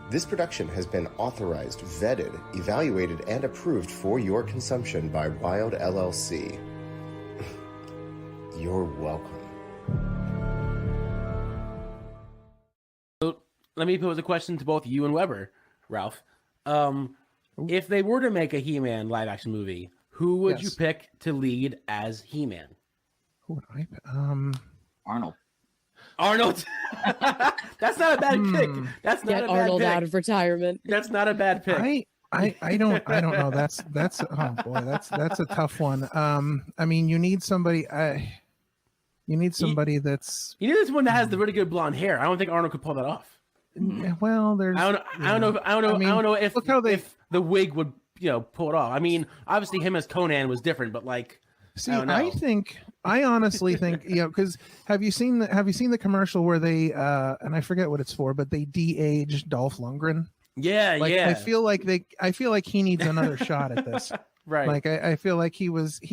This production has been authorized, vetted, evaluated, and approved for your consumption by Wild LLC. You're welcome. So let me pose a question to both you and Weber, Ralph. If they were to make a He-Man live-action movie, who would you pick to lead as He-Man? Who would I pick? Arnold. Arnold. That's not a bad pick. That's not a bad Arnold pick. out of retirement. That's not a bad pick. I don't know. That's oh boy, that's a tough one. I mean, you need somebody. You need somebody that's. You need this one that has the really good blonde hair. I don't think Arnold could pull that off. Well, there's. I don't know if the wig would pull it off. I mean, obviously him as Conan was different, but like. See, I honestly think, because have you seen the commercial where they and I forget what it's for, but they de-aged Dolph Lundgren? Yeah. I feel like he needs another shot at this. Right. Like I feel like he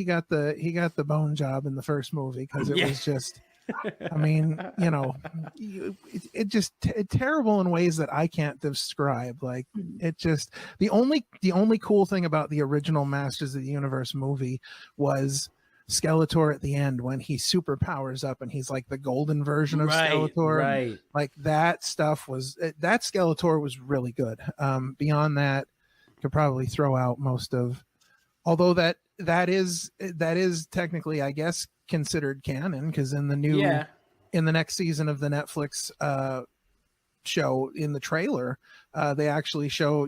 got the bone job in the first movie because it was just. I mean, it just terrible in ways that I can't describe. Like it just the only cool thing about the original Masters of the Universe movie was Skeletor at the end when he super powers up and he's like the golden version of Skeletor. Right. Like that stuff that Skeletor was really good. Beyond that, could probably throw out most of. Although that is technically, I guess, considered canon because in the next season of the Netflix show, in the trailer, they actually show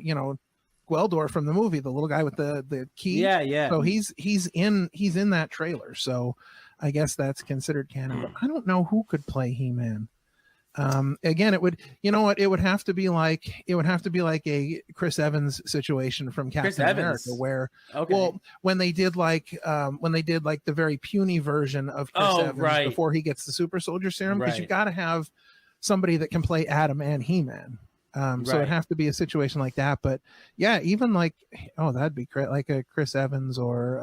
Gweldor from the movie, the little guy with the key. Yeah. So he's in that trailer. So I guess that's considered canon. But I don't know who could play He-Man. Again, it would have to be like a Chris Evans situation from Captain America, where when they did like the very puny version of Chris Evans before he gets the super soldier serum, because you got to have somebody that can play Adam and He-Man. So it'd have to be a situation like that. But yeah, even like that'd be great, like a Chris Evans or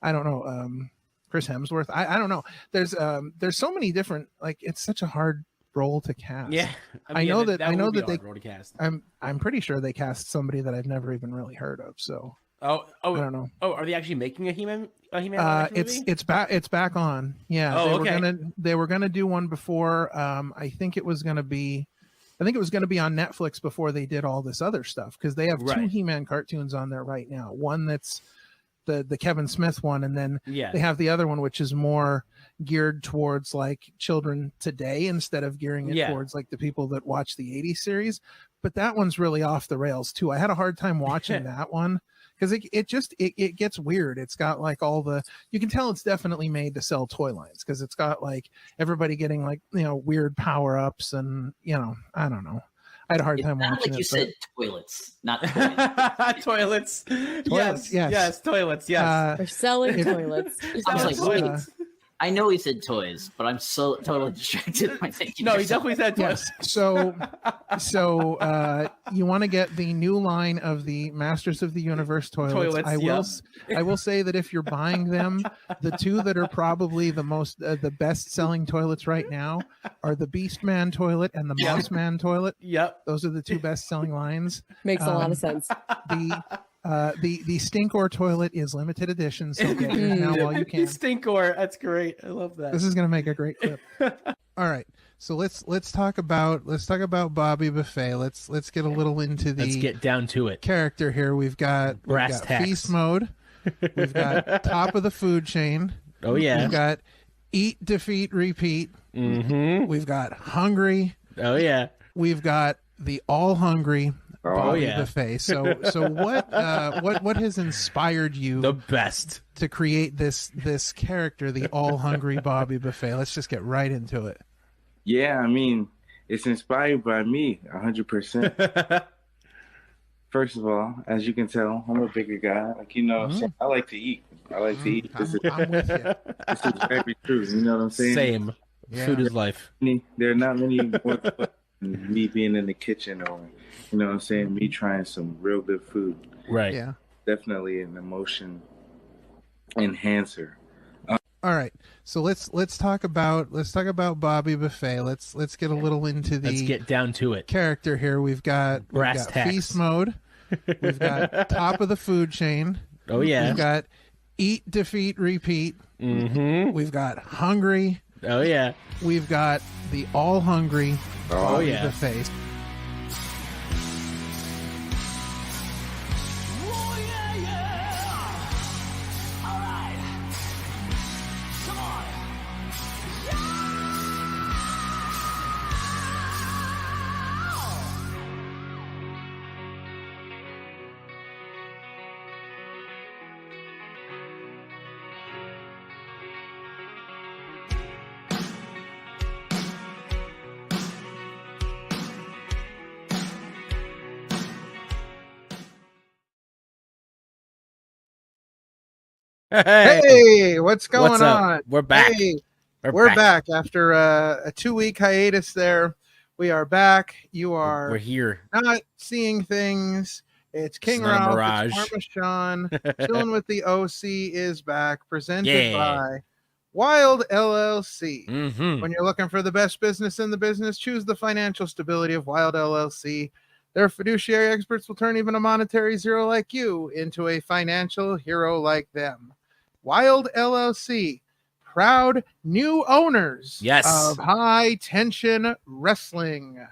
I don't know. Chris Hemsworth. I don't know. There's so many different, like it's such a hard role to cast. Yeah. I know that they role to cast. I'm pretty sure they cast somebody that I've never even really heard of. So I don't know. Oh, are they actually making a He-Man movie? It's back on. Yeah. They were gonna do one before. I think it was gonna be on Netflix before they did all this other stuff, because they have two He-Man cartoons on there right now. One that's the Kevin Smith one, and then they have the other one which is more geared towards like children today instead of gearing it towards like the people that watch the 80s series. But that one's really off the rails too. I had a hard time watching that one because it gets weird. It's got like you can tell it's definitely made to sell toy lines, because it's got like everybody getting like weird power-ups and I don't know. I had a hard time watching like it. You said toilets, not toilets. Toilets. Yes, toilets. Yes. They're selling toilets. I was like, wait. I know he said toys, but I'm so totally distracted by thinking. No, he definitely said toys. So you want to get the new line of the Masters of the Universe toilets. I will say that if you're buying them, the two that are probably the best selling toilets right now are the Beast Man toilet and the Moss Man toilet. Yep. Those are the two best selling lines. Makes a lot of sense. The Stinkor toilet is limited edition, so get it now while you can. Stinkor, that's great. I love that. This is going to make a great clip. All right, so let's talk about Bobby Buffet. Let's get a little into the. Let's get down to it. Character here. We've got Feast Mode. We've got Top of the Food Chain. Oh yeah. We've got Eat, Defeat, Repeat. Mm-hmm. We've got Hungry. Oh yeah. We've got the All Hungry. Bobby Buffet. So what has inspired you the best to create this character, the All Hungry Bobby Buffet? Let's just get right into it. Yeah, I mean, it's inspired by me 100%. First of all, as you can tell, I'm a bigger guy. Like I like to eat. I'm with you. This is very true. You know what I'm saying? Same. Yeah. Food is life. There are not many more me being in the kitchen, or you know what I'm saying, me trying some real good food. Right. Yeah. Definitely an emotion enhancer. All All right. So let's talk about Bobby Buffet. Let's get a little into the Let's get down to it. Character here. We've got feast mode. We've got top of the food chain. Oh yeah. We've got eat, defeat, repeat. Mm-hmm. We've got hungry. Oh yeah. We've got the all hungry. Oh yeah. Buffet. Hey, what's going on? We're back. Hey, we're back after a 2-week hiatus there. We are back. We're here. Not seeing things. It's King Ralph. It's Parmesan. Chillin with the OC is back. Presented by Wild LLC. Mm-hmm. When you're looking for the best business in the business, choose the financial stability of Wild LLC. Their fiduciary experts will turn even a monetary zero like you into a financial hero like them. Wild LLC, proud new owners of High Tension Wrestling.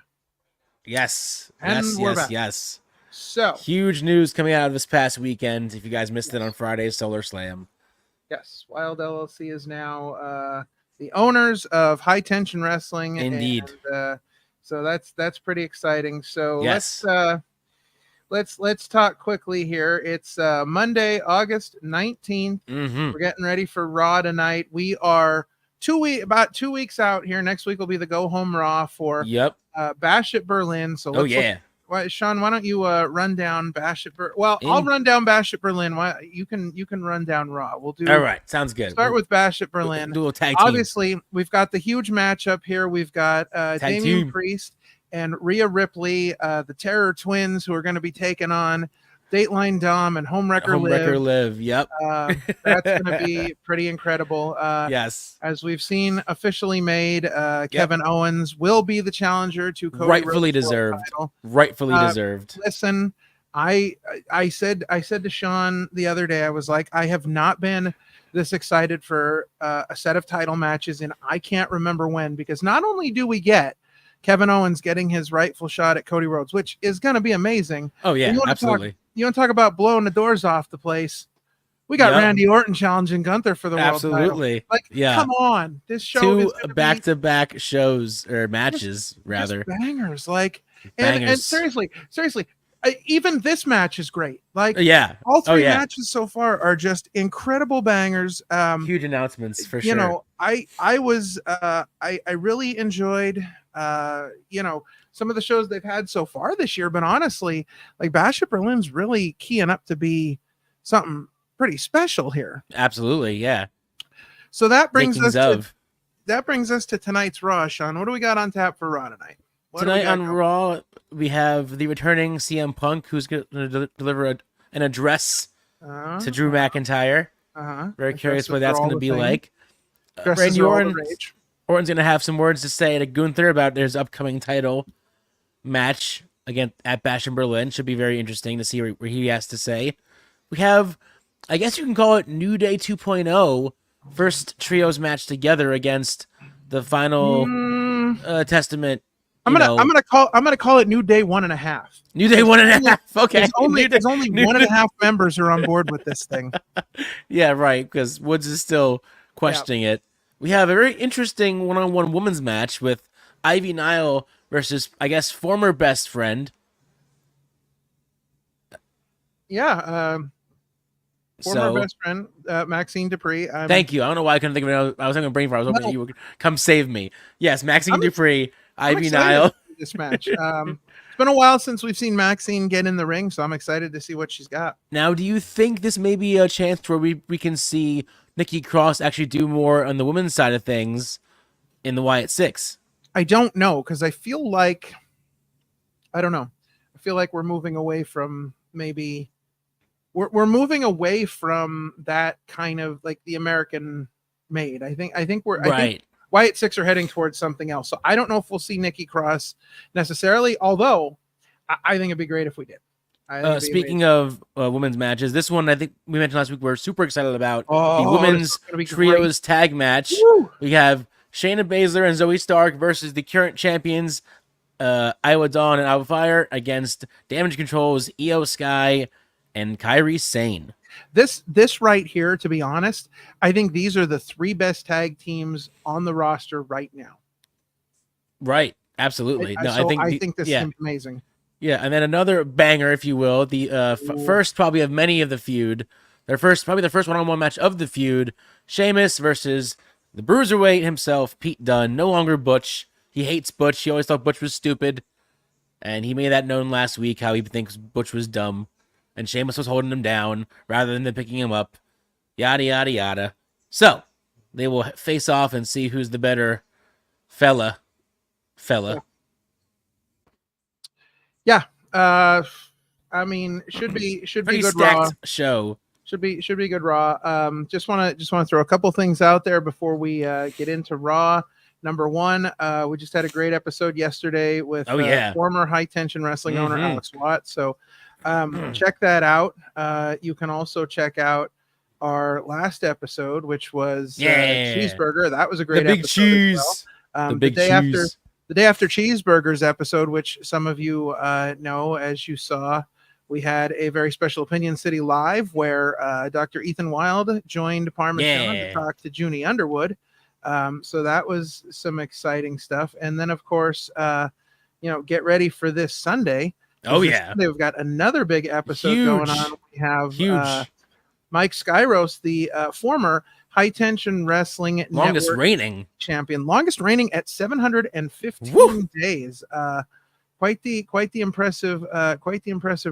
Yes. And we're back. Yes. So huge news coming out of this past weekend. If you guys missed it on Friday's Solar Slam. Yes, Wild LLC is now the owners of High Tension Wrestling. Indeed. And, so that's pretty exciting. So yes. Let's talk quickly here. It's Monday, August 19th. Mm-hmm. We're getting ready for Raw tonight. We are about 2 weeks out here. Next week will be the go home Raw for Bash at Berlin. So Sean, why don't you run down Bash at Berlin? Well, I'll run down Bash at Berlin. You can run down Raw. We'll do. All right, sounds good. Start with Bash at Berlin. Do a tag team. Obviously, we've got the huge matchup here. We've got Damian Priest and Rhea Ripley, the Terror Twins, who are going to be taking on Dateline Dom and Homewrecker Liv. Yep. That's going to be pretty incredible. Yes. As we've seen officially made, Kevin Owens will be the challenger to Cody Rightfully Rhodes' deserved. title. Rightfully deserved. Listen, I said to Sean the other day, I was like, I have not been this excited for a set of title matches, and I can't remember when, because not only do we get Kevin Owens getting his rightful shot at Cody Rhodes, which is going to be amazing. Oh, yeah, absolutely. You want to talk about blowing the doors off the place? We got Randy Orton challenging Gunther for the world title. Absolutely. Come on. This show is back-to-back shows or matches, rather. Just bangers. And seriously, even this match is great. All three matches so far are just incredible bangers. Huge announcements for sure. You know, I really enjoyed some of the shows they've had so far this year, but honestly, Bash at Berlin's really keying up to be something pretty special here. Absolutely, yeah. So that brings us to tonight's Raw, Sean. What do we got on tap for Raw tonight? Tonight on Raw, we have the returning CM Punk, who's going to deliver an address to Drew McIntyre. Very curious what that's going to be like. Randy Orton's going to have some words to say to Gunther about his upcoming title match again at Bash in Berlin. Should be very interesting to see what he has to say. We have, I guess you can call it New Day 2.0, first trios match together against the Final Testament. I'm gonna call it New Day 1.5. New Day 1.5. Okay. There's only 1.5 members are on board with this thing. Yeah, right. Because Woods is still questioning it. We have a very interesting one-on-one women's match with Ivy Nile versus, I guess, former best friend. Yeah. Former best friend, Maxine Dupree. Thank you. I don't know why I couldn't think of it. I was having a brain fart. I was hoping that you would come save me. Yes, Maxine Dupree, Ivy Nile. This match. It's been a while since we've seen Maxine get in the ring, so I'm excited to see what she's got. Now, do you think this may be a chance where we can see Nikki Cross actually do more on the women's side of things in the Wyatt Six? I don't know, because I feel like we're moving away from we're moving away from that kind of the American made. I think we're right. I think Wyatt Six are heading towards something else. So I don't know if we'll see Nikki Cross necessarily, although I think it'd be great if we did. Speaking of women's matches, this one I think we mentioned last week we're super excited about the Oh, women's trios tag match. Woo! We have Shayna Baszler and Zoe Stark versus the current champions Iowa Dawn and Iowa Fire against Damage Control's Io Sky and Kairi Sane. This right here, to be honest, I think these are the 3 best tag teams on the roster right now. Right, absolutely. I think this is amazing. Yeah, and then another banger, if you will, the first probably of many of the feud. Probably the first one-on-one match of the feud. Sheamus versus the Bruiserweight himself, Pete Dunne. No longer Butch. He hates Butch. He always thought Butch was stupid. And he made that known last week, how he thinks Butch was dumb. And Sheamus was holding him down rather than picking him up. Yada, yada, yada. So, they will face off and see who's the better fella. Yeah. I mean, should be good Raw show. Should be good Raw. Just want to throw a couple things out there before we get into Raw. Number one, we just had a great episode yesterday with former High Tension Wrestling owner Alex Watt. So check that out. You can also check out our last episode, which was Cheeseburger. That was a great big episode. Cheese. The big cheese. The day after Cheeseburger's episode, which some of you know, as you saw, we had a very special Opinion City Live where Dr. Ethan Wilde joined Parmesan to talk to Junie Underwood. So that was some exciting stuff. And then, of course, get ready for this Sunday. Sunday we've got another big episode going on. We have Mike Skyros, the former High Tension Wrestling longest Network reigning champion, longest reigning at 715 days. Quite the impressive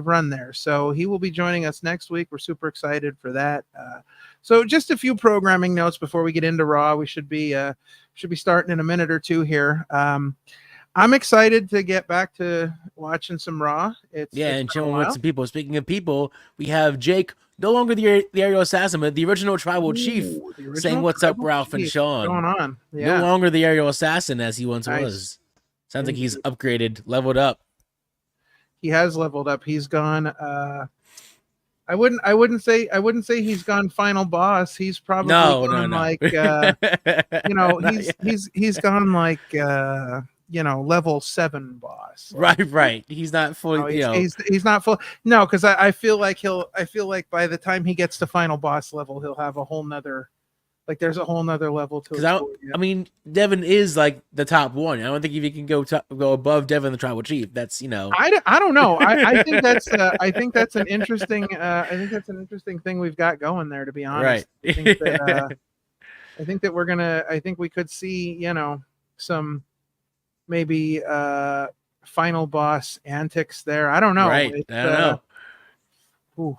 run there. So he will be joining us next week. We're super excited for that. So just a few programming notes before we get into Raw. We should be starting in a minute or two here. I'm excited to get back to watching some Raw. And chilling with some people. Speaking of people, we have Jake, no longer the Aerial Assassin, but the original Tribal Chief, saying "What's up, Ralph and Sean?" What's going on? Yeah. No longer the Aerial Assassin as he once was. Sounds like he's upgraded, leveled up. He has leveled up. He's gone. I wouldn't say he's gone final boss. He's probably like he's gone like level 7 boss. Right. He's not fully. He's not full. No, because I feel like by the time he gets to final boss level, he'll have a whole nother. Like there's a whole nother level to it. I mean, Devin is like the top one. I don't think if you can go above Devin the Tribal Chief, that's I don't know. I think that's an interesting thing we've got going there. To be honest, right? I think we could see some maybe final boss antics there. I don't know. Right? I don't know.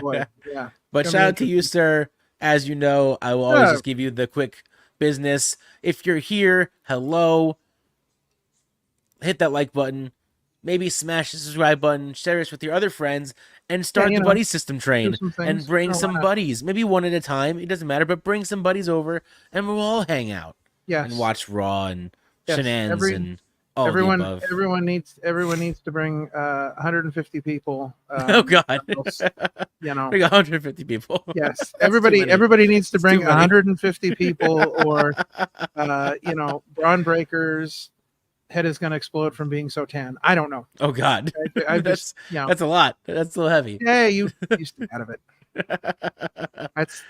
Boy. Yeah. But shout out to you, sir. As you know, I will always just give you the quick business. If you're here, hello. Hit that like button. Maybe smash the subscribe button. Share us with your other friends. And start the buddy system train. And bring some buddies. Maybe one at a time. It doesn't matter. But bring some buddies over. And we'll all hang out. Yes. And watch Raw and shenanigans and all everyone, the above. Everyone needs to bring 150 people. Oh God! Bring 150 people. Yes, everybody needs to bring 150 people, or Braun Breaker's head is going to explode from being so tan. I don't know. Oh God, that's a lot. That's a little heavy. Yeah, you stay out of it. That's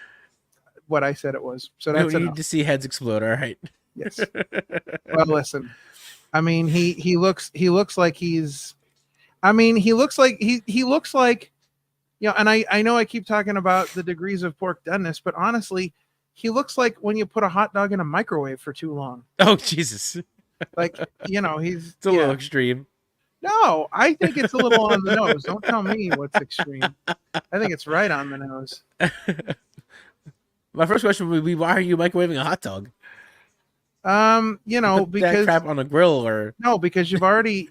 what I said it was. So that's we need to see heads explode. All right. Yes. Well, listen. I mean, he looks like he's. I mean, he looks like and I know I keep talking about the degrees of pork doneness, but honestly, he looks like when you put a hot dog in a microwave for too long. Oh Jesus! Like he's. It's a little extreme. No, I think it's a little on the nose. Don't tell me what's extreme. I think it's right on the nose. My first question would be, why are you microwaving a hot dog? Because that crap on a grill or no, because you've already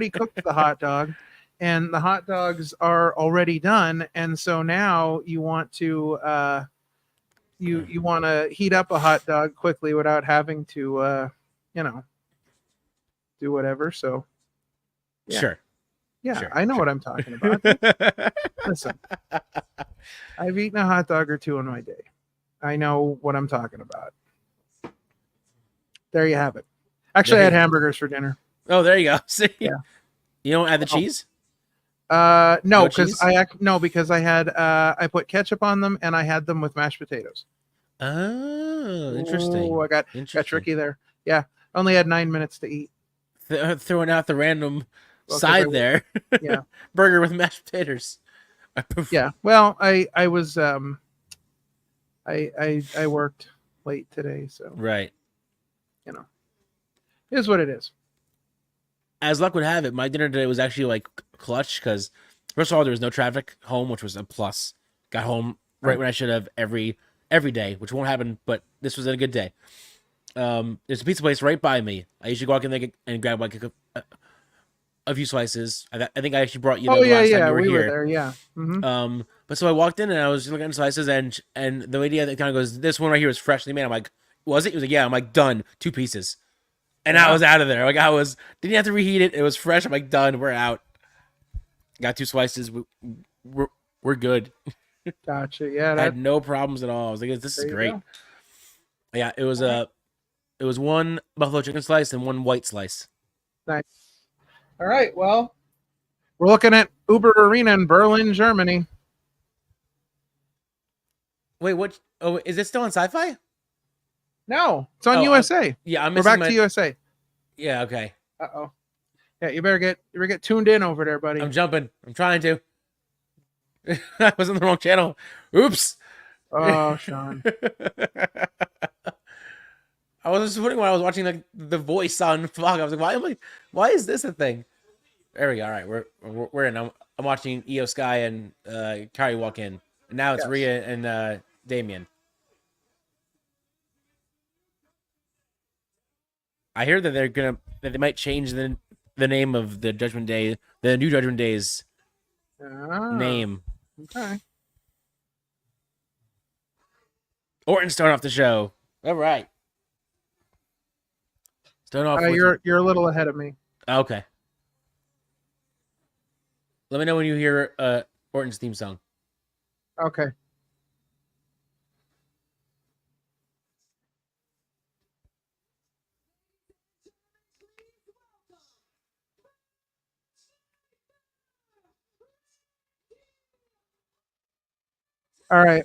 cooked the hot dog, and the hot dogs are already done, and so now you want to you want to heat up a hot dog quickly without having to do whatever. So yeah. Sure. Yeah, Sure, I know sure. what I'm talking about. Listen, I've eaten a hot dog or two in my day. I know what I'm talking about. There you have it. Actually, I had hamburgers for dinner. Oh, there you go. See, Yeah. You don't add the cheese? No, cheese? because I had I put ketchup on them and I had them with mashed potatoes. Oh, interesting. Oh, I got tricky there. Yeah, only had 9 minutes to eat. Throwing out the random Well, side there. Yeah. Burger with mashed potatoes. Yeah. Well, I was I worked late today, so Right. it is what it is. As luck would have it, my dinner today was actually like clutch because first of all, there was no traffic home, which was a plus. Got home right when I should have every day, which won't happen, but this was a good day. There's a pizza place right by me. I usually go out in there and grab like a few slices. I think I actually brought you there the last time you were we here. were there, yeah. Mm-hmm. But so I walked in and I was looking at slices and the lady at the counter goes, "This one right here is freshly made." I'm like, "Was it?" He was like, "Yeah." I'm like, "Done. 2 pieces." And I was out of there. Like didn't have to reheat it. It was fresh. I'm like, "Done. We're out." Got 2 slices. We're good. Gotcha. Yeah. I had no problems at all. I was like, "This is great." Go. Yeah, it was one buffalo chicken slice and one white slice. Nice. All right. Well, we're looking at Uber Arena in Berlin, Germany. Wait, what? Oh, is it still on Sci-Fi? No, it's on USA. Yeah, we're back to USA. Yeah. Okay. Uh-oh. Yeah, you better get tuned in over there, buddy. I'm jumping. I'm trying to. I was on the wrong channel. Oops. Oh, Sean. I was just wondering when I was watching like the voice on vlog. I was like, why is this a thing? There we go. All right, we're in. I'm watching Io Sky and Kari walk in. And now it's Rhea and Damien. I hear that they might change the name of the Judgment Day, the new Judgment Day's name. Okay. Orton's starting off the show. All right. Starting off. You're a little ahead of me. Okay. Let me know when you hear Orton's theme song. Okay. All right.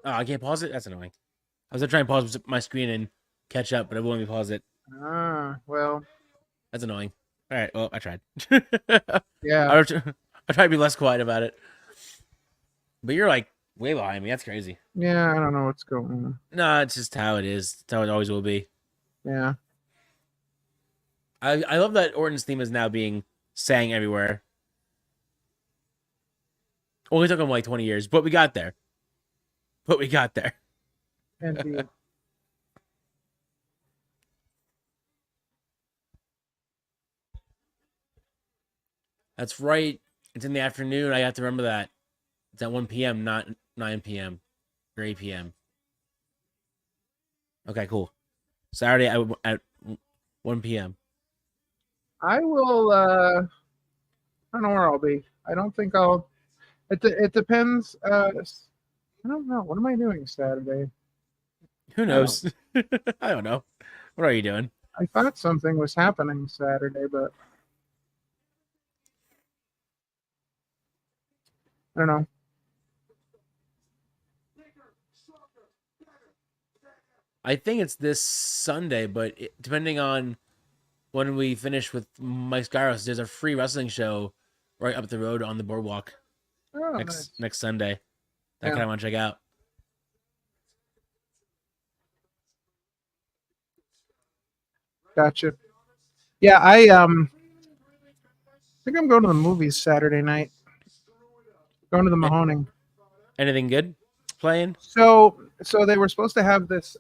Oh, I can't pause it? That's annoying. I was going to try and pause my screen and catch up, but it won't let me pause it. Well. That's annoying. All right. Well, I tried. Yeah. I'll try to be less quiet about it. But you're like way behind me. That's crazy. Yeah, I don't know what's going on. No, it's just how it is. It's how it always will be. Yeah. I love that Orton's theme is now being sang everywhere. Only took him like 20 years, but we got there. Indeed. That's right. It's in the afternoon. I have to remember that. It's at 1 p.m., not 9 p.m. or 8 p.m. Okay, cool. Saturday at 1 p.m. I will. I don't know where I'll be. I don't think I'll. It depends. I don't know. What am I doing Saturday? Who knows? I don't know. What are you doing? I thought something was happening Saturday, but I don't know. I think it's this Sunday, but depending on when we finish with Mike Skyros, there's a free wrestling show right up the road on the boardwalk next Sunday. That kind of want to check out. Gotcha. Yeah, I think I'm going to the movies Saturday night. Going to the Mahoning. Anything good playing? So they were supposed to have this.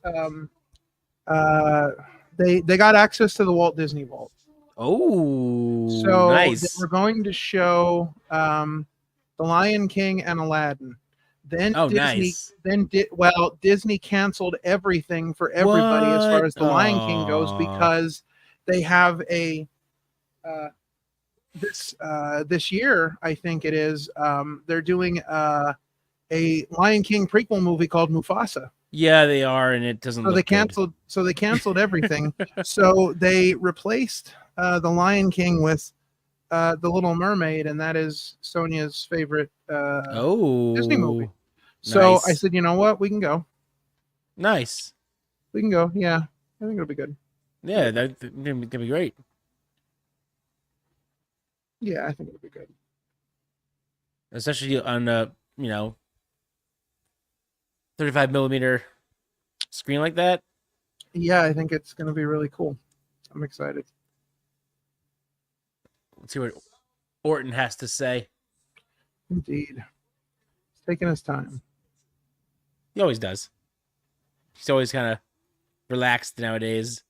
They got access to the Walt Disney Vault. Oh, So they nice. were going to show The Lion King and Aladdin. Then Nice. Disney canceled everything for everybody as far as The Lion King goes because they have a this year, I think it is, they're doing a Lion King prequel movie called Mufasa. Yeah, they are, and it doesn't look good. So they canceled everything. So they replaced The Lion King with The Little Mermaid, and that is Sonia's favorite Disney movie. So nice. I said, you know what? We can go. Nice. We can go. Yeah, I think it'll be good. Yeah, that's gonna be great. Yeah, I think it'll be good. Especially on a 35 millimeter screen like that. Yeah, I think it's going to be really cool. I'm excited. Let's see what Orton has to say. Indeed. He's taking his time. He always does. He's always kind of relaxed nowadays.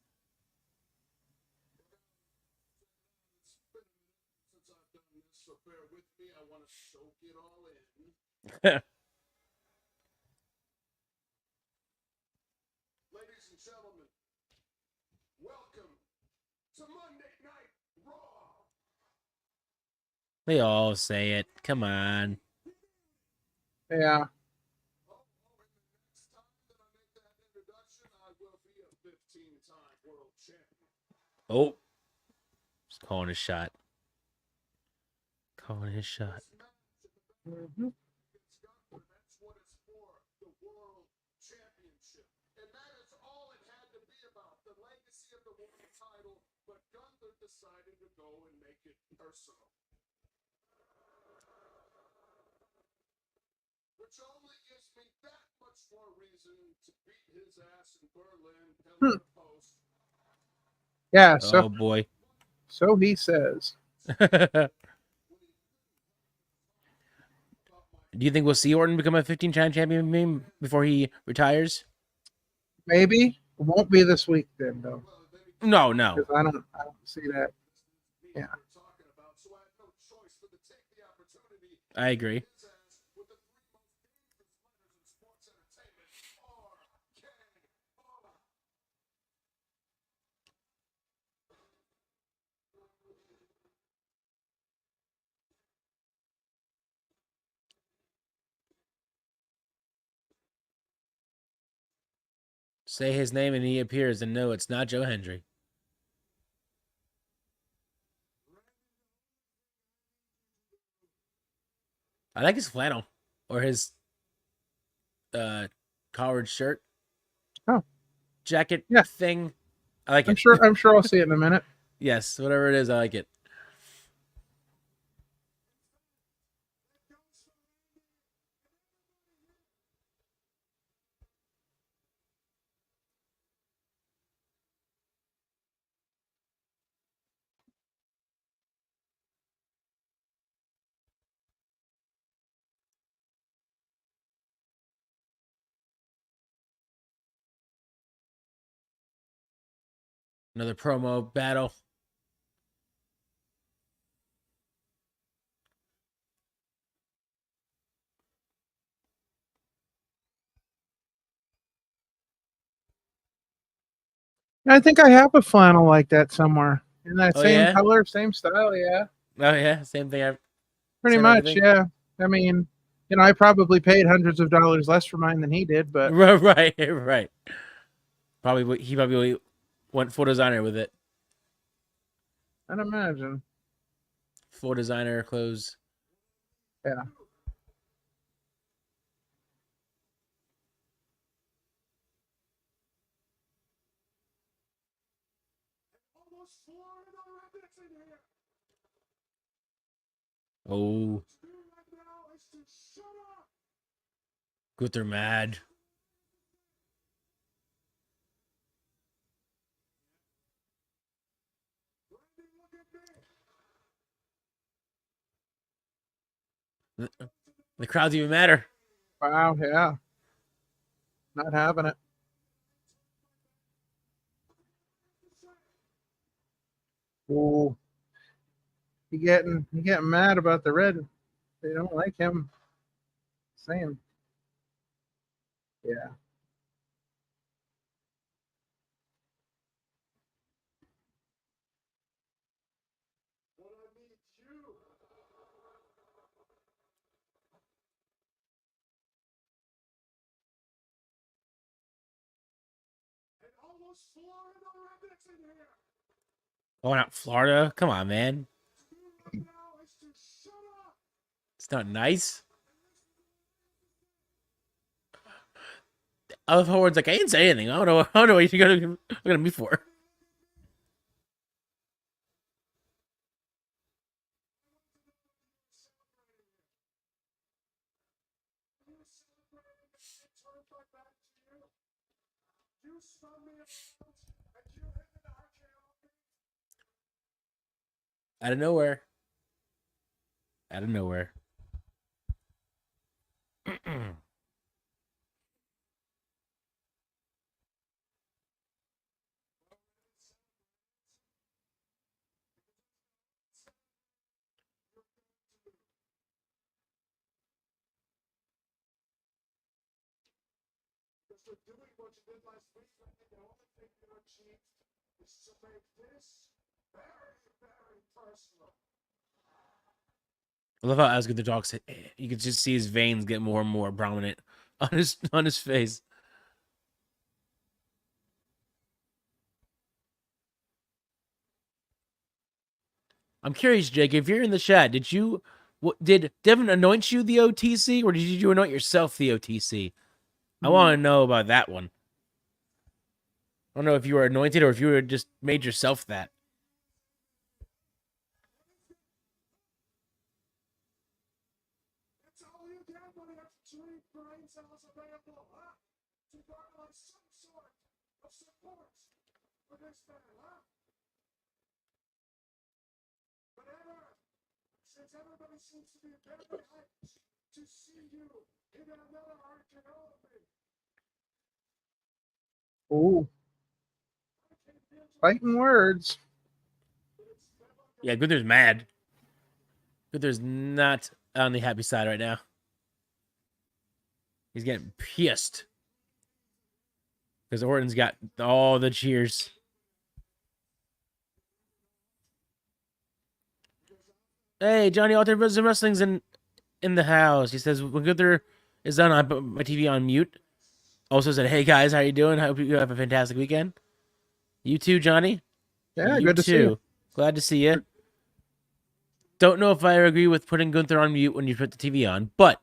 Ladies and gentlemen, welcome to Monday Night Raw. They all say it. Come on. Yeah. Next time that I make that introduction, I will be a 15-time world champion. Oh. Just calling his shot. Calling his shot. Mm-hmm. That's what it's for, the world championship. And that is all it had to be about, the legacy of the world title, but Gunther decided to go and make it personal. Which only gives me that much more reason to beat his ass in Berlin, pillar to post. Yeah, Oh boy. So he says. Do you think we'll see Orton become a 15-time champion before he retires? Maybe. It won't be this week then, though. No. Because I don't see that. Yeah. I agree. Say his name and he appears, and no, it's not Joe Hendry. I like his flannel or his collared shirt. Oh. Jacket thing. I like it. I'm sure I'll see it in a minute. Yes, whatever it is, I like it. Another promo battle. I think I have a flannel like that somewhere. In that same yeah? color, same style, yeah. Oh yeah, same thing. Pretty same much, everything. yeah. I mean, I probably paid hundreds of dollars less for mine than he did, but right. He probably went full designer with it. I'd imagine. Full designer clothes. Yeah. Oh. Gunther mad. The crowd's even madder. Wow, yeah. Not having it. Ooh. You getting mad about the red. They don't like him. Same. Yeah. Oh, not Florida? Come on, man. It's not nice. I love Howard's like, I didn't say anything. I don't know what you're gonna be for. Out of nowhere. Out of nowhere. I love how as good the dog said, you could just see his veins get more and more prominent on his face. I'm curious, Jake, if you're in the chat, did Devin anoint you the OTC or did you anoint yourself the OTC? I want to know about that one. I don't know if you were anointed or if you were just made yourself that. Ooh. Fighting words. Yeah, Gunther's mad. Gunther's not on the happy side right now. He's getting pissed. Because Orton's got all the cheers. Hey, Johnny Alter Wrestling's in the house. He says, when Gunther is done, I put my TV on mute. Also said, hey guys, how you doing? I hope you have a fantastic weekend. You too, Johnny? Yeah, you good to see you. Glad to see you. Don't know if I agree with putting Gunther on mute when you put the TV on, but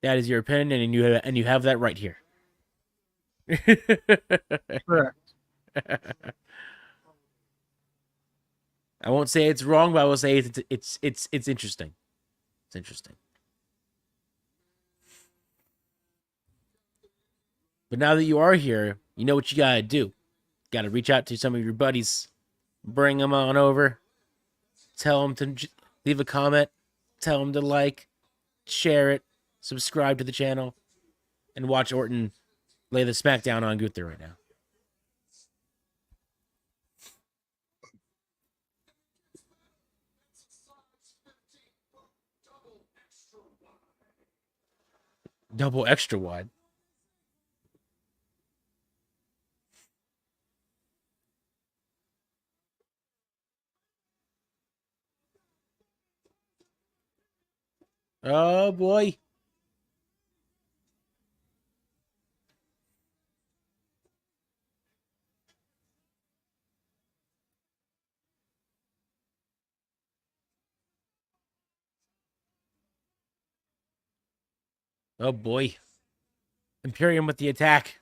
that is your opinion, and you have that right here. Correct. I won't say it's wrong, but I will say it's interesting. It's interesting. But now that you are here, you know what you gotta do. Got to reach out to some of your buddies, bring them on over, tell them to leave a comment, tell them to like, share it, subscribe to the channel, and watch Orton lay the smackdown on Gunther right now. Double extra wide. Oh boy. Oh boy. Imperium with the attack.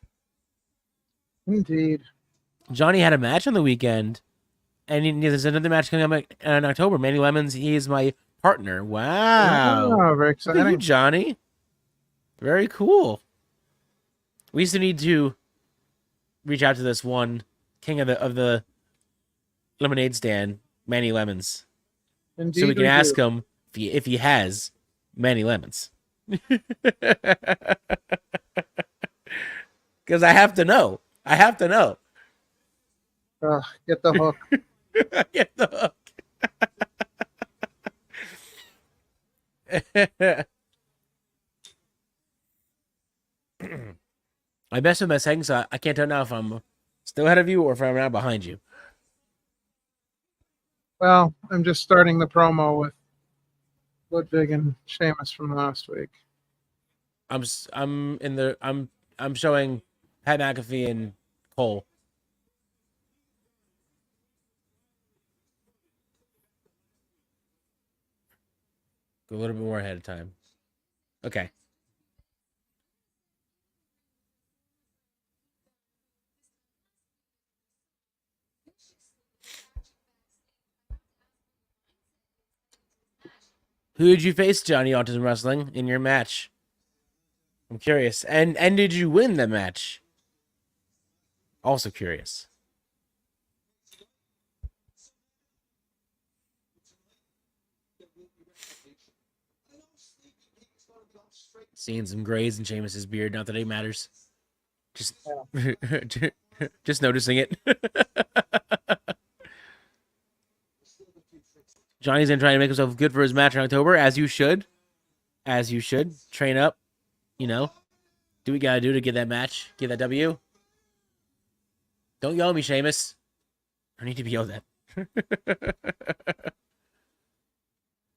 Indeed. Johnny had a match on the weekend, and there's another match coming up in October. Manny Lemons, he is my partner. Wow. Oh, very Look exciting. at you, Johnny. Very cool. We used to need to reach out to this one king of the lemonade stand, Manny Lemons, Indeed, so we can ask do. him if he has Manny Lemons. Because I have to know. Get the hook. Get the hook. I messed with my settings, so I can't tell now if I'm still ahead of you or if I'm now behind you. Well, I'm just starting the promo with Ludwig and Sheamus from last week. I'm showing Pat McAfee and Cole. Go a little bit more ahead of time. Okay. Who did you face, Johnny Autism Wrestling, in your match? I'm curious. And did you win the match? Also curious. Seeing some grays in Sheamus's beard, not that it matters. Just, just noticing it. Johnny's gonna try to make himself good for his match in October, as you should. As you should. Train up. You know. Do what you gotta do to get that match. Get that W. Don't yell at me, Sheamus. I need to be yelled at.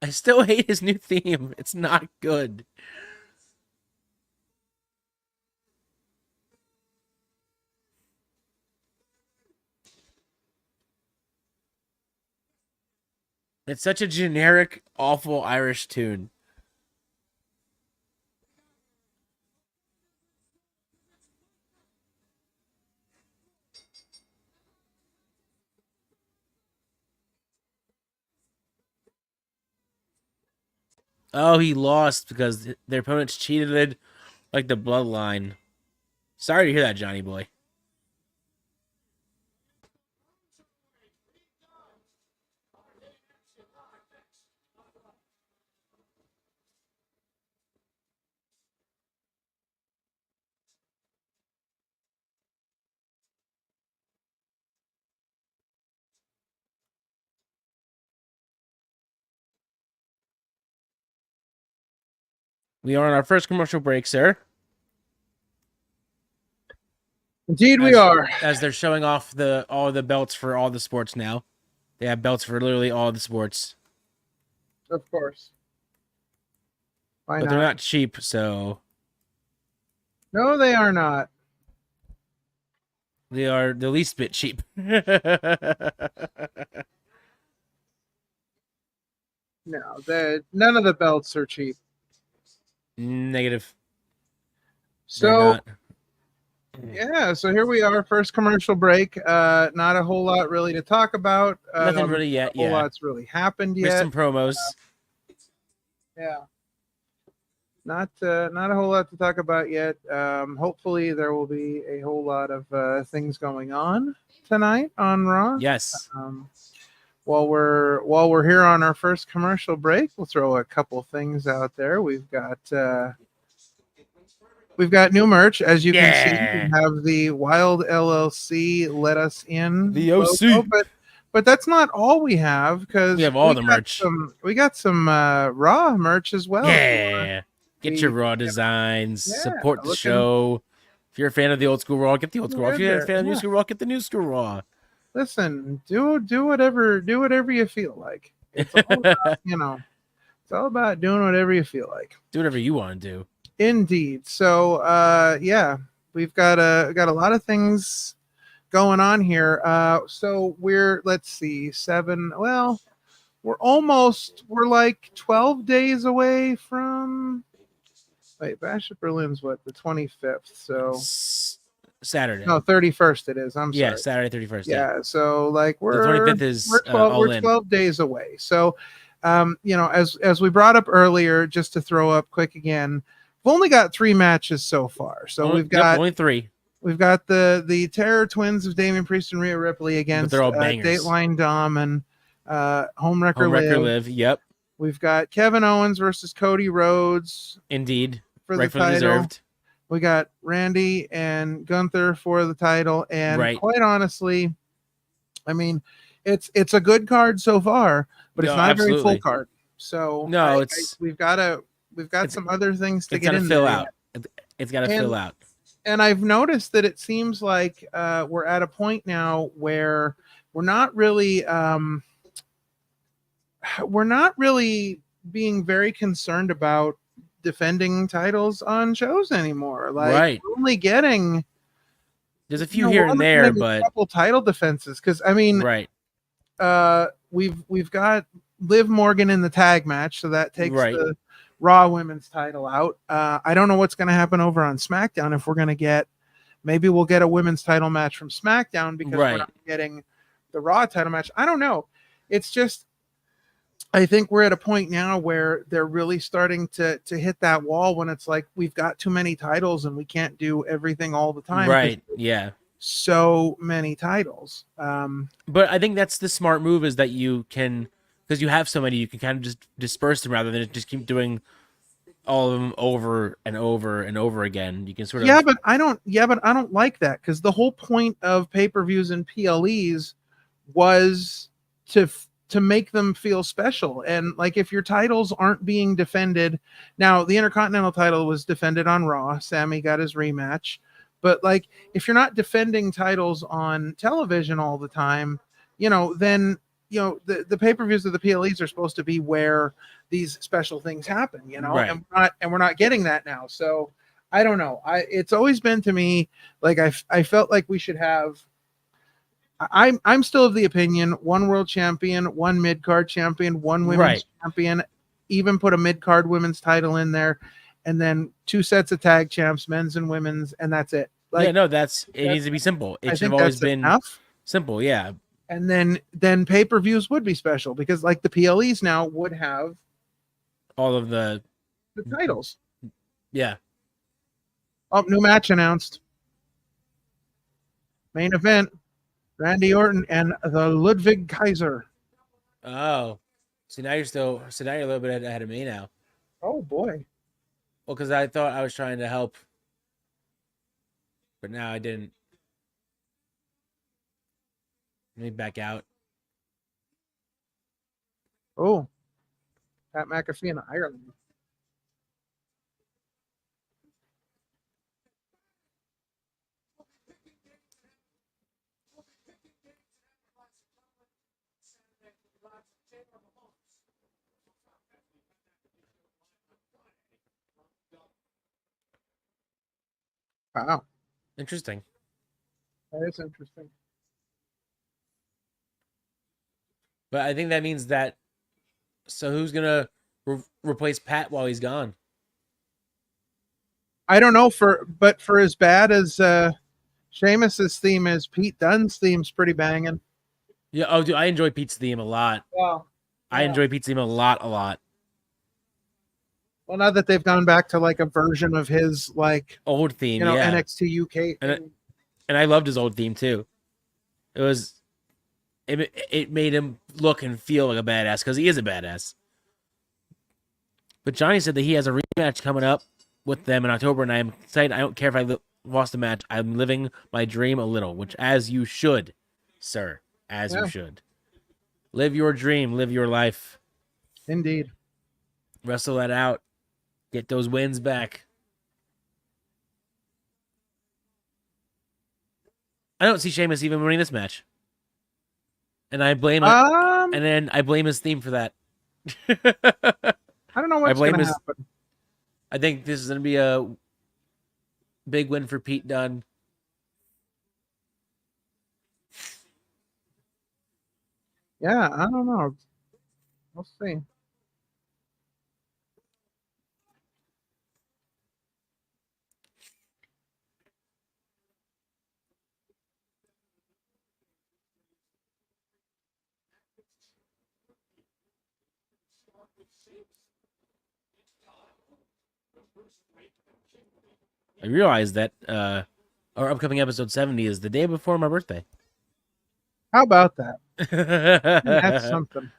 I still hate his new theme. It's not good. It's such a generic, awful Irish tune. Oh, he lost because their opponents cheated like the bloodline. Sorry to hear that, Johnny boy. We are on our first commercial break, sir. Indeed, we are. As they're showing off all the belts for all the sports now. They have belts for literally all the sports. Of course. Why But not? they're not cheap, so... No, they are not. They are the least bit cheap. No, none of the belts are cheap. Negative. So, yeah, so here we are, first commercial break. Not a whole lot really to talk about. Nothing really yet. A whole lot's really happened yet. There's some promos. Yeah. Not a whole lot to talk about yet. Hopefully there will be a whole lot of things going on tonight on Raw. Yes. While we're here on our first commercial break, we'll throw a couple things out there. We've got new merch, as you can see. We have the Wild LLC Let Us In the OC logo, but that's not all we have, because we have all the merch. We got some Raw merch as well. Yeah. Get your Raw designs. Yeah, Support the show. If you're a fan of the old school Raw, get the old school Raw. If you're a fan of the new school Raw, get the new school Raw. Listen, do whatever you feel like. It's all about, it's all about doing whatever you feel like. Do whatever you want to do. Indeed. So yeah, we've got a lot of things going on here. So let's see, we're like 12 days away from Bash at Berlin's what, the 25th, so Saturday. No, 31st it is. I'm sorry. Yeah, Saturday 31st. Yeah, so like the 25th is we're 12 days away. So as we brought up earlier, just to throw up quick again, we've only got 3 matches so far. So we've got only 3. We've got the Terror Twins of Damian Priest and Rhea Ripley against Dateline Dom and Homewrecker Liv. Yep. We've got Kevin Owens versus Cody Rhodes. Indeed. For rightfully the title. Deserved. We got Randy and Gunther for the title. And quite honestly, I mean, it's a good card so far, but it's not a very full absolutely. card. So No, we've got some other things to it's get gotta in fill there out. It's got to fill out. And I've noticed that it seems like we're at a point now where we're not really being very concerned about defending titles on shows anymore. Like Right. we're only getting There's a few here and there, but a couple title defenses. Because I mean, right. We've got Liv Morgan in the tag match, so that takes the Raw Women's title out. I don't know what's going to happen over on SmackDown if we're going to get. Maybe we'll get a women's title match from SmackDown because we're not getting the Raw title match. I don't know. It's just, I think we're at a point now where they're really starting to hit that wall when it's like we've got too many titles and we can't do everything all the time. Right. Yeah. So many titles. But I think that's the smart move is that you can, because you have so many, you can kind of just disperse them rather than just keep doing all of them over and over and over again. You can sort of but I don't like that because the whole point of pay-per-views and PLEs was to make them feel special. And like if your titles aren't being defended, now the Intercontinental title was defended on Raw. Sammy got his rematch. But like if you're not defending titles on television all the time, then the pay-per-views of the PLEs are supposed to be where these special things happen, right. and we're not getting that now. So I don't know. It's always been to me like I felt like we should have. I'm still of the opinion one world champion, one mid card champion, one women's champion, even put a mid card women's title in there, and then 2 sets of tag champs, men's and women's, and that's it. Like, it needs to be simple. It should have always been simple. Yeah. And then pay-per-views would be special because like the PLEs now would have all of the titles. Yeah. Oh, new match announced. Main event, Randy Orton and the Ludwig Kaiser. Oh. So now you're a little bit ahead of me now. Oh boy. Well, because I thought I was trying to help. But now I didn't. Let me back out. Oh, Pat McAfee in Ireland. Wow. Interesting. That is interesting. But I think that means that. So who's gonna replace Pat while he's gone? I don't know. But for as bad as Sheamus's theme is, Pete Dunne's theme's pretty banging. Yeah. Oh, dude, I enjoy Pete's theme a lot. Wow. I enjoy Pete's theme a lot. Well, now that they've gone back to like a version of his like old theme, NXT UK theme. And I loved his old theme too. It made him look and feel like a badass because he is a badass. But Johnny said that he has a rematch coming up with them in October, and I'm excited. I don't care if I lost the match. I'm living my dream a little, which as you should, sir, you should. Live your dream, live your life. Indeed. Wrestle that out. Get those wins back. I don't see Sheamus even winning this match. And I blame him. And then I blame his theme for that. I don't know what's going to happen. I think this is going to be a big win for Pete Dunne. Yeah, I don't know. We'll see. I realized that our upcoming episode 70 is the day before my birthday. How about that? That's something.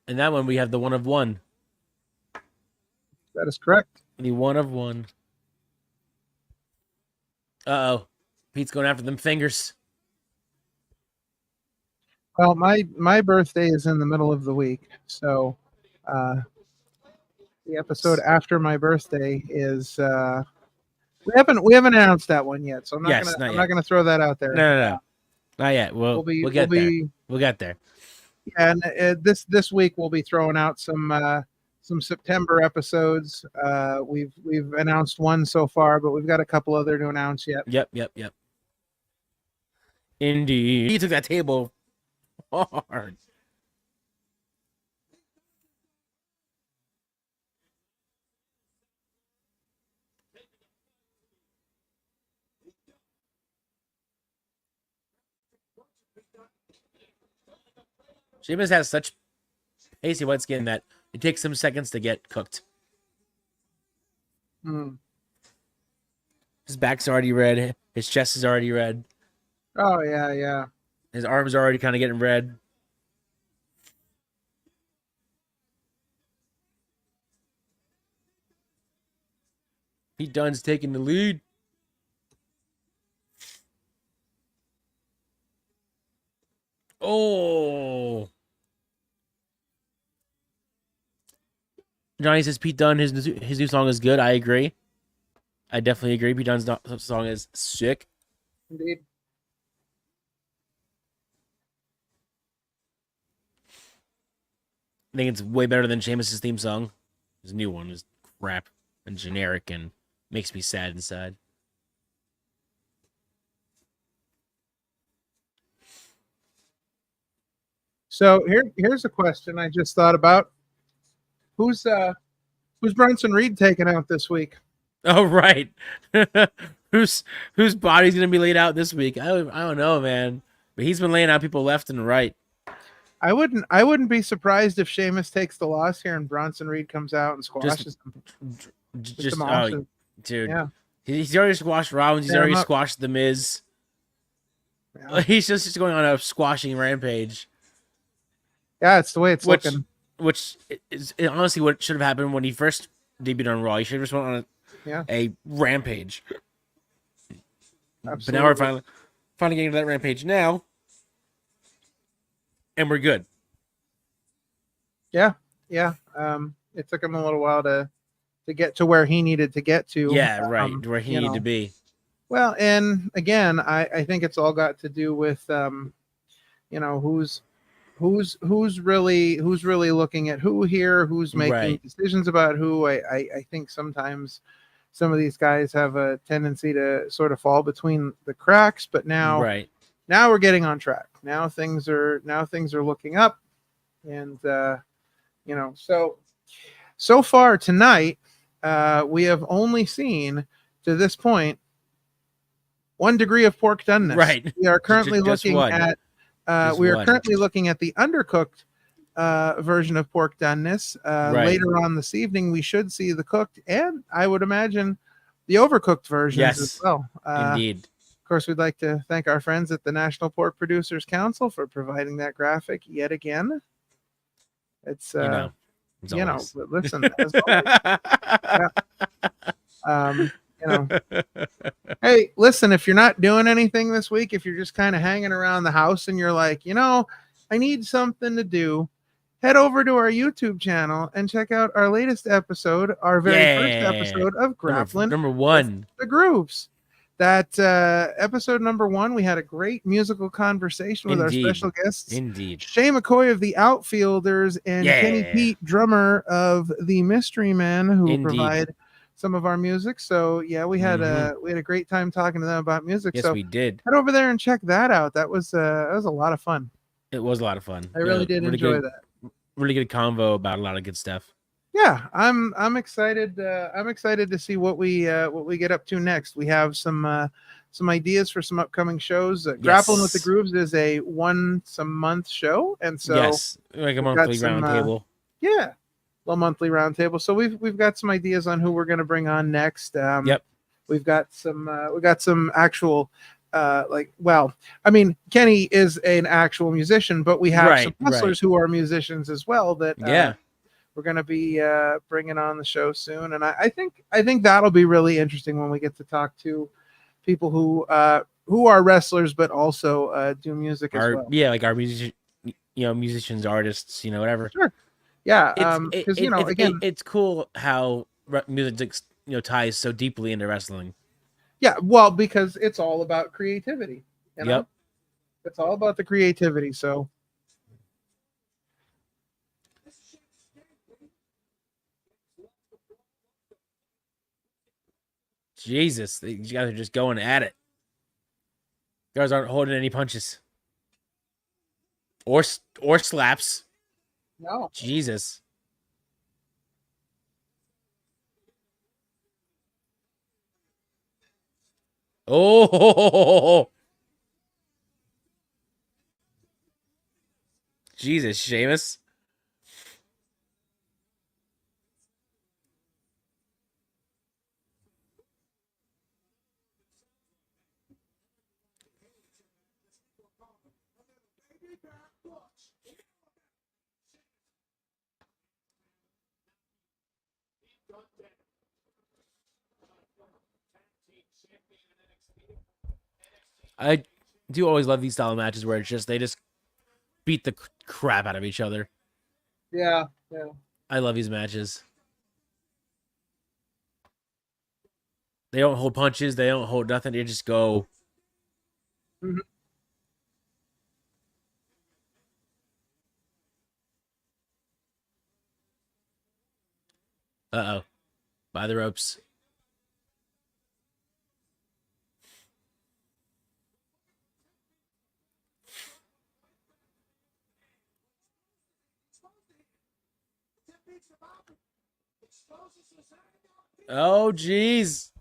And that one we have the 1 of 1. That is correct. The 1 of 1. Uh-oh. Pete's going after them fingers. Well, my birthday is in the middle of the week, so the episode after my birthday is we haven't announced that one yet, so I'm not gonna throw that out there. No. Not yet. We'll get there. We'll get there. Yeah, and this week we'll be throwing out some September episodes. We've announced one so far, but we've got a couple other to announce yet. Yep. Indeed. He took that table hard. Sheamus has such pasty white skin that it takes some seconds to get cooked. His back's already red. His chest is already red. Oh, yeah. His arms are already kind of getting red. Pete Dunne's taking the lead. Oh. Johnny says Pete Dunne, his new song is good. I agree. I definitely agree. Pete Dunne's song is sick. Indeed. I think it's way better than Sheamus' theme song. His new one is crap and generic and makes me sad inside. So here's a question I just thought about. Who's Bronson Reed taking out this week? Oh, right. whose body's gonna be laid out this week? I don't know, man. But he's been laying out people left and right. I wouldn't be surprised if Sheamus takes the loss here and Bronson Reed comes out and squashes him. Dude. Yeah. He's already squashed Rollins. He's already squashed The Miz. Yeah. He's just going on a squashing rampage. Yeah, it's the way it's looking. Which is honestly what should have happened when he first debuted on Raw. He should have just went on a rampage. Absolutely. But now we're finally getting to that rampage now. And we're good. Yeah. It took him a little while to get to where he needed to get to. Yeah, right. Where he needed to be. Well, and again, I think it's all got to do with who's really looking at who here, who's making decisions about who. I think sometimes some of these guys have a tendency to sort of fall between the cracks, but now we're getting on track. Now things are looking up, and so far tonight we have only seen to this point 1 degree of pork doneness. Right. We are currently looking at looking at the undercooked version of pork doneness. Later on this evening, we should see the cooked, and I would imagine the overcooked versions as well. Indeed. Of course, we'd like to thank our friends at the National Pork Producers Council for providing that graphic yet again. It's but listen, as always, hey, listen, if you're not doing anything this week, if you're just kind of hanging around the house and you're like, I need something to do, head over to our YouTube channel and check out our latest episode, our very first episode of Grappling number 1, the Grooves. That episode number 1, we had a great musical conversation with our special guests. Indeed. Shay McCoy of the Outfielders and Kenny Pete, drummer of the Mystery Men, who provide some of our music. So yeah, we had a great time talking to them about music. Yes, so we did. Head over there and check that out. That was a lot of fun. It was a lot of fun. I really did enjoy that. Really good convo about a lot of good stuff. Yeah, I'm excited. I'm excited to see what we get up to next. We have some ideas for some upcoming shows. Grappling with the Grooves is a once-a-month show, and so like a monthly roundtable. Little monthly roundtable. So we've got some ideas on who we're going to bring on next. We've got some actual. Kenny is an actual musician, but we have some wrestlers who are musicians as well. That we're going to be bringing on the show soon, and I think that'll be really interesting when we get to talk to people who who are wrestlers but also do music as well. Yeah, like our musicians, artists, whatever. Sure. Yeah, It's because again, it's cool how music ties so deeply into wrestling. yeah, well, because it's all about creativity. Yep. It's all about the creativity. So Jesus, these guys are just going at it. Guys aren't holding any punches or slaps. no. Jesus. Oh, Jesus, Sheamus. I do always love these style of matches where they just beat the crap out of each other. Yeah. I love these matches. They don't hold punches. They don't hold nothing. They just go. Mm-hmm. Uh-oh. By the ropes. Oh, jeez.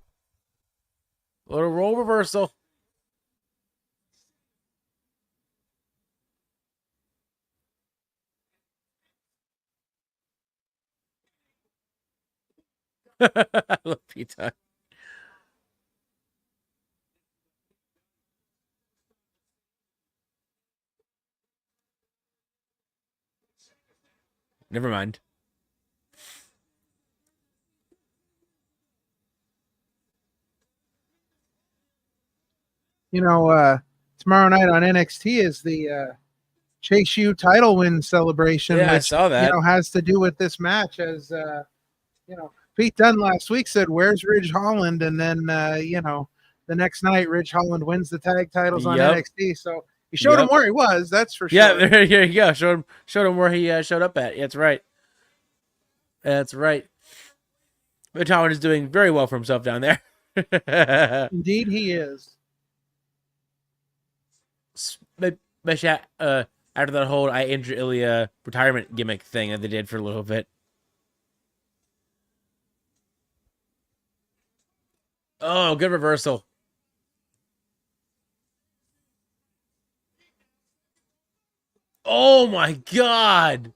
Little role reversal. I love pizza. Never mind. Tomorrow night on NXT is the Chase U title win celebration, Yeah, I which saw that. has to do with this match. As Pete Dunne last week said, "Where's Ridge Holland?" And then the next night, Ridge Holland wins the tag titles on Yep. NXT. So he showed him where he was. That's for Yeah, sure. there you go. Showed him where he showed up at. That's right. That's right. Ridge Holland is doing very well for himself down there. Indeed, he is. Especially after that whole I injured Ilya retirement gimmick thing that they did for a little bit. Oh, good reversal. Oh my God.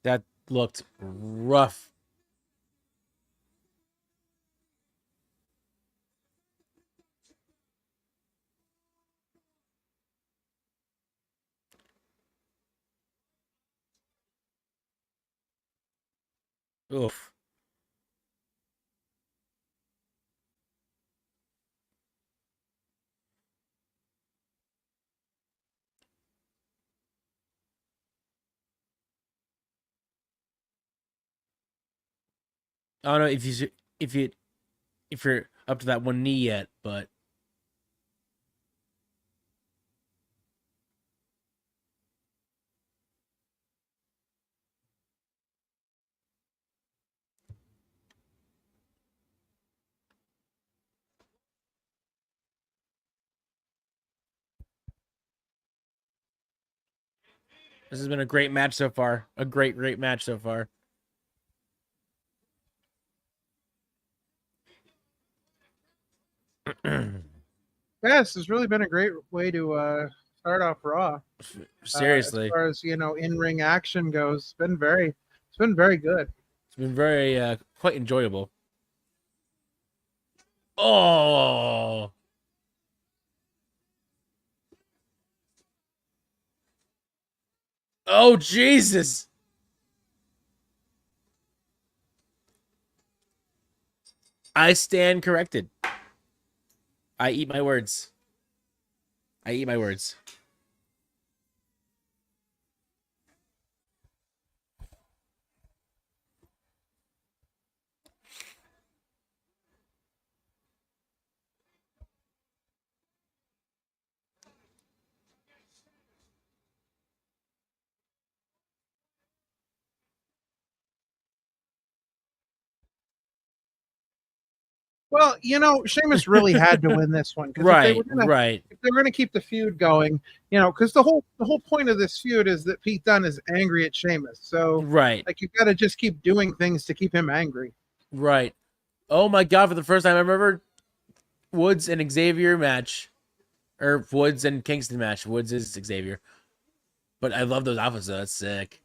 That looked rough. Oof. I don't know if you're up to that one knee yet, but this has been a great match so far. A great match so far. Yes, it's really been a great way to start off Raw. Seriously, as far as in-ring action goes, it's been very good. it's been very quite enjoyable. Oh, oh Jesus! I stand corrected. I eat my words. I eat my words. Well, Sheamus really had to win this one because Right, if they were gonna keep the feud going, because the whole point of this feud is that Pete Dunne is angry at Sheamus, so right, like you've got to just keep doing things to keep him angry. right. Oh my God! For the first time, I remember Woods and Xavier match, or Woods and Kingston match. Woods is Xavier, but I love those outfits. Though. That's sick.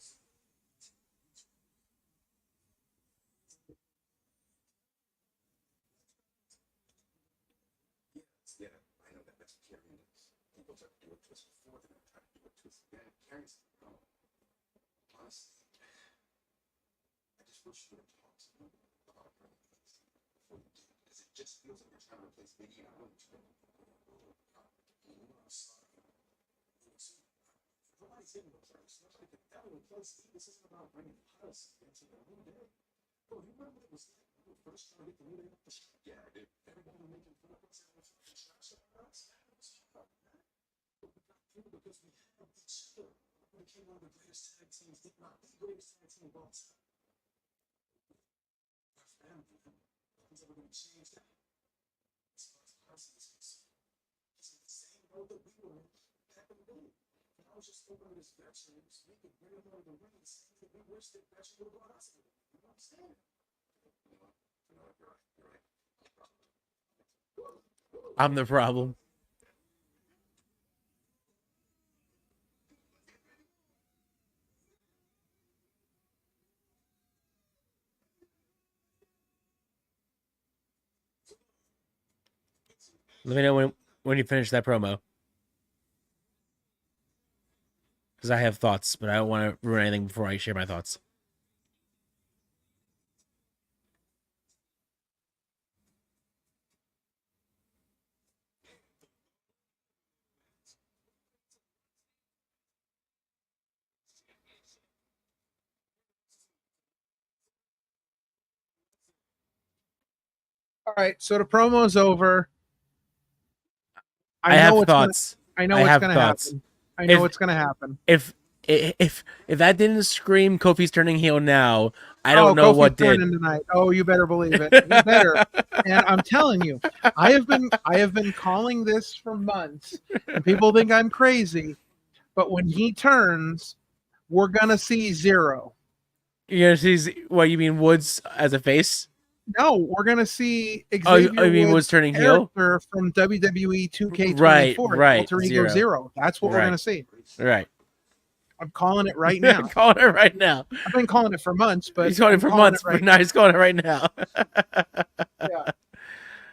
I'm the problem. Let me know when you finish that promo. Because I have thoughts, but I don't want to ruin anything before I share my thoughts. All right, so the promo's over. I have thoughts. I know what's gonna happen. I know what's gonna happen. If that didn't scream Kofi's turning heel now, I don't know Kofi's what did. Tonight. Oh, you better believe it. You better. And I'm telling you, I have been calling this for months, and people think I'm crazy. But when he turns, we're gonna see Zero. You're gonna see what you mean Woods as a face? No, we're gonna see Xavier Woods turning heel from WWE 2K24, right, Alter Ego Zero. That's what we're gonna see. Right. I'm calling it right now. Calling it right now. I've been calling it for months, but he's calling it for months, but now he's calling it right now.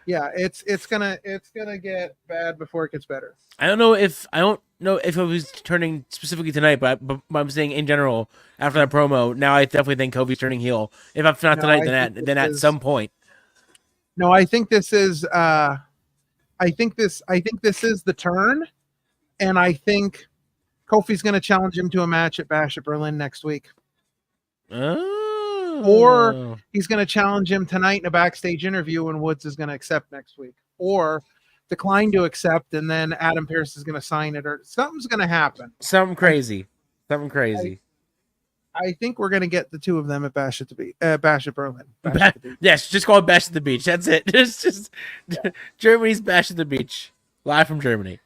Yeah, it's gonna get bad before it gets better. I don't know if it was turning specifically tonight, but I'm saying in general after that promo. Now I definitely think Kofi's turning heel. If not tonight, then at some point. No, I think this is. I think this is the turn, and I think Kofi's going to challenge him to a match at Bash at Berlin next week. Oh. Or he's going to challenge him tonight in a backstage interview, and Woods is going to accept next week. Or decline to accept, and then Adam Pearce is going to sign it, or something's going to happen. Something crazy. I think we're going to get the two of them at Bash at Berlin. Yes, just call it Bash at the Beach. That's it. Just Germany's Bash at the Beach, live from Germany.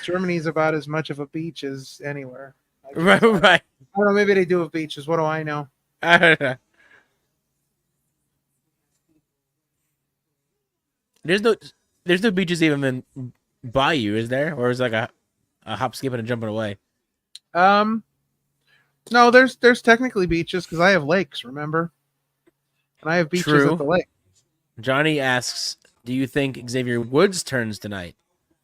Germany's about as much of a beach as anywhere. Right. I don't know. Maybe they do have beaches. What do I know? I don't know. There's no beaches even in Bayou, is there? Or is it like a hop, skipping, and jumping away? No, there's technically beaches because I have lakes. Remember, and I have beaches at the lake. Johnny asks, "Do you think Xavier Woods turns tonight?"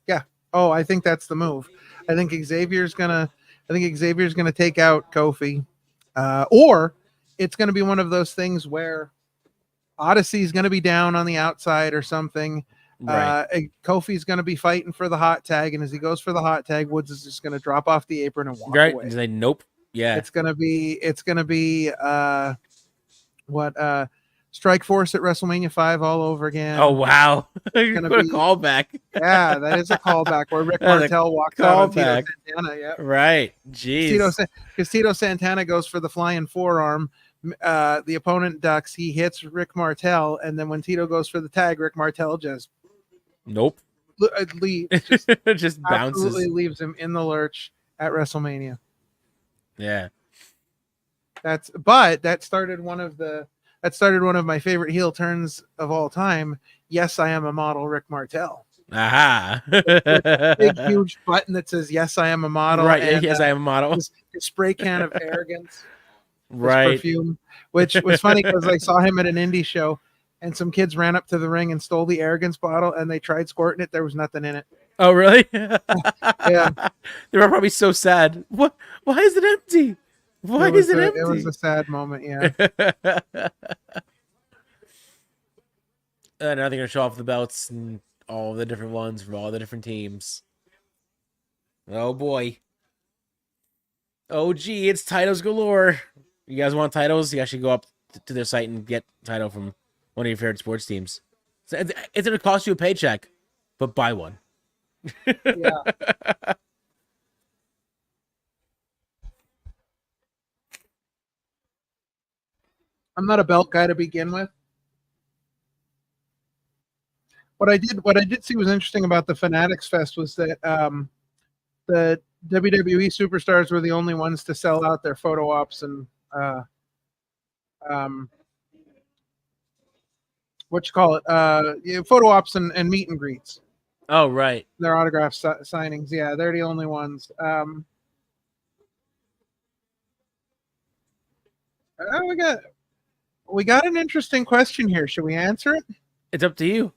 Yeah. Oh, I think that's the move. I think Xavier's gonna take out Kofi, or it's gonna be one of those things where Odyssey's going to be down on the outside or something. Right. Kofi's going to be fighting for the hot tag, and as he goes for the hot tag, Woods is just going to drop off the apron and walk Right. away. And say, nope. Yeah. It's going to be Strike Force at WrestleMania 5 all over again. Oh wow. It's What a callback. Yeah, that is a callback where Rick Martel walks out on Tito Santana. Yeah. Right. Jeez. Because Tito Santana goes for the flying forearm. The opponent ducks, he hits Rick Martel, and then when Tito goes for the tag, Rick Martel just nope. Leaves, just bounces. Absolutely leaves him in the lurch at WrestleMania. Yeah. That started one of my favorite heel turns of all time. Yes, I am a model, Rick Martel. Aha. Big huge button that says yes, I am a model. Right. And, yes, I am a model. His spray can of arrogance. Right. Perfume, which was funny because I saw him at an indie show and some kids ran up to the ring and stole the arrogance bottle and they tried squirting it. There was nothing in it. Oh, really? Yeah. They were probably so sad. What? Why is it empty? Why is it empty? It was a sad moment. Yeah. And now they're going to show off the belts and all the different ones from all the different teams. Oh, boy. Oh, gee, it's titles galore. You guys want titles? You guys should go up to their site and get a title from one of your favorite sports teams. It's going to cost you a paycheck, but buy one. Yeah. I'm not a belt guy to begin with. What I did see was interesting about the Fanatics Fest was that the WWE superstars were the only ones to sell out their photo ops and photo ops and meet and greets. Oh, right. Their autograph signings. Yeah, they're the only ones. We got an interesting question here. Should we answer it? It's up to you.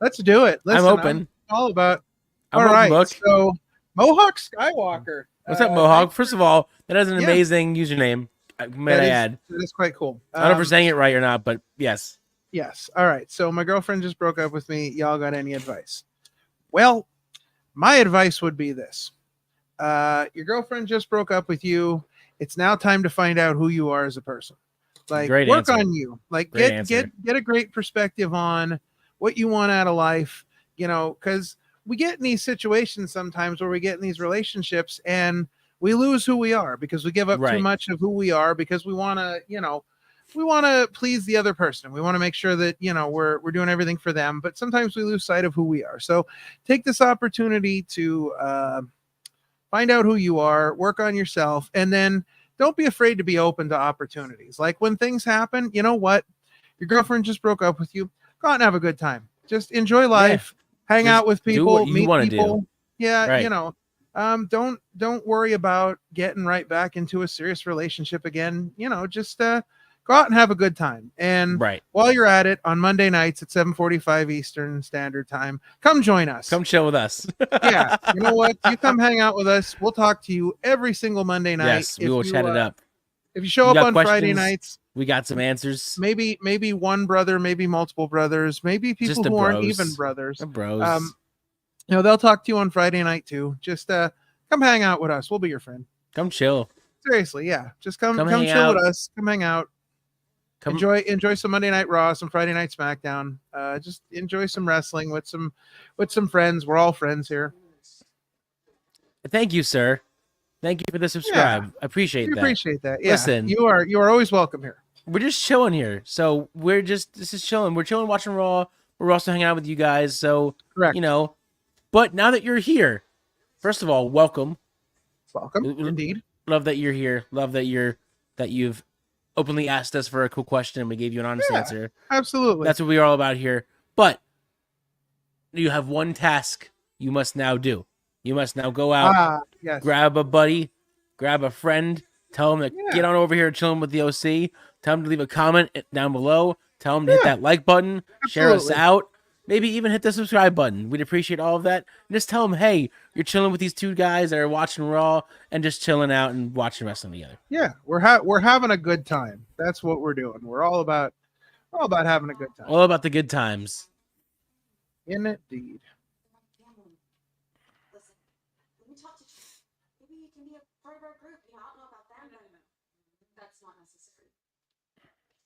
Let's do it. Listen, I'm open. All about. I'm all right. book. So Mohawk Skywalker. What's up, Mohawk? First of all, that has an amazing username. May I add? That is quite cool. I don't know if we're saying it right or not, but yes. Yes. All right. So my girlfriend just broke up with me. Y'all got any advice? Well, my advice would be this. Your girlfriend just broke up with you. It's now time to find out who you are as a person. Like, great work answer. on you. Like, get a great perspective on what you want out of life, because we get in these situations sometimes where we get in these relationships and we lose who we are because we give up too much of who we are because we want to, please the other person. We want to make sure that, we're doing everything for them, but sometimes we lose sight of who we are. So take this opportunity to find out who you are, work on yourself, and then don't be afraid to be open to opportunities. Like when things happen, you know what? Your girlfriend just broke up with you. Go out and have a good time. Just enjoy life, hang out with people, meet people. Yeah, right. Don't worry about getting right back into a serious relationship again. Just go out and have a good time. And while you're at it, on Monday nights at 7:45 Eastern Standard Time, come join us. Come chill with us. Yeah, you know what? You come hang out with us. We'll talk to you every single Monday night. Yes, we will chat it up. If you show up on Friday nights, we got some answers. Maybe one brother, maybe multiple brothers, maybe people who aren't even brothers. The bros. They'll talk to you on Friday night too. Just come hang out with us. We'll be your friend. Come chill. Seriously, yeah. Just come chill with us. Come hang out. Enjoy some Monday Night Raw, some Friday Night SmackDown. Just enjoy some wrestling with some friends. We're all friends here. Thank you, sir. Thank you for the subscribe. Yeah, I appreciate that. Appreciate that. Yeah. Listen, you are always welcome here. We're just chilling here. So this is chilling. We're chilling, watching Raw. We're also hanging out with you guys. So, correct. But now that you're here, first of all, welcome. Welcome, indeed. Love that you're here. Love that you've openly asked us for a cool question and we gave you an honest answer. Absolutely. That's what we're all about here. But you have one task you must now do. You must now go out, grab a buddy, grab a friend, tell them to get on over here chilling with the OC, tell them to leave a comment down below, tell them to hit that like button, share us out, maybe even hit the subscribe button. We'd appreciate all of that. And just tell them, hey, you're chilling with these two guys that are watching Raw and just chilling out and watching wrestling together. Yeah, we're having a good time. That's what we're doing. We're all about All about having a good time. All about the good times. Indeed. Listen, let me talk to you. Maybe you can be a part of our group. You know, I don't know about them, but that's not necessary.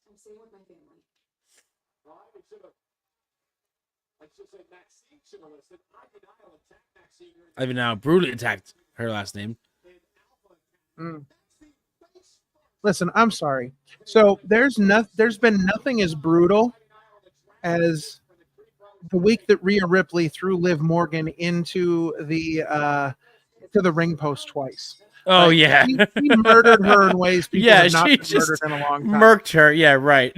I'm staying with my family. I've now brutally attacked her last name. Listen, I'm sorry. So there's been nothing as brutal as the week that Rhea Ripley threw Liv Morgan into the ring post twice. Oh, Like, yeah. he murdered her in ways people Yeah, have not she been just murdered in a long time. murked her. Yeah, right.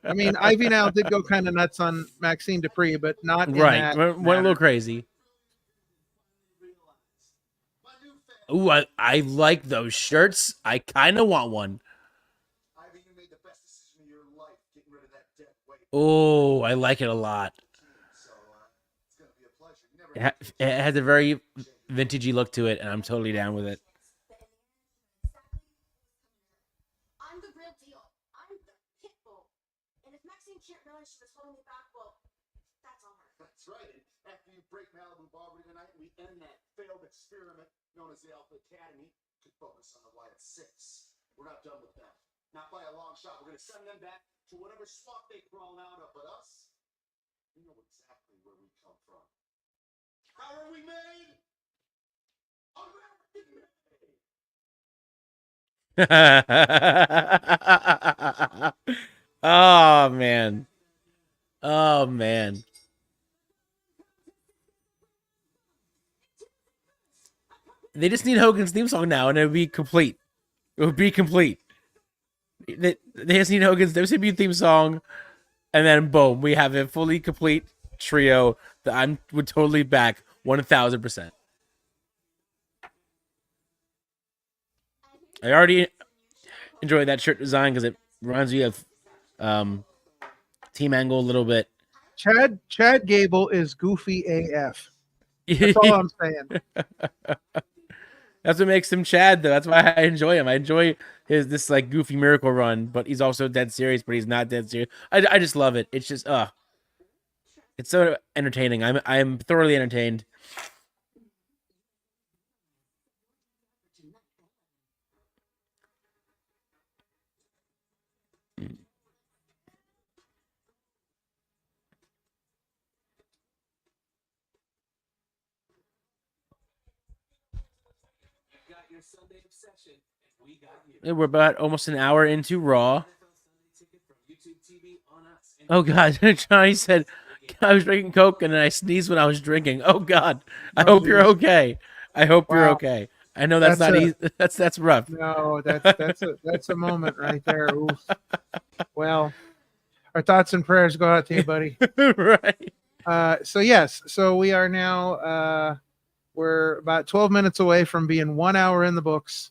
I mean, Ivy now did go kind of nuts on Maxine Dupree, but not in Right. that Went a manner. little crazy. Ooh, I like those shirts. I kind of want one. Oh, I like it a lot. It has a very vintagey look to it, and I'm totally down with it. I'm the real deal. I'm the pit bull. And if Maxine can't realize she was holding me back, well, that's on her. That's right. After you break Malibu Barbary tonight, we end that failed experiment known as the Alpha Academy. We can focus on the Wyatt Six. We're not done with them. Not by a long shot. We're going to send them back to whatever swamp they crawled out of. But us, we know exactly where we come from. How are we made? American made. Oh, man. Oh, man. They just need Hogan's theme song now, and it would be complete. It would be complete. They just need Hogan's WCW theme song, and then boom, we have a fully complete trio that I would totally back 1000%. I already enjoy that shirt design because it reminds me of Team Angle a little bit. Chad Gable is goofy AF. That's all I'm saying. That's what makes him Chad, though. That's why I enjoy him. I enjoy this like goofy miracle run, but he's also dead serious, but he's not dead serious. I just love it. It's just it's so entertaining. I'm thoroughly entertained. We're about almost an hour into Raw. Oh God, Johnny said I was drinking Coke and then I sneezed when I was drinking. Oh God, I hope you're okay. I hope you're okay. I know that's not easy. That's rough. No, that's a moment right there. Oof. Well, our thoughts and prayers go out to you, buddy. Right. So we are now we're about 12 minutes away from being 1 hour in the books.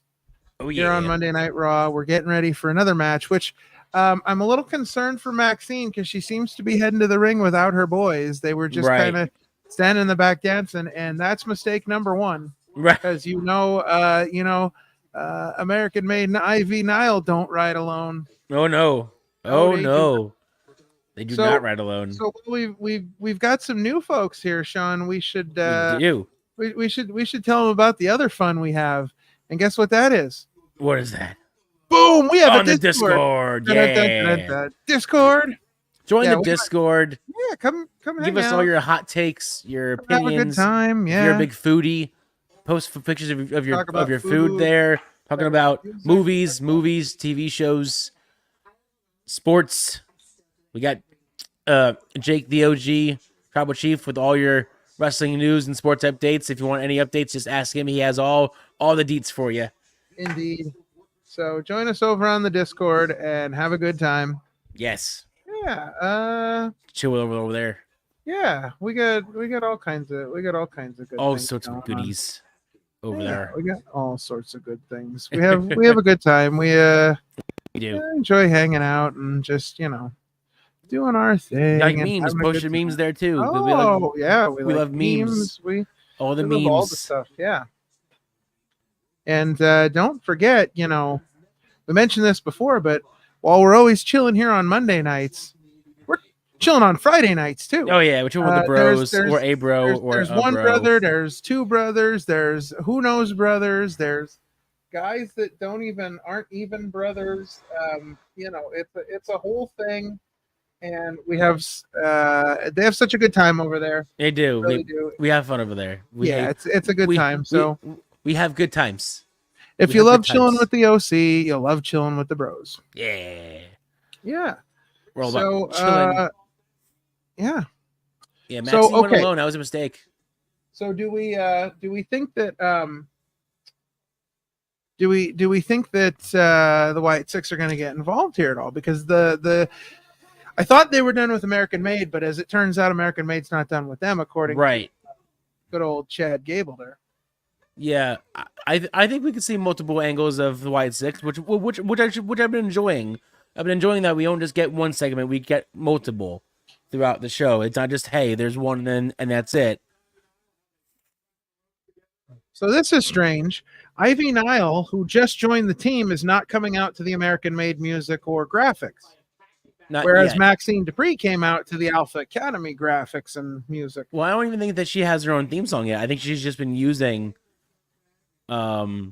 Oh, here on Monday Night Raw. We're getting ready for another match, which I'm a little concerned for Maxine because she seems to be heading to the ring without her boys. They were just kind of standing in the back dancing, and that's mistake number one. Right. Because American Made Ivy Nile don't ride alone. Oh no. Oh no. They do not ride alone. So we've got some new folks here, Sean. We should we should tell them about the other fun we have. And guess what that is? What is that? Boom! We have on the Discord. Yeah. Discord. Join the Discord. Yeah, come. Give us all your hot takes, your opinions. Have a good time. Yeah. If you're a big foodie, post pictures of your food there. Talking about movies, TV shows, sports. We got Jake the OG, Tribal Chief, with all your wrestling news and sports updates. If you want any updates, just ask him. He has all the deets for you. Indeed. So join us over on the Discord and have a good time. Yes. Yeah. Chill over there. Yeah, we got all kinds of good all things sorts of goodies over there. We got all sorts of good things. We have a good time. We do enjoy hanging out and just doing our thing. Like memes, posting memes there too. Oh yeah, we love memes. All the memes, all the stuff. Yeah. And don't forget, we mentioned this before, but while we're always chilling here on Monday nights, we're chilling on Friday nights too. Oh yeah, we're chilling with the bros, or a bro, there's or a one bro. brother, there's two brothers, there's who knows brothers, there's guys that aren't even brothers. It's a whole thing, and we have they have such a good time over there. They do. They really do. We have fun over there. It's a good time. So we have good times. If you love chilling with the OC, you'll love chilling with the bros. Yeah. Yeah. We're all about chilling. Yeah. Yeah, Maxine went alone. That was a mistake. So do we think that do we think that the White Six are going to get involved here at all? Because I thought they were done with American Made, but as it turns out, American Made's not done with them, according to good old Chad Gable there. Yeah, I think we could see multiple angles of the White Six, which I've been enjoying. I've been enjoying that we don't just get one segment; we get multiple throughout the show. It's not just hey, there's one and that's it. So this is strange. Ivy Nile, who just joined the team, is not coming out to the American Made music or graphics. Whereas Maxine Dupree came out to the Alpha Academy graphics and music. Well, I don't even think that she has her own theme song yet. I think she's just been using Alpha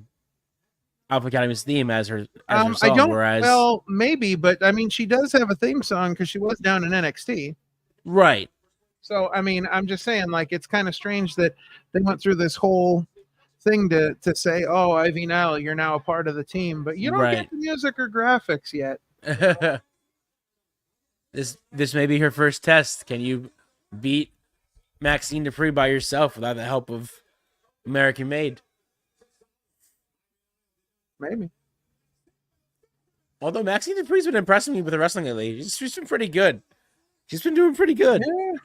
Academy's theme as her song. I don't. Whereas, well, maybe, but I mean, she does have a theme song because she was down in NXT. Right. So I mean, I'm just saying, like, it's kind of strange that they went through this whole thing to say, "Oh, Ivy Nile, you're now a part of the team," but you don't get the music or graphics yet. This may be her first test. Can you beat Maxine Dupree by yourself without the help of American Made? Maybe. Although Maxine Dupree's been impressing me with the wrestling lately. She's been pretty good. She's been doing pretty good. Yeah.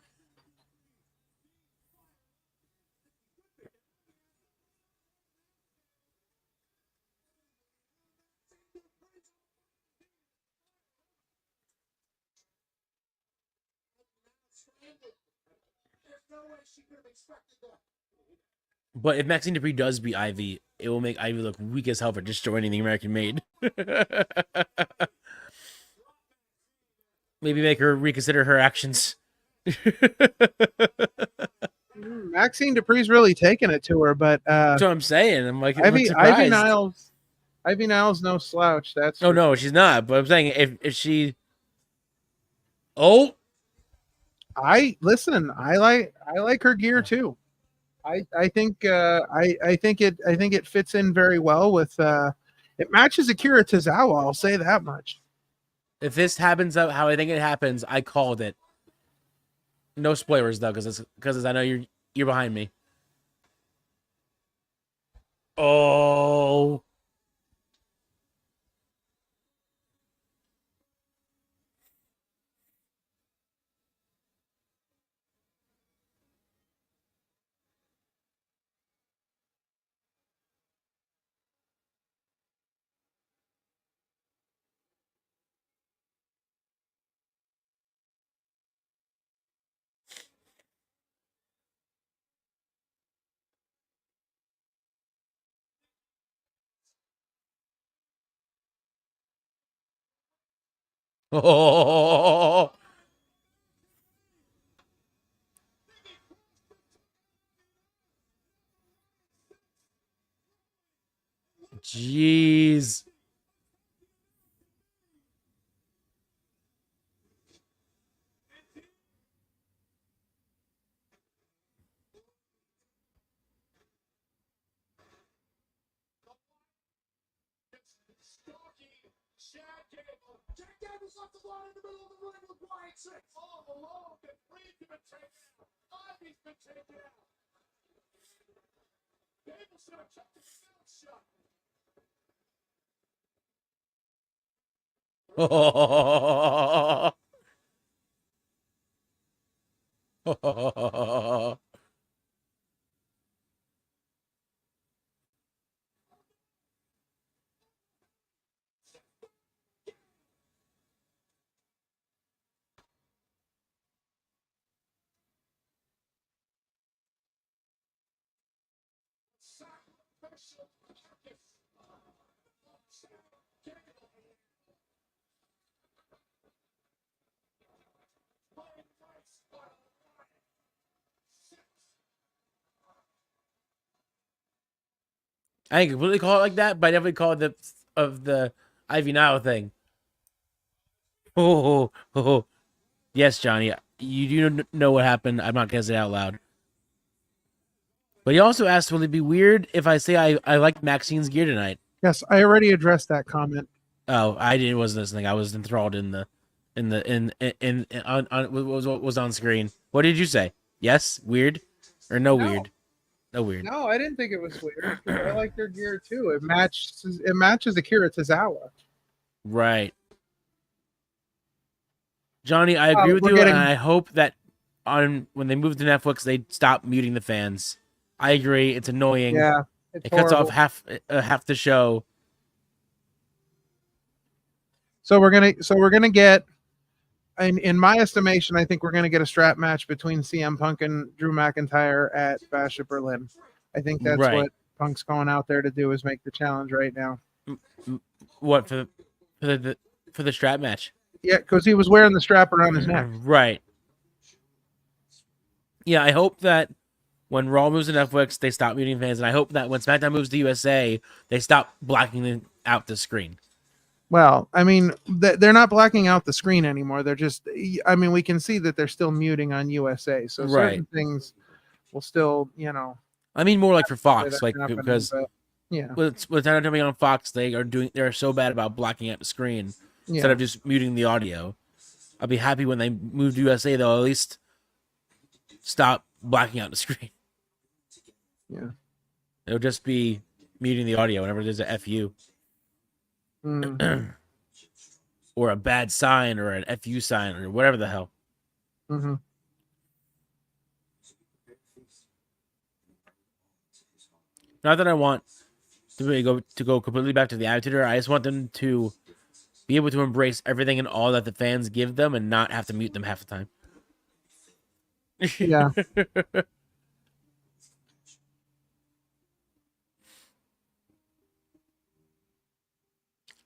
But if Maxine Dupree does beat Ivy, it will make Ivy look weak as hell for just joining the American Made. Maybe make her reconsider her actions. Maxine Dupree's really taking it to her, but that's what I'm saying. I'm like, Ivy Nile's no slouch. That's no, she's not. But I'm saying if she, I like her gear too. I think it fits in very well with it matches Akira Tozawa. I'll say that much. If this happens out how I think it happens, I called it. No spoilers though, because I know you're behind me. Oh. Oh. Jeez. Jack Gable's left the line in the middle of the ring with Wyatt Six. All alone, and Reed's been taken out. Ivy's been taken out. Gable should have kept his mouth shut. I ain't completely call it like that, but I definitely call it the Ivy Nile thing. Oh. Yes, Johnny. You do know what happened. I'm not gonna say it out loud. But he also asked, will it be weird if I say I liked Maxine's gear tonight? Yes, I already addressed that comment. Oh, I didn't wasn't listening. I was enthralled in on what was on screen. What did you say? Yes, weird, or no, weird? No weird. No, I didn't think it was weird. I like their gear too. It matches Akira Tozawa. Right. Johnny, I agree with you, and I hope that when they move to Netflix, they stop muting the fans. I agree. It's annoying. Yeah, it cuts off half the show. So we're gonna get, in my estimation, I think we're gonna get a strap match between CM Punk and Drew McIntyre at Bash at Berlin. I think that's what Punk's going out there to do, is make the challenge right now. What for the strap match? Yeah, because he was wearing the strap around his neck. Right. Yeah, I hope that when Raw moves to Netflix, they stop muting fans, and I hope that when SmackDown moves to USA, they stop blacking out the screen. Well, I mean, they're not blacking out the screen anymore. They're just, I mean, we can see that they're still muting on USA. So certain things will still, I mean, more like for Fox, because yeah, with WWE on Fox, they're so bad about blacking out the screen instead of just muting the audio. I'll be happy when they move to USA, they'll at least stop blacking out the screen. Yeah, it'll just be muting the audio whenever there's a FU. Or a bad sign or an FU sign or whatever the hell. Mm-hmm. Not that I want to go completely back to the Attitude Era. I just want them to be able to embrace everything and all that the fans give them and not have to mute them half the time. Yeah.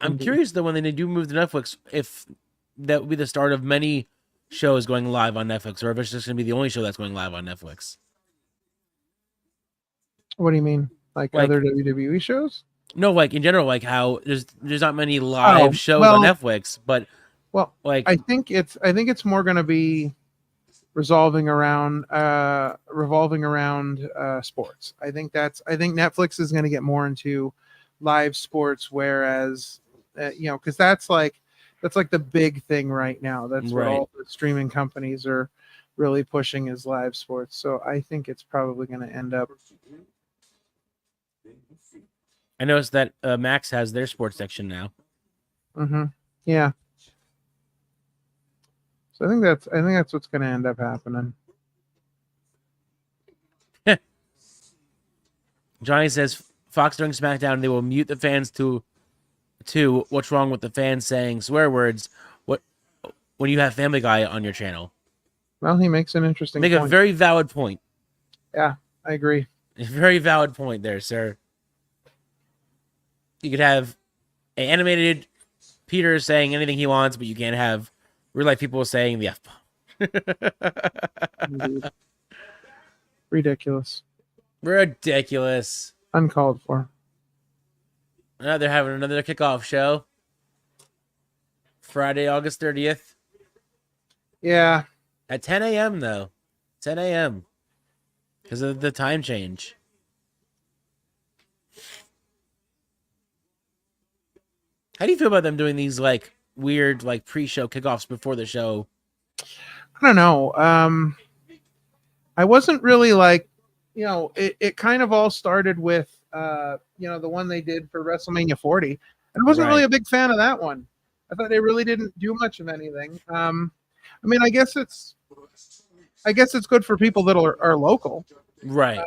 I'm curious though, when they do move to Netflix, if that will be the start of many shows going live on Netflix, or if it's just going to be the only show that's going live on Netflix. What do you mean? Like other WWE shows? No, like in general, like how there's not many live shows on Netflix, but I think it's more going to be revolving around sports. I think Netflix is going to get more into live sports, whereas because that's like the big thing right now. That's what all the streaming companies are really pushing, is live sports. So I think it's probably going to end up. I noticed that Max has their sports section now. Mm-hmm. Yeah. So I think that's what's going to end up happening. Johnny says Fox during SmackDown, they will mute the fans to what's wrong with the fans saying swear words when you have Family Guy on your channel. Well, he makes an interesting point. A very valid point. Yeah, I agree. A very valid point there, sir. You could have an animated Peter saying anything he wants, but you can't have real life people saying the F-bomb. Ridiculous. Uncalled for. Now they're having another kickoff show. Friday, August 30th. Yeah. At 10 a.m. though. 10 a.m. Because of the time change. How do you feel about them doing these like weird like pre-show kickoffs before the show? I don't know. I wasn't really like, it kind of all started with the one they did for WrestleMania 40. And I wasn't really a big fan of that one. I thought they really didn't do much of anything. I mean, I guess it's good for people that are local. Right.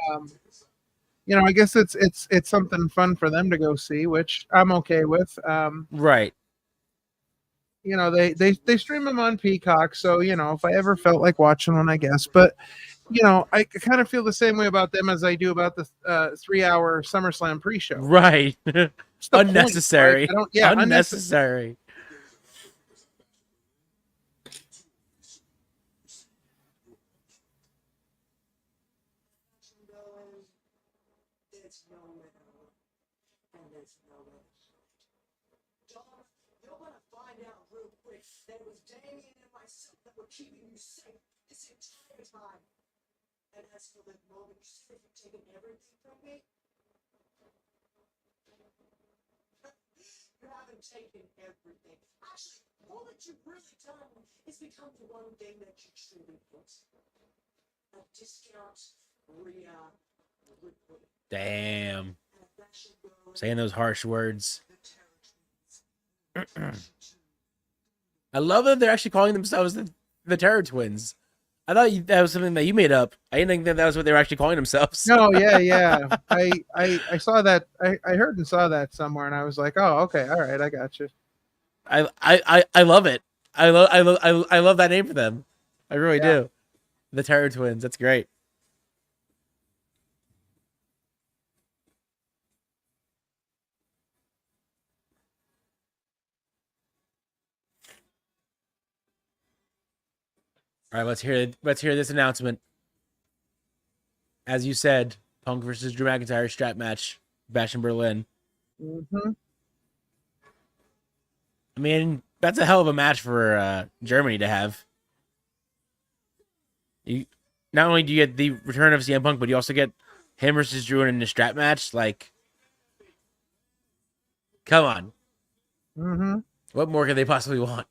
I guess it's something fun for them to go see, which I'm okay with. Right. They stream them on Peacock, so if I ever felt like watching one, I guess. But I kind of feel the same way about them as I do about the 3-hour SummerSlam pre-show. Right. Unnecessary. Point, unnecessary. And there's no way. Dog, you're gonna find out real quick that it was Damien and myself that were keeping you safe this entire time. And as for the moment you said you've taken everything from me, you haven't taken everything. Actually, all that you've really done is become the one thing that you truly want. A discount liquid. Damn. Saying those harsh words. I love that they're actually calling themselves the Terror Twins. I thought that was something that you made up. I didn't think that was what they were actually calling themselves. No, yeah. I saw that. I heard and saw that somewhere, and I was like, oh, okay, all right, I got you. I love it. I love that name for them. I really do. The Terror Twins. That's great. All right, let's hear this announcement. As you said, Punk versus Drew McIntyre strap match, Bash in Berlin. Mm-hmm. I mean, that's a hell of a match for Germany to have. You not only do you get the return of CM Punk, but you also get him versus Drew in a strap match. Like, come on. Mm-hmm. What more could they possibly want?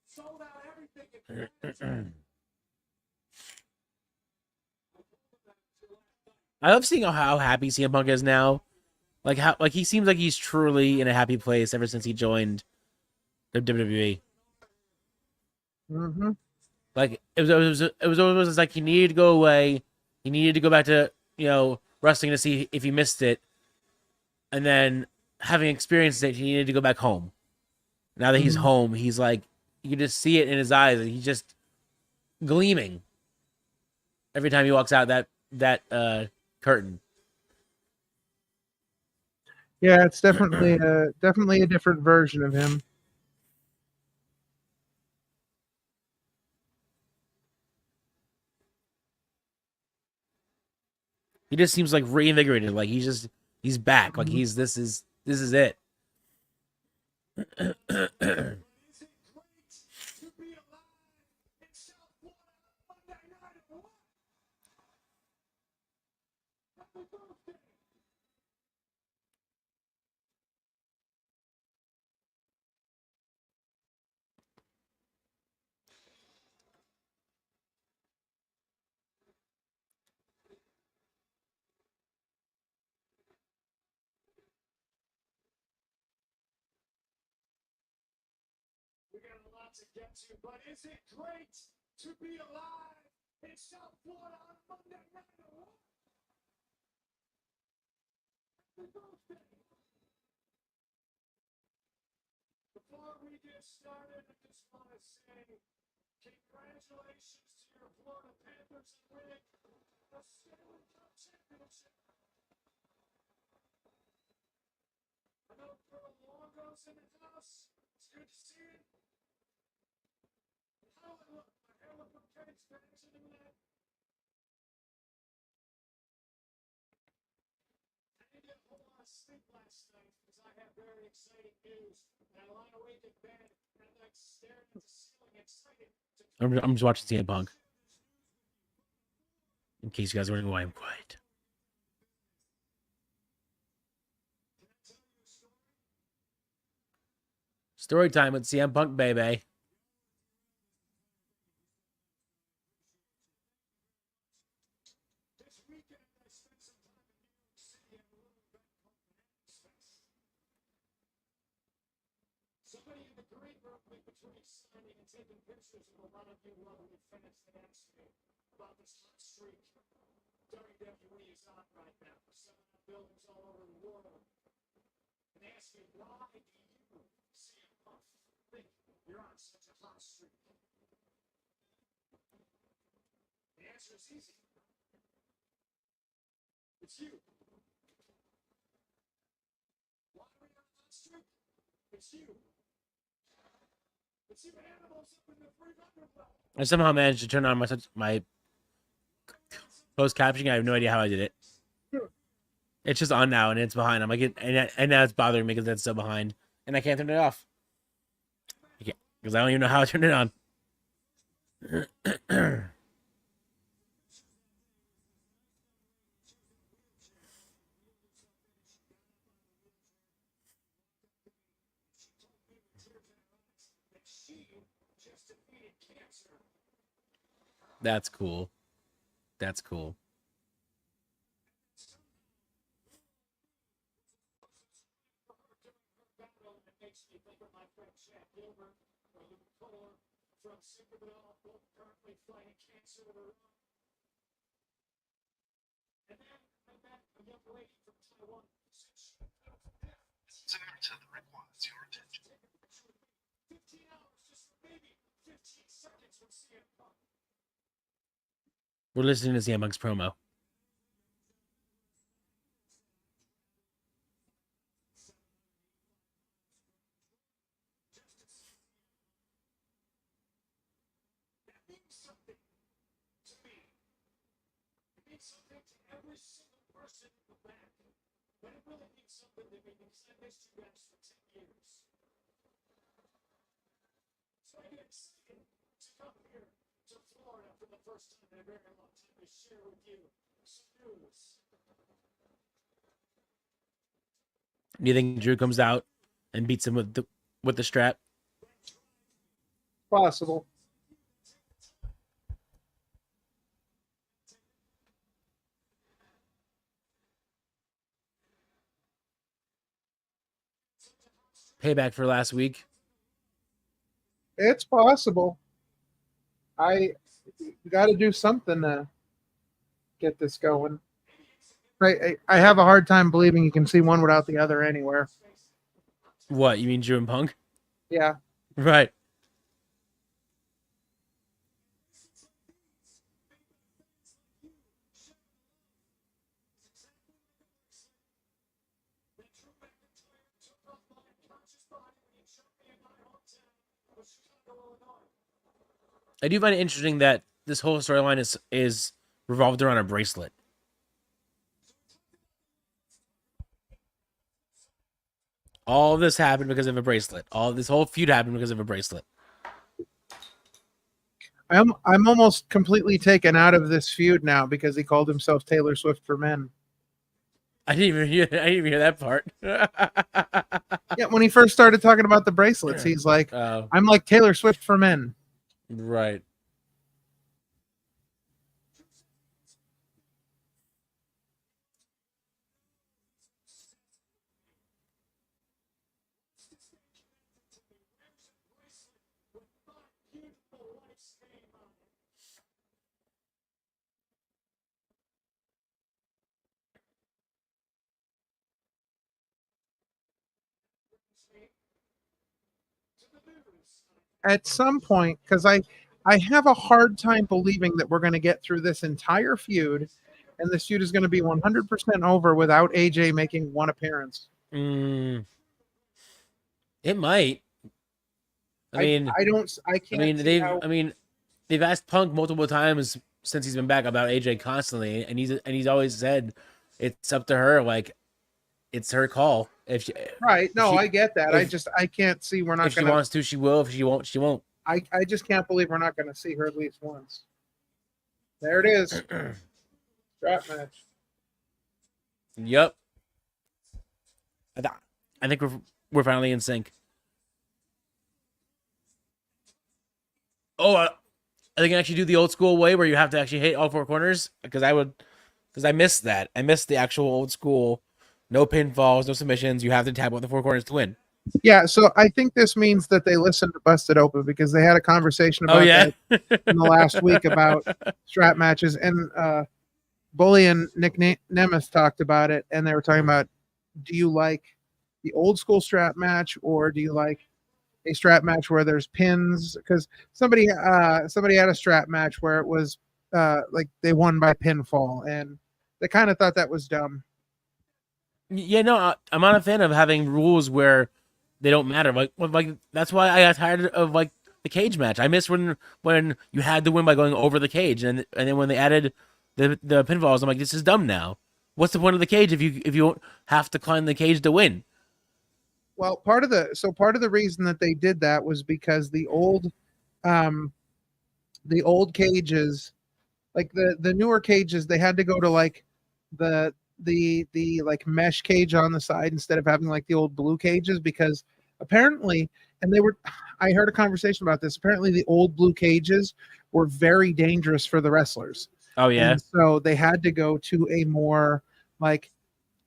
Sold out everything. I love seeing how happy CM Punk is now. Like he seems like he's truly in a happy place ever since he joined the WWE. Mm-hmm. Like it was always like he needed to go away. He needed to go back to wrestling to see if he missed it, and then having experienced it, he needed to go back home. Now that he's home, he's like you can just see it in his eyes, and he's just gleaming every time he walks out that curtain. Yeah, it's definitely a different version of him. He just seems like reinvigorated. Like he's back. Like this is it. We got a lot to get to, but is it great to be alive in South Florida on Monday night or what? Happy birthday. Before we get started, I just want to say congratulations to your Florida Panthers and winning the Stanley Cup Championship. I know Pearl Longo's in the house. It's good to see you. How I look? My hair look okay? It's matching in that. I didn't get a whole lot of sleep last night because I had very exciting news. And I lie awake in bed and I'm like staring at the ceiling, excited. I'm just watching CM Punk. In case you guys are wondering why I'm quiet. Story time with CM Punk, baby. This weekend, I spent some time in New York City at a little event called Manhattan Space. Somebody in the green room in between signing and taking pictures of a lot of you lovely fans that asked me about this hot streak WWE is on right now. Selling out buildings all over the world. And they asked me, why do you, CM Punk, think you're on such a hot streak? The answer is easy. It's you. Why are we on a hot streak? I somehow managed to turn on my closed captioning. I have no idea how I did it. It's just on now, and it's behind. I'm like, and now it's bothering me because it's so behind, and I can't turn it off. Because I don't even know how I turned it on. That's cool. That's cool. We're listening to CM Punk's promo. Do you think Drew comes out and beats him with the strap? Possible. Payback for last week. It's possible. I got to do something to get this going. I have a hard time believing you can see one without the other anywhere. What, you mean Drew and Punk? Yeah. Right. I do find it interesting that this whole storyline is revolved around a bracelet. All of this happened because of a bracelet. All of this whole feud happened because of a bracelet. I'm almost completely taken out of this feud now because he called himself Taylor Swift for men. I didn't even hear that part. Yeah, when he first started talking about the bracelets, he's like, I'm like Taylor Swift for men. Right. At some point, because I have a hard time believing that we're going to get through this entire feud, and this feud is going to be 100% over without AJ making one appearance. It might. I mean, they've asked Punk multiple times since he's been back about AJ constantly, and he's always said it's up to her. Like, it's her call. I get that. I can't see we're not. If she wants to, she will. If she won't, she won't. I just can't believe we're not going to see her at least once. There it is. Strap match. Yep. I think we're finally in sync. Oh, they can actually do the old school way where you have to actually hit all four corners, because I missed that. I missed the actual old school. No pinfalls, no submissions. You have to tap out the four corners to win. Yeah, so I think this means that they listened to Busted Open, because they had a conversation about that in the last week about strap matches, and Bully and Nick Nemeth talked about it, and they were talking about, do you like the old school strap match, or do you like a strap match where there's pins? Because somebody had a strap match where it was like they won by pinfall, and they kind of thought that was dumb. Yeah, no, I'm not a fan of having rules where they don't matter. Like that's why I got tired of like the cage match. I miss when you had to win by going over the cage, and then when they added the pinfalls, I'm like, this is dumb now. What's the point of the cage if you don't have to climb the cage to win? Well, part of the reason that they did that was because the old cages, like the newer cages, they had to go to like the like mesh cage on the side instead of having like the old blue cages, because apparently, and I heard a conversation about this. Apparently the old blue cages were very dangerous for the wrestlers. Oh yeah. And so they had to go to a more like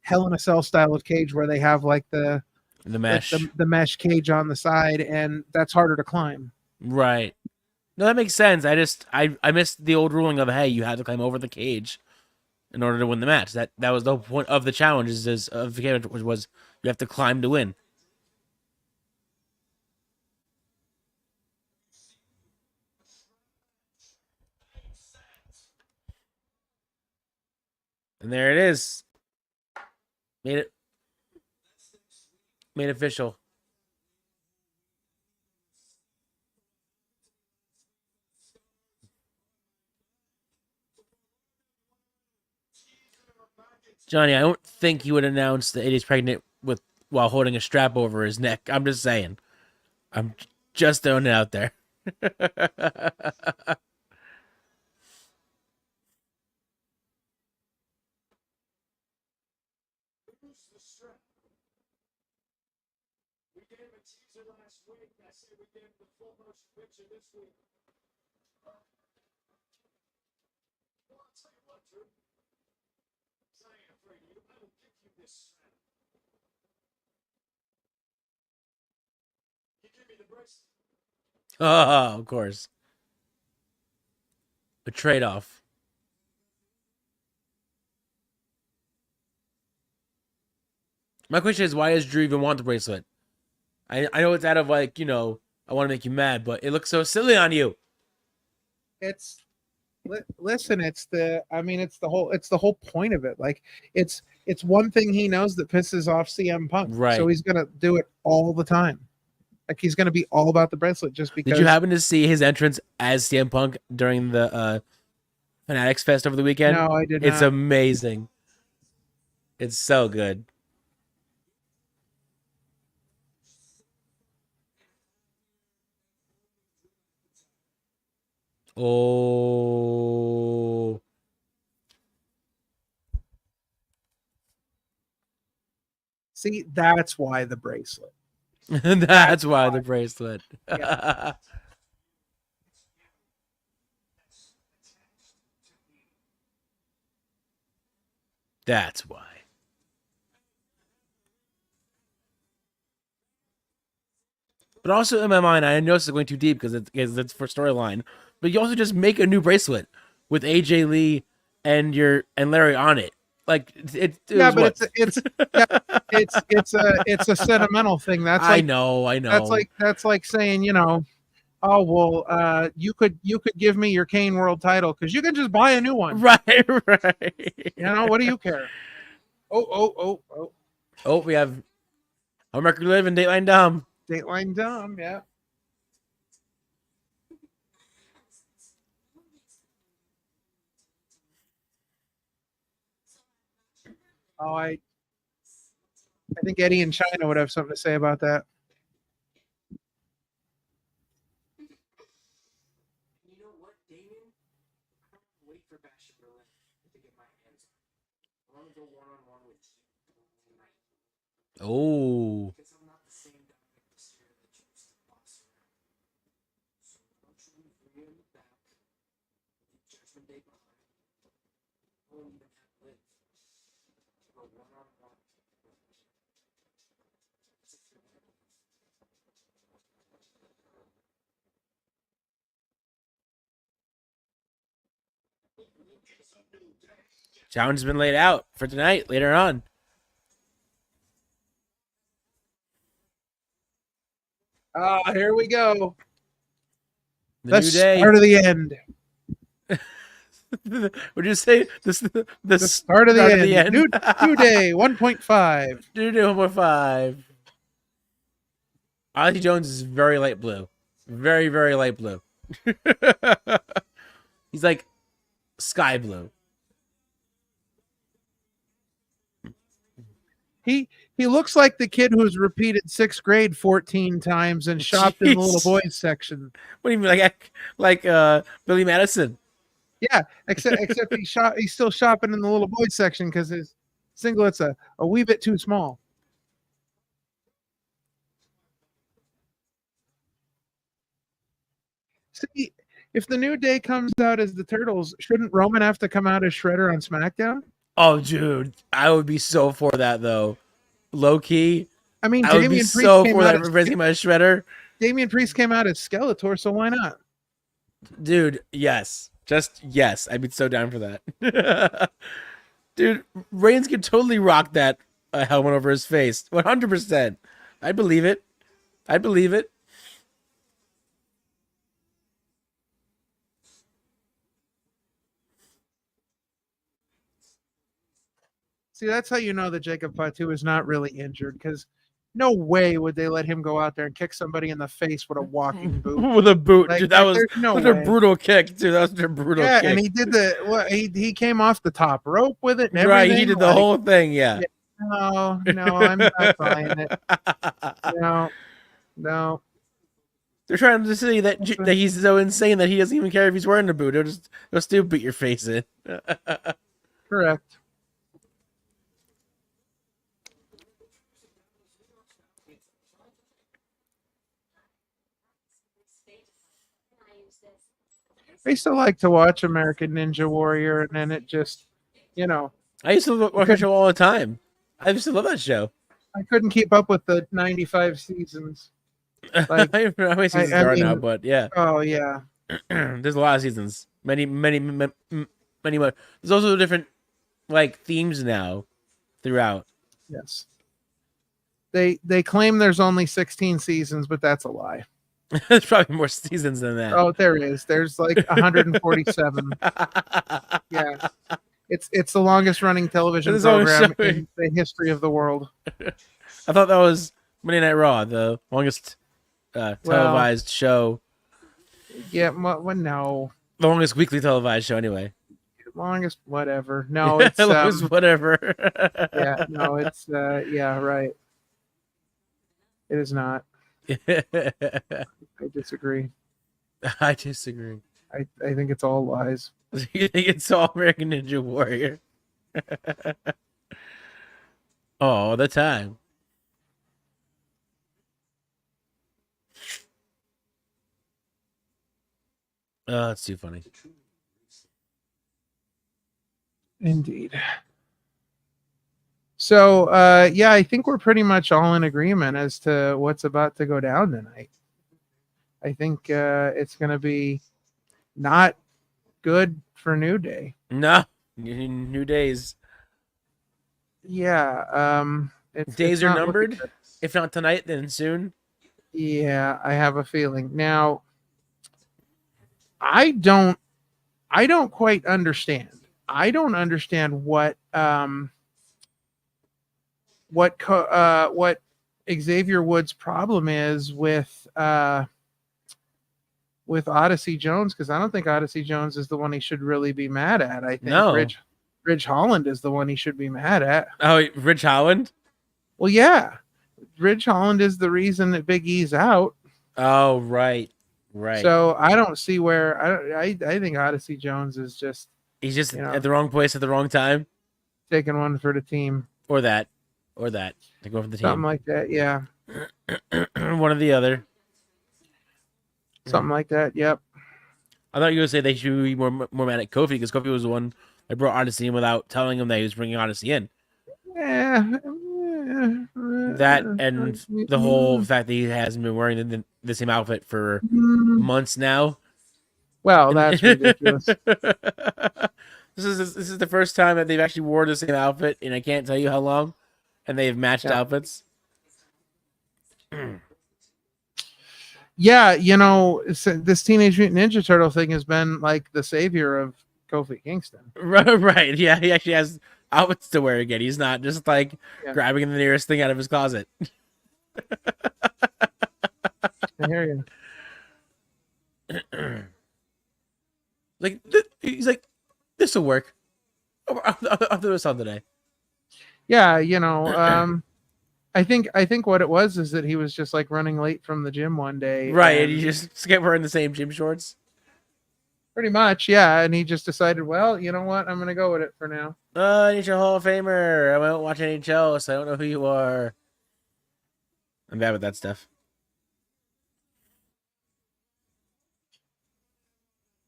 Hell in a Cell style of cage where they have like the mesh, the mesh cage on the side, and that's harder to climb. Right. No, that makes sense. I missed the old ruling of, hey, you had to climb over the cage in order to win the match. That was the whole point of the challenge of the game, was you have to climb to win. And there it is. Made official. Johnny, I don't think he would announce that he's pregnant while holding a strap over his neck. I'm just saying. I'm just throwing it out there. We gave a teaser last week. I say we gave the full motion picture this week. Well, I'll tell you what, Drew. I ain't afraid of you. I will give you this strap. You give me the bracelet. Oh, of course. A trade-off. My question is, why does Drew even want the bracelet? I know it's out of like, I want to make you mad, but it looks so silly on you. Listen, it's the whole point of it. Like it's one thing he knows that pisses off CM Punk. Right. So he's gonna do it all the time. Like he's gonna be all about the bracelet just because. Did you happen to see his entrance as CM Punk during the Fanatics Fest over the weekend? No, I did not. It's amazing. It's so good. Oh. See, that's why the bracelet. That's why the bracelet. Yeah. That's why. But also in my mind, I know it's going too deep because it's for storyline. But you also just make a new bracelet with AJ Lee and Larry on it. Like it's a sentimental thing. That's like, I know. That's like saying, oh well, you could give me your Kane World title because you can just buy a new one. Right. What do you care? Oh. Oh, we have Home Record Live and Dateline Dom. Dateline Dom, yeah. Oh, I think Eddie in China would have something to say about that. You know what, Damien? I don't wait for Bastion Berlin to get my hands on. I want to go one-on-one with you tonight. Oh. Because I'm not the same Dominic Mysterio that you used to boss around. So don't you leave Rhea in the back, with Judgment Day behind. I won't even have Liv to go one-on-one with me. That's a fair enough. Challenge has been laid out for tonight, later on. Here we go. The New Day. Start of the end. Would you say the start of the end? New Day 1.5. New Day 1.5. Ozzy Jones is very light blue. Very, very light blue. He's like sky blue. He looks like the kid who's repeated 6th grade 14 times and shopped in the little boys section. What do you mean, like Billy Madison? Yeah, except he's still shopping in the little boys section because his singlet's a wee bit too small. See, if the New Day comes out as the Turtles, shouldn't Roman have to come out as Shredder on SmackDown? Oh, dude, I would be so for that though. Low key, I mean, I would be so for that. Representing my Shredder. Damian Priest came out as Skeletor, so why not? Dude, yes, just yes. I'd be so down for that. Dude, Reigns could totally rock that helmet over his face. 100%. I believe it. I believe it. See, that's how you know that Jacob Fatu is not really injured, because no way would they let him go out there and kick somebody in the face with a walking boot. With a boot, like, dude. That was no such a brutal kick, dude. That was a brutal kick. Yeah, and he did he came off the top rope with it and everything. Right, he did the whole thing, yeah. No, I'm not buying it. No. They're trying to say that he's so insane that he doesn't even care if he's wearing a boot. He'll still beat your face in. Correct. I used to like to watch American Ninja Warrior, and then it just, I used to watch that show all the time. I used to love that show. I couldn't keep up with the 95 seasons. Like, I don't know how many seasons there are now, but yeah. Oh, yeah. There's a lot of seasons. Many more. There's also different, themes now throughout. Yes. They claim there's only 16 seasons, but that's a lie. There's probably more seasons than that. Oh, there is. There's 147. Yeah. It's the longest running television program in the history of the world. I thought that was Monday Night Raw, the longest televised show. Yeah, no. The longest weekly televised show, anyway. Longest whatever. No, it's longest whatever. Yeah, no, it's yeah, right. It is not. I disagree. I disagree. I think it's all lies. You think it's all American Ninja Warrior? All the time. Oh, it's too funny. Indeed. So, yeah, I think we're pretty much all in agreement as to what's about to go down tonight. I think it's going to be not good for New Day. No, New Days. Yeah. Days are numbered. If not tonight, then soon. Yeah, I have a feeling. Now, I don't quite understand. I don't understand what Xavier Woods' problem is with Odyssey Jones, because I don't think Odyssey Jones is the one he should really be mad at. I think Ridge Holland is the one he should be mad at. Oh, Ridge Holland? Well, yeah. Ridge Holland is the reason that Big E's out. Oh, right. So I don't see where I think Odyssey Jones is just he's just at the wrong place at the wrong time. Taking one for the team. Or that. To go for the team. Something like that, yeah. One or the other. Something like that, yep. I thought you were going to say they should be more mad at Kofi, because Kofi was the one that brought Odyssey in without telling him that he was bringing Odyssey in. Yeah. That and the whole fact that he hasn't been wearing the same outfit for months now. Well, that's ridiculous. This is the first time that they've actually worn the same outfit, and I can't tell you how long, and they've matched outfits. Yeah, this Teenage Mutant Ninja Turtle thing has been like the savior of Kofi Kingston. Right, yeah, he actually has outfits to wear again. He's not just grabbing the nearest thing out of his closet. I hear you. Like he's like, this will work. I'll do this on today. Yeah, I think what it was is that he was just like running late from the gym one day. Right, and you just kept wearing the same gym shorts. Pretty much, yeah. And he just decided, well, you know what? I'm gonna go with it for now. You're a Hall of Famer. I won't watch NHL, so I don't know who you are. I'm bad with that stuff.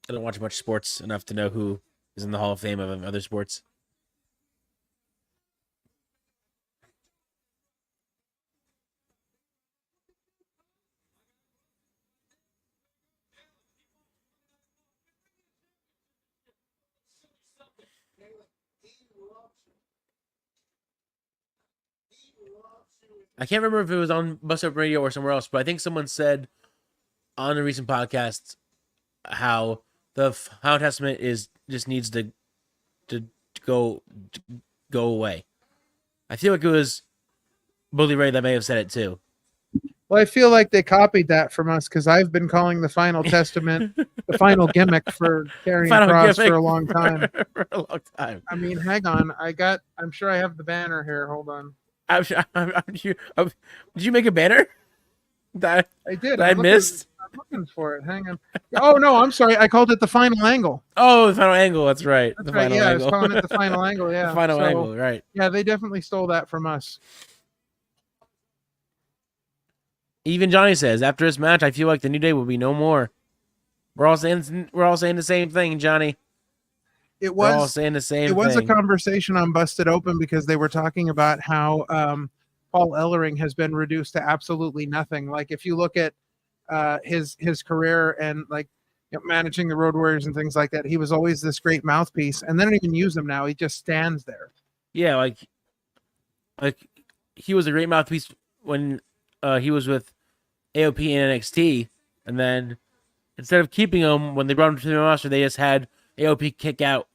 I don't watch much sports enough to know who is in the Hall of Fame of other sports. I can't remember if it was on Bust Up Radio or somewhere else, but I think someone said on a recent podcast how the Final Testament just needs to go away. I feel like it was Bully Ray that may have said it too. Well, I feel like they copied that from us because I've been calling the Final Testament the final gimmick for carrying cross for a long time. For a long time. I mean, hang on. I'm sure I have the banner here. Hold on. Did you make a banner? I did. I missed. I'm looking for it. Hang on. Oh no, I'm sorry. I called it the final angle. Oh, the final angle. That's right. That's right. Yeah, angle. I was calling it the final angle. Yeah. The final angle. Right. Yeah, they definitely stole that from us. Even Johnny says, after this match, I feel like the New Day will be no more. We're all saying the same thing, Johnny. We're all saying the same thing. It was a conversation on Busted Open because they were talking about how Paul Ellering has been reduced to absolutely nothing. Like if you look at his career and like managing the Road Warriors and things like that, he was always this great mouthpiece, and they don't even use him now. He just stands there. Yeah, like he was a great mouthpiece when he was with AOP and NXT, and then instead of keeping him when they brought him to the roster, they just had AOP kick out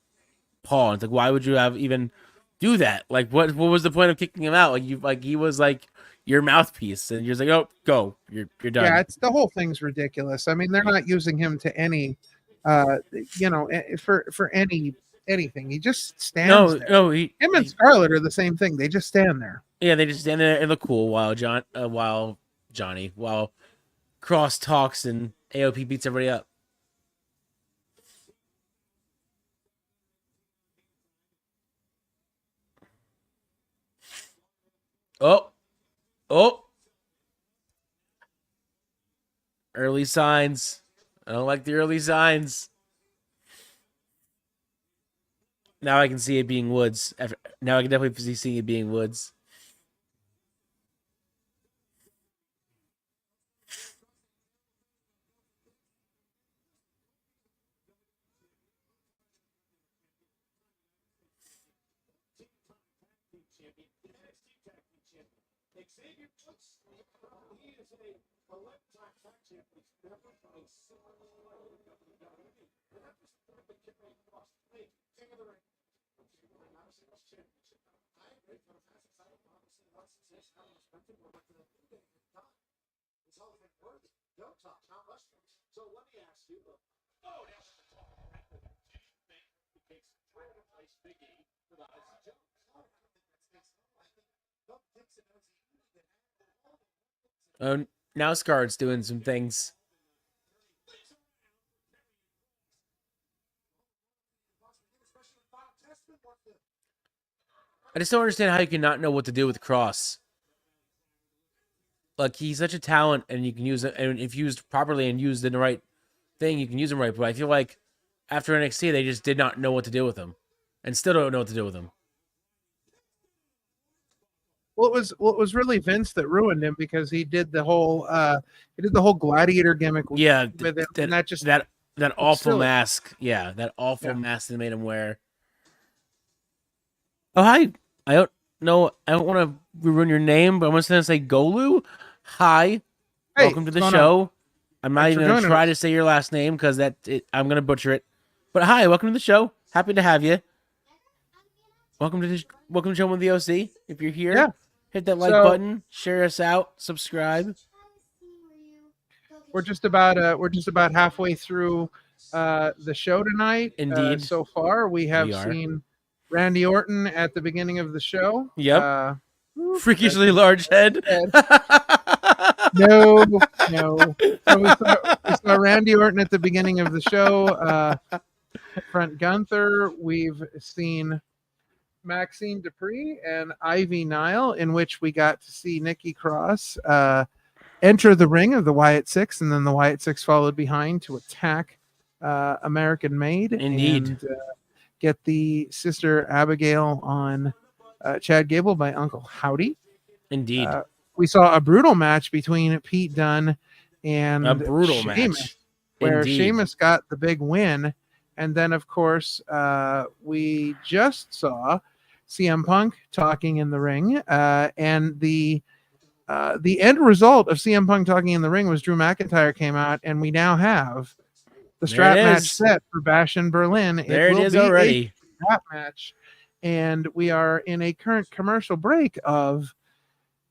Paul. And it's like, why would you have even do that? Like, what was the point of kicking him out? He was like your mouthpiece, and you're just like, oh, go, you're done. Yeah, it's the whole thing's ridiculous. I mean, they're not using him to any, for anything. He just stands there. No, him and Scarlett are the same thing. They just stand there. Yeah, they just stand there and look cool while Cross talks and AOP beats everybody up. Oh. Early signs. I don't like the early signs. Now I can see it being Woods. Now I can definitely see it being Woods. Now Scarlett's doing some things. I just don't understand how you can not know what to do with Cross. Like, he's such a talent, and you can use it, and if used properly and used in the right thing, you can use him right. But I feel like after NXT, they just did not know what to do with him, and still don't know what to do with him. Well, it was really Vince that ruined him because he did the whole gladiator gimmick. Yeah, with it, and that awful silly mask. Yeah, that awful mask they made him wear. Oh, hi. I don't know. I don't want to ruin your name, but I'm just going to say Golu. Hi. Hey, welcome to the show. I'm not even going to try to say your last name because I'm going to butcher it. But hi, welcome to the show. Happy to have you. Welcome to Chillin with the OC. If you're here, hit that like button, share us out, subscribe. we're just about halfway through the show tonight. Indeed. So far, we have We are. seen Randy Orton at the beginning of the show. Yep. Freakishly large head. No. So we saw Randy Orton at the beginning of the show. Front Gunther. We've seen Maxine Dupree and Ivy Nile, in which we got to see Nikki Cross enter the ring of the Wyatt Six, and then the Wyatt Six followed behind to attack American Made. Indeed. And get the Sister Abigail on Chad Gable by Uncle Howdy. Indeed. We saw a brutal match between Pete Dunne and A brutal Sheamus, match. where Indeed. Sheamus got the big win. And then, of course, we just saw CM Punk talking in the ring. And the end result of CM Punk talking in the ring was Drew McIntyre came out, and we now have the strap match set for Bash in Berlin. There it is already. Strap match. And we are in a current commercial break of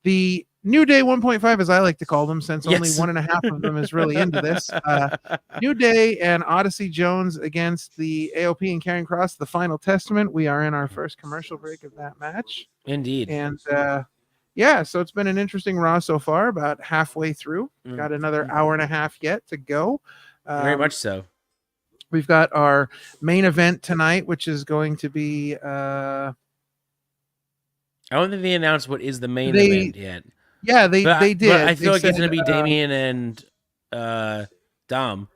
the New Day 1.5, as I like to call them, since only 1.5 of them is really into this. New Day and Odyssey Jones against the AOP and Karrion Kross, the Final Testament. We are in our first commercial break of that match. Indeed. And so it's been an interesting Raw so far, about halfway through. Got another hour and a half yet to go. Very much so. We've got our main event tonight, which is going to be... I don't think they announced what is the main event yet. Yeah, they did. But I feel they like said, it's going to be Damian and Dom.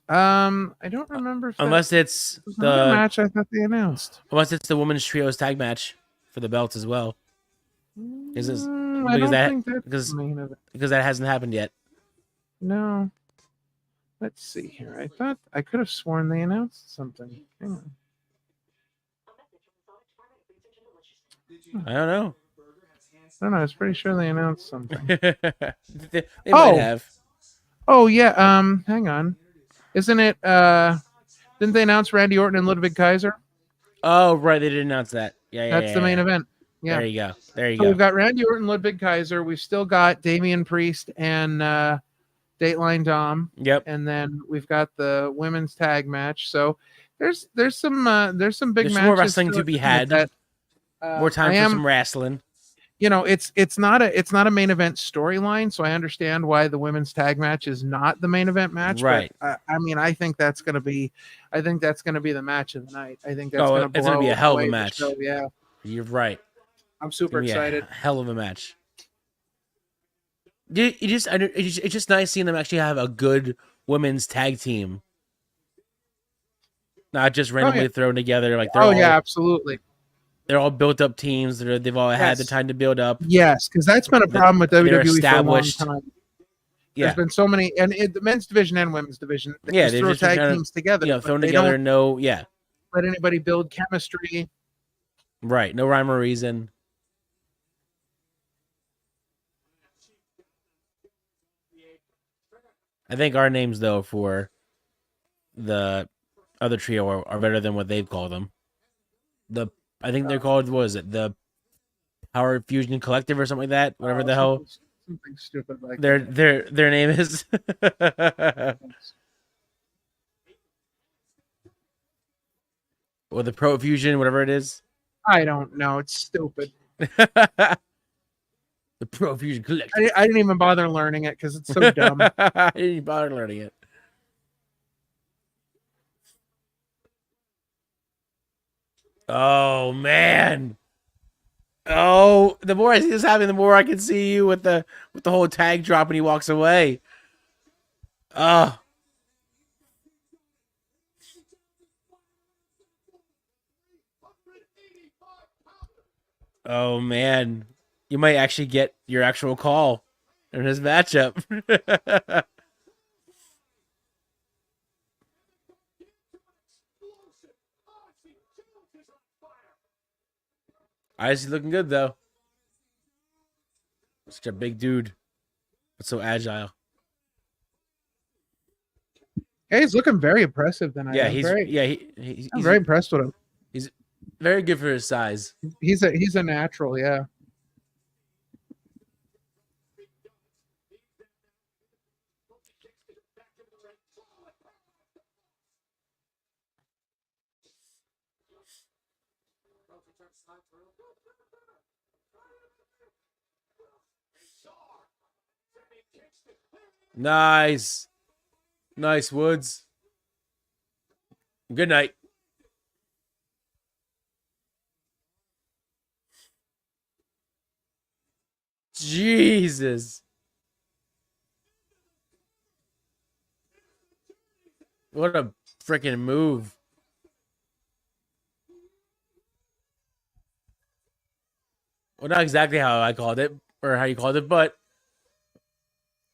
I don't remember. Unless it's the match I thought they announced. Unless it's the women's trios tag match for the belts as well. Because that hasn't happened yet. No. Let's see here. I thought I could have sworn they announced something. Hang on. I don't know. I was pretty sure they announced something. they might have. Oh yeah. Hang on. Isn't it? Didn't they announce Randy Orton and Ludwig Kaiser? Oh right, they did announce that. Yeah. That's the main event. Yeah. There you go. So we've got Randy Orton, Ludwig Kaiser. We've still got Damian Priest and Dateline Dom. Yep. And then we've got the women's tag match. So there's some big matches. More wrestling to be had. More time for some wrestling. You know, it's not a main event storyline, so I understand why the women's tag match is not the main event match. Right. But, I think that's gonna be the match of the night. I think that's it's gonna be a hell of a match. Yeah. You're right. I'm super excited. Hell of a match. It's just nice seeing them actually have a good women's tag team, not just randomly thrown together. Like absolutely. They're all built up teams. They've all had the time to build up. Yes, because that's been a problem with WWE established. for a long time. There's been so many, and the men's division and women's division. They throw tag teams together. Thrown together. Let anybody build chemistry. Right. No rhyme or reason. I think our names, though, for the other trio are better than what they've called them. I think they're called, what is it? The Power Fusion Collective or something like that? Whatever the hell. Something stupid like their name is. Or the Pro Fusion, whatever it is. I don't know. It's stupid. The Pro Fusion Collective. I didn't even bother learning it because it's so dumb. I didn't even bother learning it. Oh man! Oh, the more I see this happen, the more I can see you with the whole tag drop when he walks away. Oh man, you might actually get your actual call in this matchup. Odyssey looking good though. Such a big dude, but so agile. Yeah, he's looking very impressive tonight. He's I'm very impressed with him. He's very good for his size. He's a natural, yeah. Nice. Nice, Woods. Good night. Jesus. What a freaking move. Well, not exactly how I called it, or how you called it, but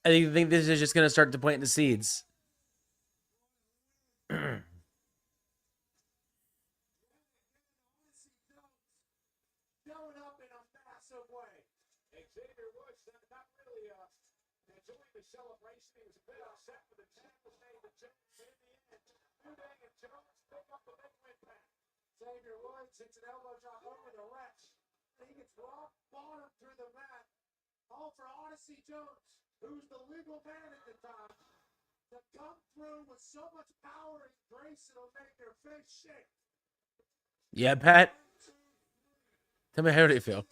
I think this is just going to start to plant the seeds. Showing up in a massive way. Xavier Woods not really enjoying the celebration. He was a bit upset with the tag was made to Jones in the end. New Day and Jones pick up the big win back. Xavier Woods hits an elbow drop over the ledge. He gets rock bottom through the mat. All for Odyssey Jones, who's the legal man at the time, to come through with so much power and grace it'll make your face shake. Yeah, Pat. Tell me how do you feel?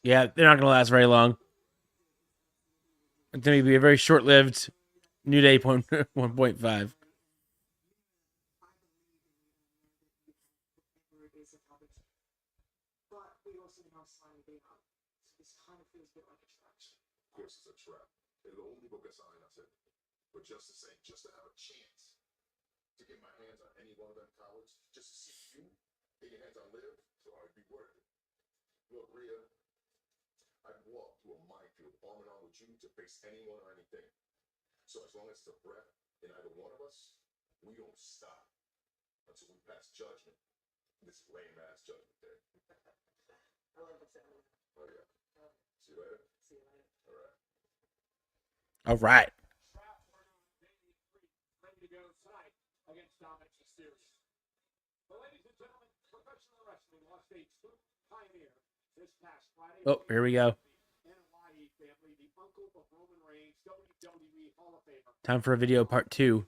Yeah, they're not going to last very long. It's going to be a very short-lived New Day 1.5. But we also know Slimy being up. So this kind of feels a bit like a distraction. Of course, it's a trap. Es lo único que saben hacer. But just to say, just to have a chance to get my hands on any one of them cowards, just to see you get your hands on Liv, so I'd be worth it. Look, Rhea, I'd walk through a minefield arm in arm with you to face anyone or anything. So as long as it's a breath in either one of us, we don't stop until we pass judgment. This lame ass judgment day. I love the sound. Oh yeah. See you later. See you later. All right. All right. Ready to go tonight against Dominic Mysterio. But ladies and gentlemen, professional wrestling lost a true pioneer this past Friday. Oh, here we go. NYE family, the uncle of Roman Reigns, WWE Hall of Famer. Time for a video part 2.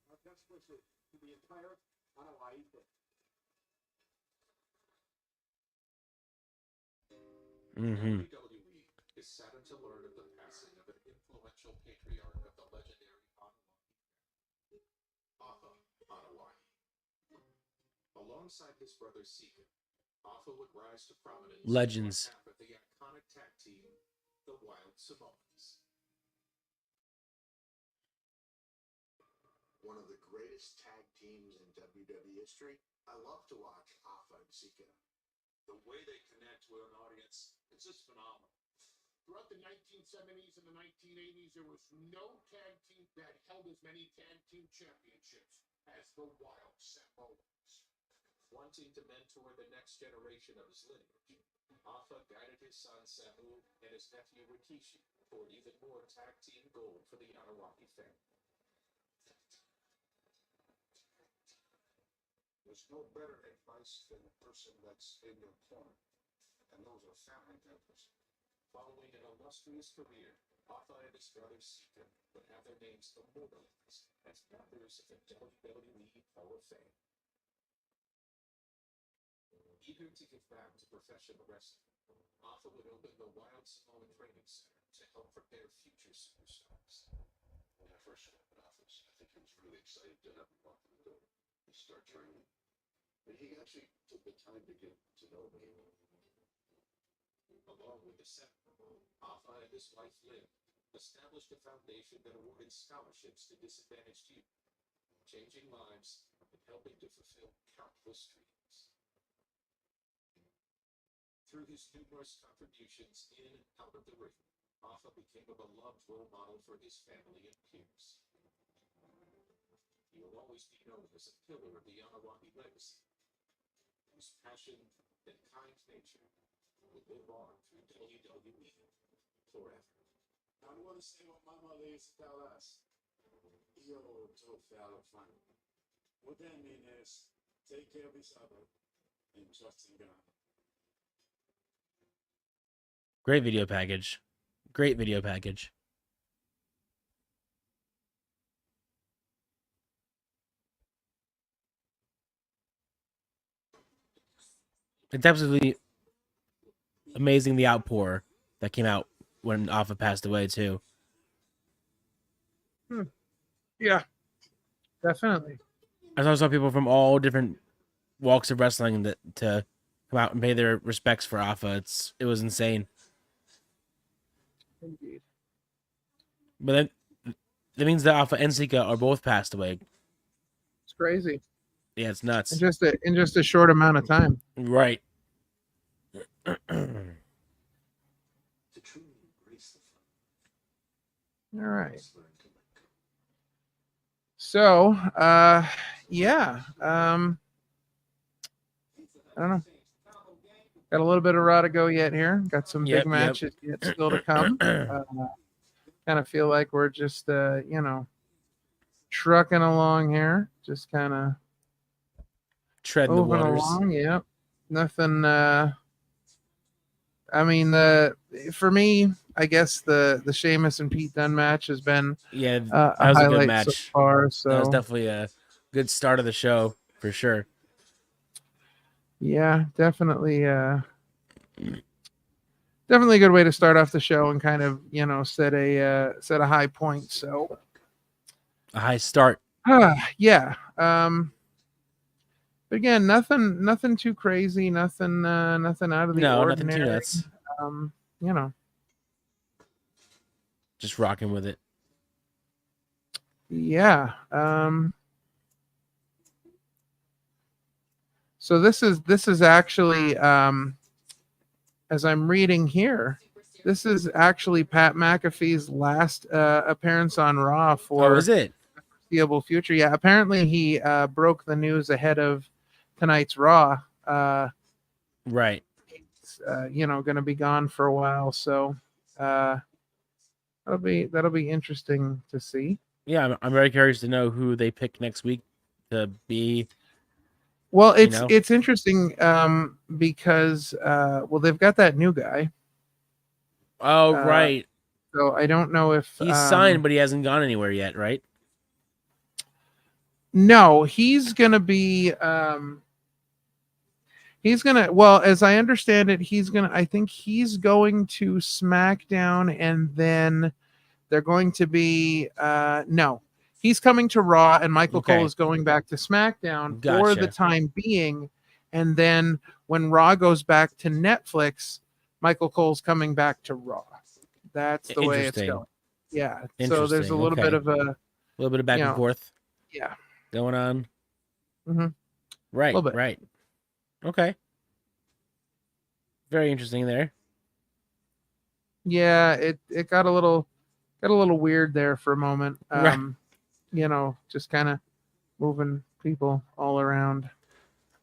Our best wishes to the entire NYE family. Mm-hmm. WWE is saddened to learn of the passing of an influential patriarch of the legendary Alpha Anoa'i. Alongside his brother Sika, Alpha would rise to prominence Legends. as half of the iconic tag team, the Wild Samoans. One of the greatest tag teams in WWE history. I love to watch Alpha and Sika. The way they connect with an audience, it's just phenomenal. Throughout the 1970s and the 1980s, there was no tag team that held as many tag team championships as the Wild Samoans. Wanting to mentor the next generation of his lineage, Alpha guided his son Samu and his nephew Rikishi toward even more tag team gold for the Anoa'i family. There's no better advice than the person that's in your corner, and those are family members. Following an illustrious career, Alpha and his brother Sika would have their names immortalized as members of the WWE Hall of Fame. Eager to give back to professional wrestling, Alpha would open the Wild Samoan Training Center to help prepare future superstars. When I first opened the office, I think he was really excited to have me walk through the door and start training. But he actually took the time to get to know me. Along with the center, Alpha and his wife Liv established a foundation that awarded scholarships to disadvantaged youth, changing lives and helping to fulfill countless dreams. Through his numerous contributions in and out of the ring, Alpha became a beloved role model for his family and peers. He will always be known as a pillar of the Anoa'i legacy, whose passion and kind nature will live on through WWE forever. I want to say what my mother used to tell us. Yo, to fellow fun. What that means is take care of each other and trust in God. Great video package. Great video package. It's absolutely amazing the outpour that came out when Alpha passed away too. Yeah, definitely. I saw people from all different walks of wrestling to come out and pay their respects for Alpha. It was insane. Indeed. But then that means that Alpha and Sika are both passed away. It's crazy. Yeah, it's nuts. In just a short amount of time. Right. All right. So, yeah. I don't know. Got a little bit of Raw to go yet here. Got some big matches yet still to come. Kind of feel like we're just, trucking along here. Just kind of treading the waters. Along. Yep. Nothing. I mean, for me, I guess the Sheamus and Pete Dunne match has been that a was a good highlight match so far. So that was definitely a good start of the show for sure. Yeah, definitely. Definitely a good way to start off the show and kind of set a high point. So a high start. Yeah. But again, nothing too crazy, nothing out of the ordinary. Nothing too nuts. Just rocking with it. Yeah. So this is actually as I'm reading here, this is actually Pat McAfee's last appearance on Raw for is it? the foreseeable future. Yeah, apparently he broke the news ahead of tonight's Raw. Right. He's, going to be gone for a while, so that'll be interesting to see. Yeah, I'm very curious to know who they pick next week to be. Well, it's interesting because they've got that new guy. Oh, right. So I don't know if he's signed, but he hasn't gone anywhere yet, right? No, he's gonna be. Well, as I understand it, I think he's going to SmackDown, and then they're going to be. No, he's coming to Raw, and Michael Cole is going back to SmackDown for the time being, and then when Raw goes back to Netflix, Michael Cole's coming back to Raw. That's the way it's going. Yeah. So there's a little bit of back and forth. Yeah. Going on. Mm-hmm. Right. Right. Okay. Very interesting there. Yeah, it got a little weird there for a moment. Just kind of moving people all around.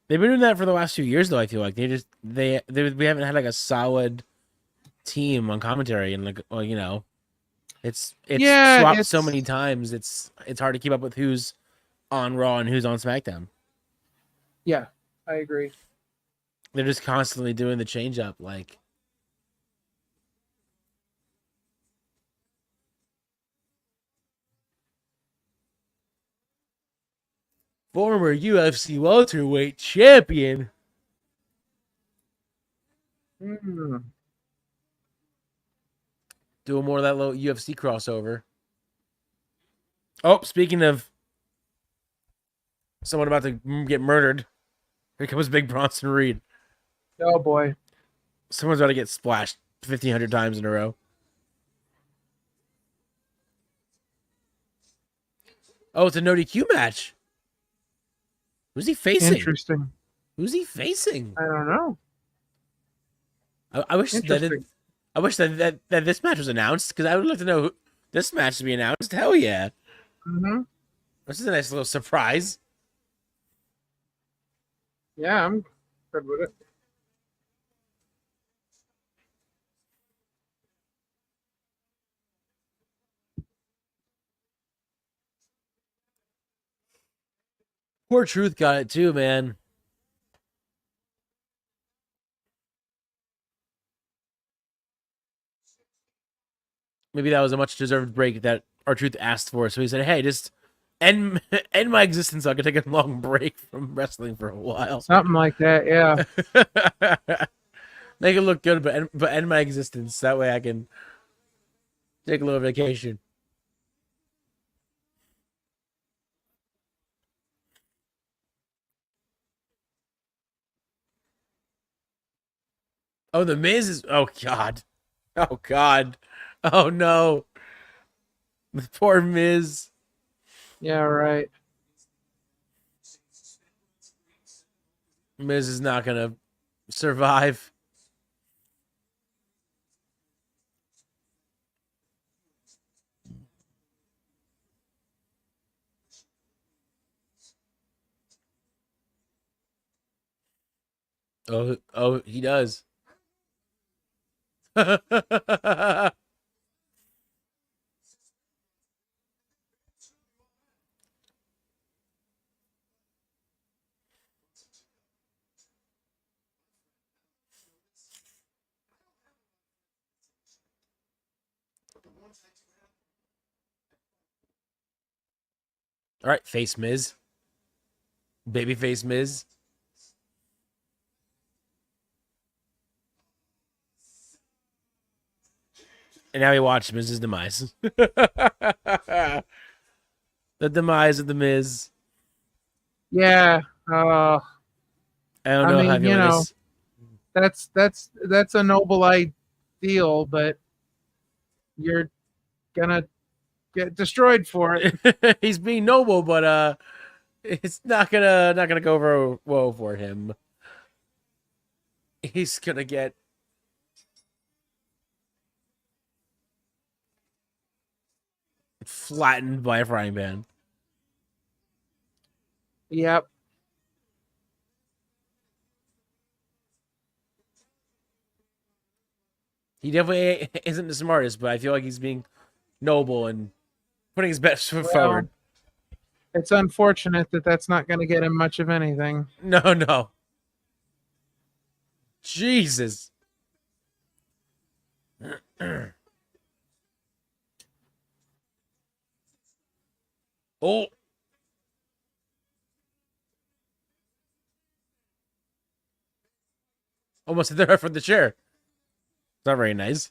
They've been doing that for the last few years, though. I feel like we haven't had like a solid team on commentary, and it's swapped so many times. It's hard to keep up with who's on Raw and who's on SmackDown. Yeah, I agree. They're just constantly doing the change up, like. Former UFC welterweight champion. Mm. Doing more of that little UFC crossover. Oh, speaking of someone about to get murdered, here comes Big Bronson Reed. Oh boy. Someone's about to get splashed 1,500 times in a row. Oh, it's a no DQ match. Who's he facing? Interesting. Who's he facing? I don't know. I wish that this match was announced, because I would like to know who this match to be announced. Hell yeah. Mm-hmm. This is a nice little surprise. Yeah, I'm good with it. Poor Truth got it too, man. maybe that was a much deserved break that R-Truth asked for. So he said, "Hey, just end my existence. So I can take a long break from wrestling for a while." Something like that, yeah. Make it look good, but end my existence. That way I can take a little vacation. Oh, the Miz is. Oh God. Oh God. Oh no. The poor Miz. Yeah, right. Miz is not gonna survive. Oh, he does. All right, face Miz. Babyface Miz. And now we watch Miz's demise. The demise of the Miz. Yeah. I don't know how you that's a noble ideal, but you're gonna get destroyed for it. He's being noble, but it's not gonna go over well for him. He's gonna get flattened by a frying pan. Yep. He definitely isn't the smartest, but I feel like he's being noble and putting his best foot forward. It's unfortunate that that's not going to get him much of anything. No. Jesus. Oh. Almost hit the ref with the chair. It's not very nice.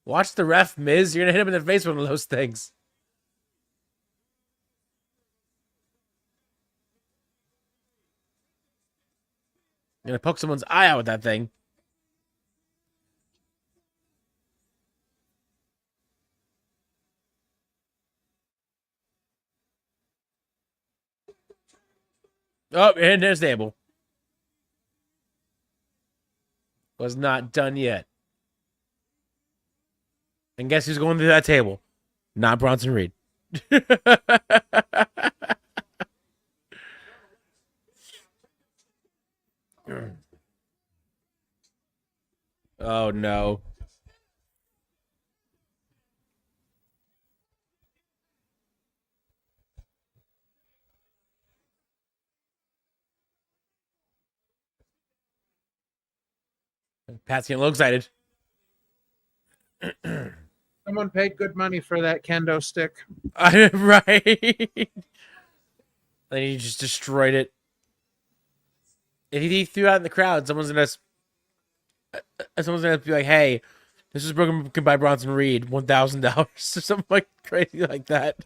Watch the ref, Miz. You're going to hit him in the face with one of those things. You're going to poke someone's eye out with that thing. Oh, and there's the table. Was not done yet. And guess who's going through that table? Not Bronson Reed. Oh, no. Pat's getting a little excited. Someone paid good money for that kendo stick. Right. And he just destroyed it. If he threw out in the crowd, someone's gonna be like, "Hey, this was broken by Bronson Reed, $1,000 or something like crazy like that."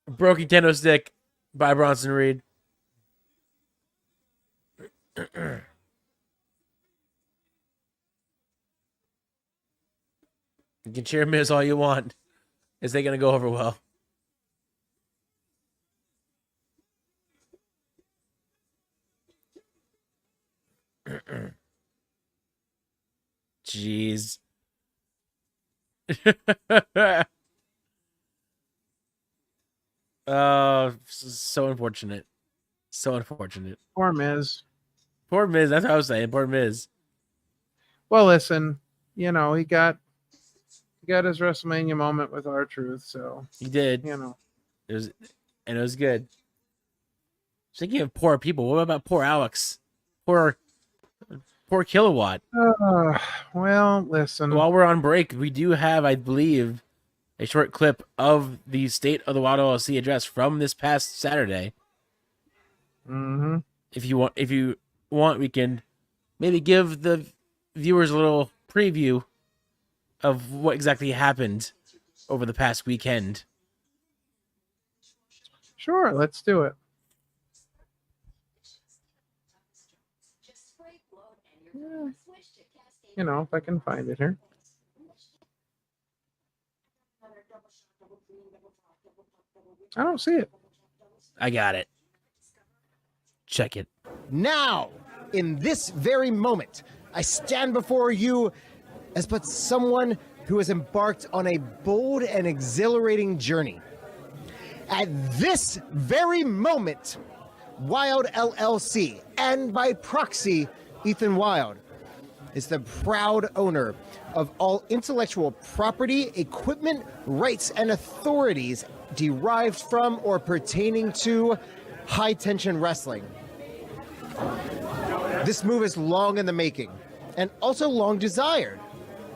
Broken kendo stick by Bronson Reed. You can cheer Miz all you want. Is they gonna go over well? Jeez. So unfortunate. So unfortunate. Poor Miz. Poor Miz. That's what I was saying. Poor Miz. Well, listen, he got his WrestleMania moment with R-Truth, so he did. It was good. Speaking of poor people, what about poor Alex? Poor Kilowatt. Well, listen. While we're on break, we do have, I believe, a short clip of the State of the Wild LLC address from this past Saturday. Mm-hmm. If you want, we can maybe give the viewers a little preview of what exactly happened over the past weekend. Sure, let's do it. Yeah. You know, if I can find it here. I don't see it. I got it. Check it. Now, in this very moment, I stand before you as but someone who has embarked on a bold and exhilarating journey. At this very moment, Wild LLC, and by proxy, Ethan Wild, is the proud owner of all intellectual property, equipment, rights, and authorities derived from or pertaining to high-tension wrestling. This move is long in the making, and also long desired.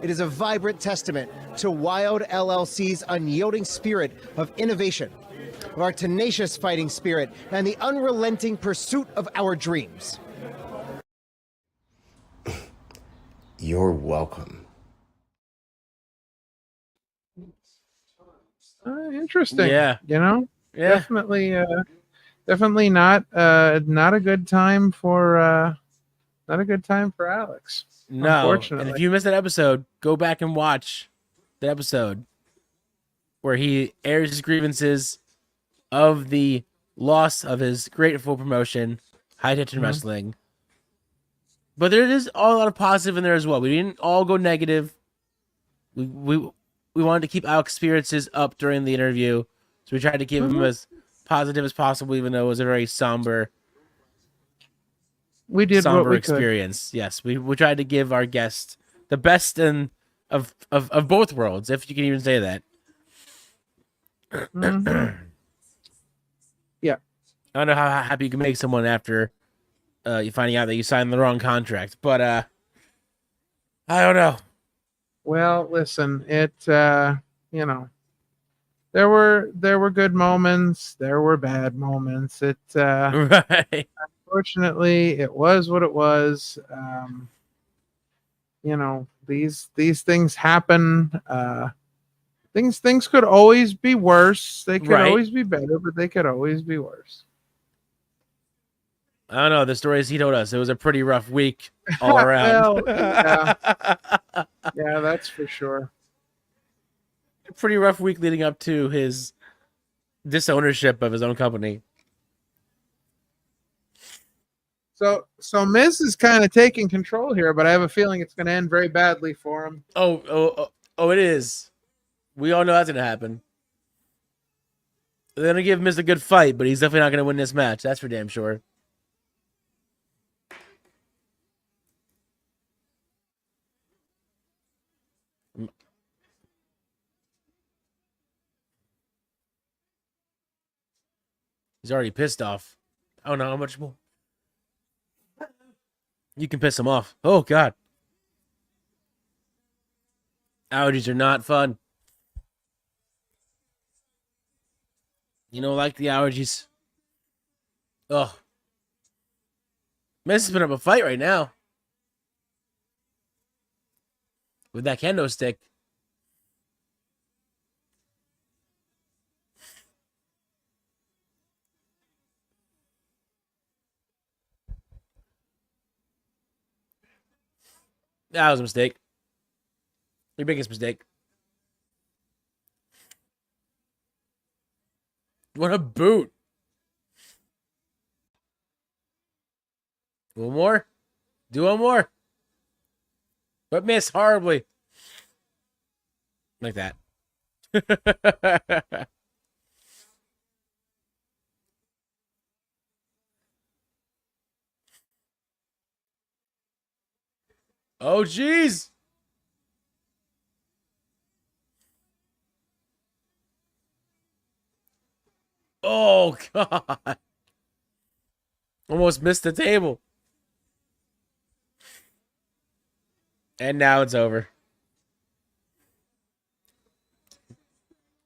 It is a vibrant testament to Wild LLC's unyielding spirit of innovation, of our tenacious fighting spirit, and the unrelenting pursuit of our dreams. You're welcome. Interesting. Yeah. You know? Yeah. Definitely not a good time for Alex. No. Unfortunately. And if you missed that episode, go back and watch the episode where he airs his grievances of the loss of his grateful promotion, High Tension Wrestling. But there is a lot of positive in there as well. We didn't all go negative. We wanted to keep Alex's spirits up during the interview, so we tried to keep him as positive as possible, even though it was a very somber experience. Yes, we tried to give our guest the best of both worlds, if you can even say that. Yeah. I don't know how happy you can make someone after you finding out that you signed the wrong contract, but I don't know. Well, listen, you know, there were good moments, there were bad moments. Right. Unfortunately, it was what it was. You know, these things happen. Things could always be worse. They could always be better, but they could always be worse. I don't know. The stories he told us, it was a pretty rough week all around. Yeah, that's for sure. A pretty rough week leading up to his disownership of his own company. So Miz is kind of taking control here, but I have a feeling it's going to end very badly for him. Oh, it is. We all know that's going to happen. They're going to give Miz a good fight, but he's definitely not going to win this match. That's for damn sure. He's already pissed off. I don't know how much more. You can piss him off. Oh, God. Allergies are not fun. You don't like the allergies. Ugh. Miz has been up a fight right now. With that kendo stick. That was a mistake. Your biggest mistake. What a boot. One more. Do one more. But miss horribly. Like that. Oh, jeez. Oh, God. Almost missed the table. And now it's over.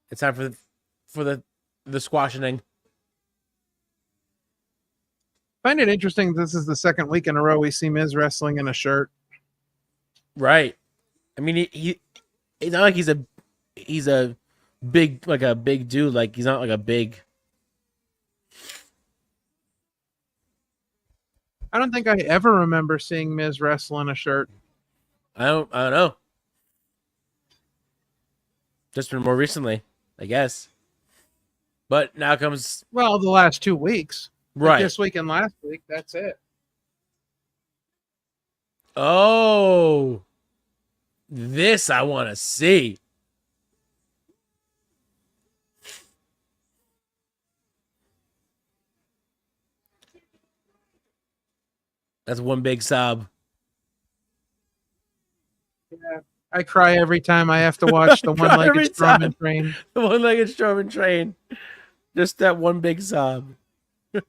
It's time for the squashing. I find it interesting. This is the second week in a row we see Miz wrestling in a shirt. Right. I mean, he it's not like he's a big dude. Like he's not like a big. I don't think I ever remember seeing Miz wrestle in a shirt. I don't know. Just been more recently, I guess. But now comes the last 2 weeks. Right. Like this week and last week, that's it. Oh, this I want to see. That's one big sob. Yeah, I cry every time I have to watch the one-legged Strowman train. The one-legged Strowman train. Just that one big sob.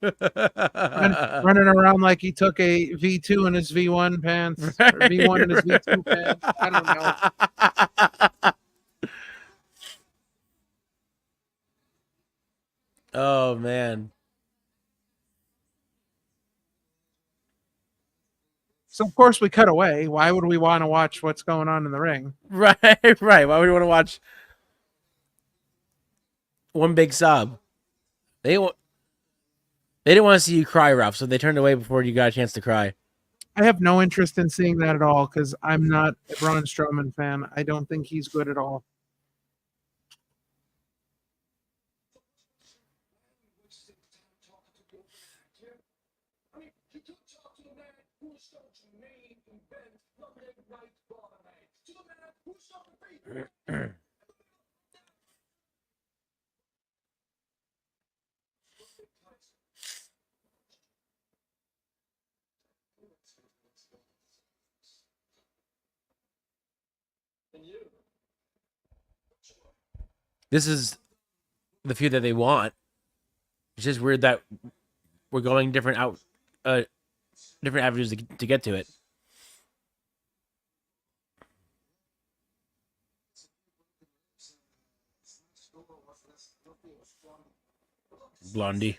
Running around like he took a V2 in his V1 pants, or V1 in his V2 pants. I don't know. Oh man. So of course we cut away. Why would we want to watch what's going on in the ring? Right. Why would we want to watch one big sob? They didn't want to see you cry, Ralph, so they turned away before you got a chance to cry. I have no interest in seeing that at all because I'm not a Braun Strowman fan. I don't think he's good at all. This is the feud that they want. It's just weird that we're going different avenues to get to it. Blondie.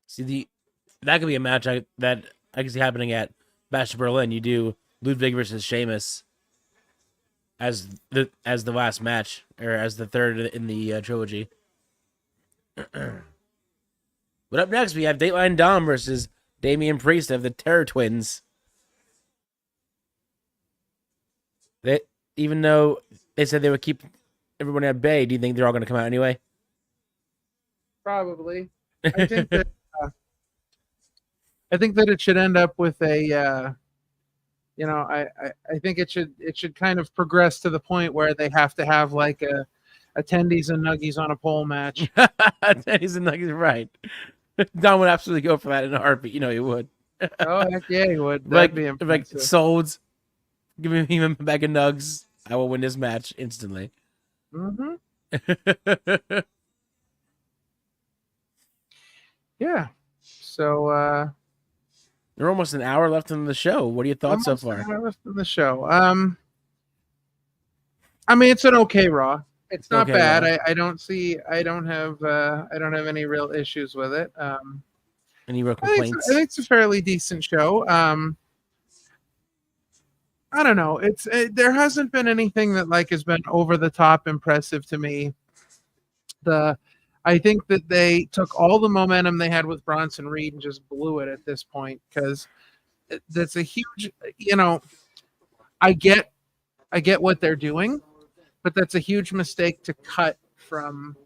See, that could be a match that I can see happening at Bash of Berlin. You do Ludwig versus Sheamus as the last match, or as the third in the trilogy. But up next, we have Dateline Dom versus Damian Priest of the Terror Twins. Even though they said they would keep everyone at bay, do you think they're all going to come out anyway? Probably. I think that it should end up with a. I think it should kind of progress to the point where they have to have like a attendees and nuggies on a pole match. Attendees and nuggies, right? Don would absolutely go for that in a heartbeat. You know he would. Oh heck yeah, he would. That'd be impressive. Like Solds, give him a bag of nugs. I will win this match instantly. Mm-hmm. Yeah. So we're almost an hour left in the show. What are your thoughts so far? An hour left in the show. I mean, it's an okay Raw. It's not bad. I don't have any real issues with it. Any real complaints? I think it's a fairly decent show. I don't know. There hasn't been anything that like has been over the top impressive to me. I think that they took all the momentum they had with Bronson Reed and just blew it at this point because that's a huge. I get what they're doing, but that's a huge mistake to cut from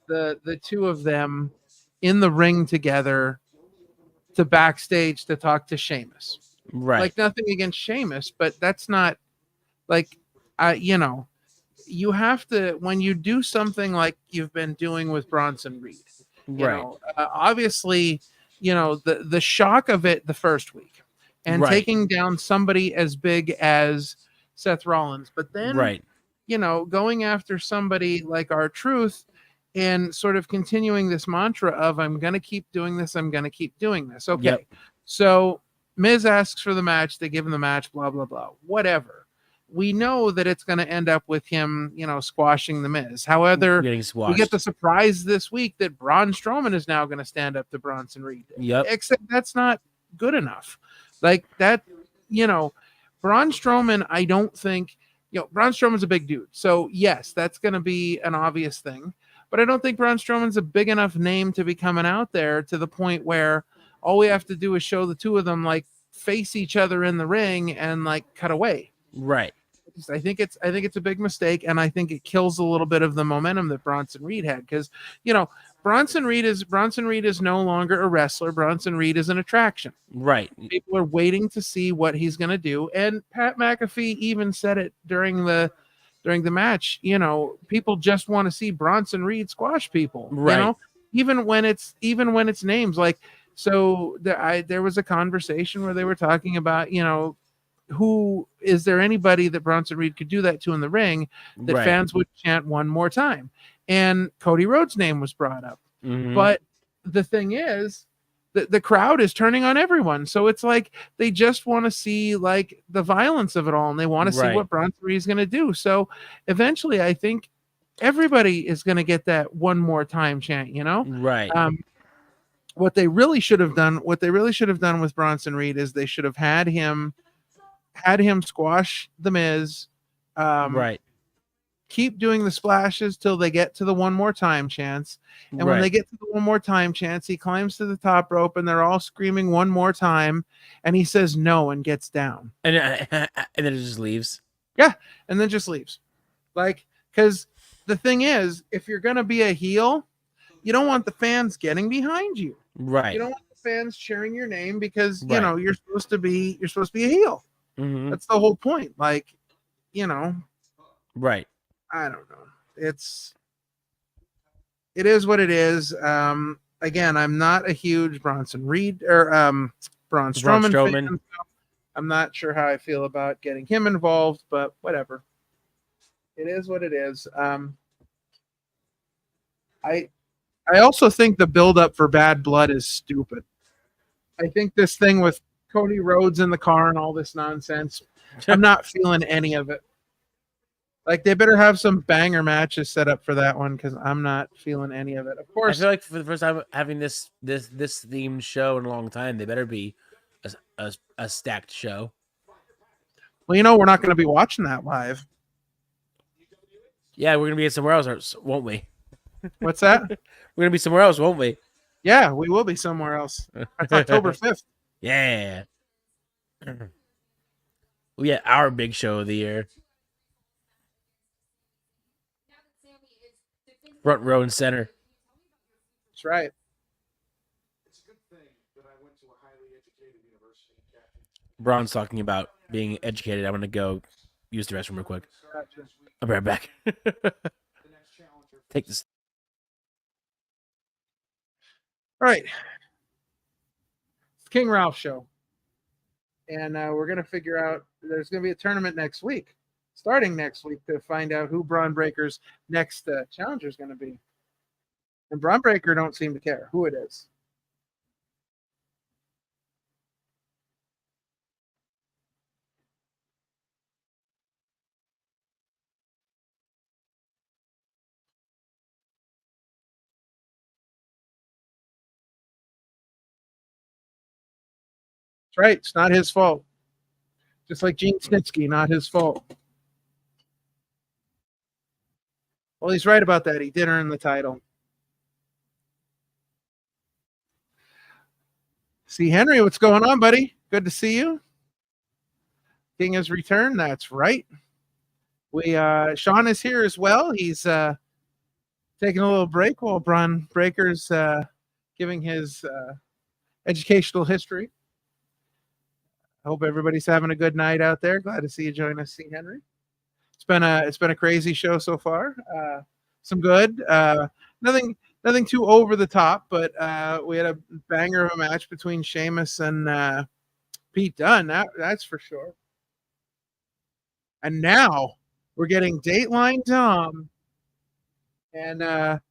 the two of them in the ring together to backstage to talk to Sheamus. Right. Like nothing against Sheamus, but that's not like you have to, when you do something like you've been doing with Bronson Reed, Obviously, the shock of it the first week and taking down somebody as big as Seth Rollins, but then going after somebody like R-Truth and sort of continuing this mantra of I'm going to keep doing this, I'm going to keep doing this. Okay. So Miz asks for the match, they give him the match, blah blah blah. Whatever. We know that it's going to end up with him, squashing the Miz. However, we get the surprise this week that Braun Strowman is now going to stand up to Bronson Reed. Except that's not good enough. Like that, Braun Strowman, I don't think, Braun Strowman's a big dude. So yes, that's going to be an obvious thing. But I don't think Braun Strowman's a big enough name to be coming out there to the point where all we have to do is show the two of them like face each other in the ring and like cut away. Right. I think it's a big mistake, and I think it kills a little bit of the momentum that Bronson Reed had because Bronson Reed is no longer a wrestler. Bronson Reed is an attraction. Right. People are waiting to see what he's going to do, and Pat McAfee even said it during the match. People just want to see Bronson Reed squash people. Right. Even when it's names like. So there was a conversation where they were talking about who is there anybody that Bronson Reed could do that to in the ring that fans would chant one more time? And Cody Rhodes' name was brought up. Mm-hmm. But the thing is that the crowd is turning on everyone. So it's like they just want to see like the violence of it all, and they want to see what Bronson Reed is going to do. So eventually I think everybody is going to get that one more time chant, Right. What they really should have done with Bronson Reed is they should have had him squash the Miz, keep doing the splashes till they get to the one more time chance, and when they get to the one more time chance, he climbs to the top rope and they're all screaming one more time, and he says no and gets down, and then it just leaves. And then just leaves, like, because the thing is, if you're gonna be a heel, you don't want the fans getting behind you. Right. You don't want the fans cheering your name because you're supposed to be a heel. Mm-hmm. That's the whole point. Like, right. I don't know. It is what it is. Again, I'm not a huge Bronson Reed or Braun Strowman fan. So I'm not sure how I feel about getting him involved, but whatever. It is what it is. I also think the build-up for Bad Blood is stupid. I think this thing with Cody Rhodes in the car and all this nonsense, I'm not feeling any of it. Like, they better have some banger matches set up for that one because I'm not feeling any of it. Of course, I feel like for the first time having this themed show in a long time, they better be a stacked show. Well, we're not going to be watching that live. Yeah, we're going to be somewhere else, won't we? What's that? We're going to be somewhere else, won't we? Yeah, we will be somewhere else. That's October 5th. Yeah. We get our big show of the year. Front row and center. That's right. It's a good thing that I went to a highly educated university, Captain. Braun's talking about being educated. I'm going to go use the restroom real quick. I'll be right back. Take this. All right. It's King Ralph show. And we're going to figure out, there's going to be a tournament next week, starting next week, to find out who Braun Breaker's next challenger is going to be. And Braun Breaker don't seem to care who it is. That's right. It's not his fault. Just like Gene Snitsky, not his fault. Well, he's right about that. He did earn the title. See, Henry, what's going on, buddy? Good to see you. King has returned. That's right. Sean is here as well. He's taking a little break while Braun Breaker's giving his educational history. I hope everybody's having a good night out there. Glad to see you join us, C. Henry. It's been a crazy show so far. Some good. Nothing nothing too over the top, but we had a banger of a match between Sheamus and Pete Dunne. That's for sure. And now we're getting Dateline Tom and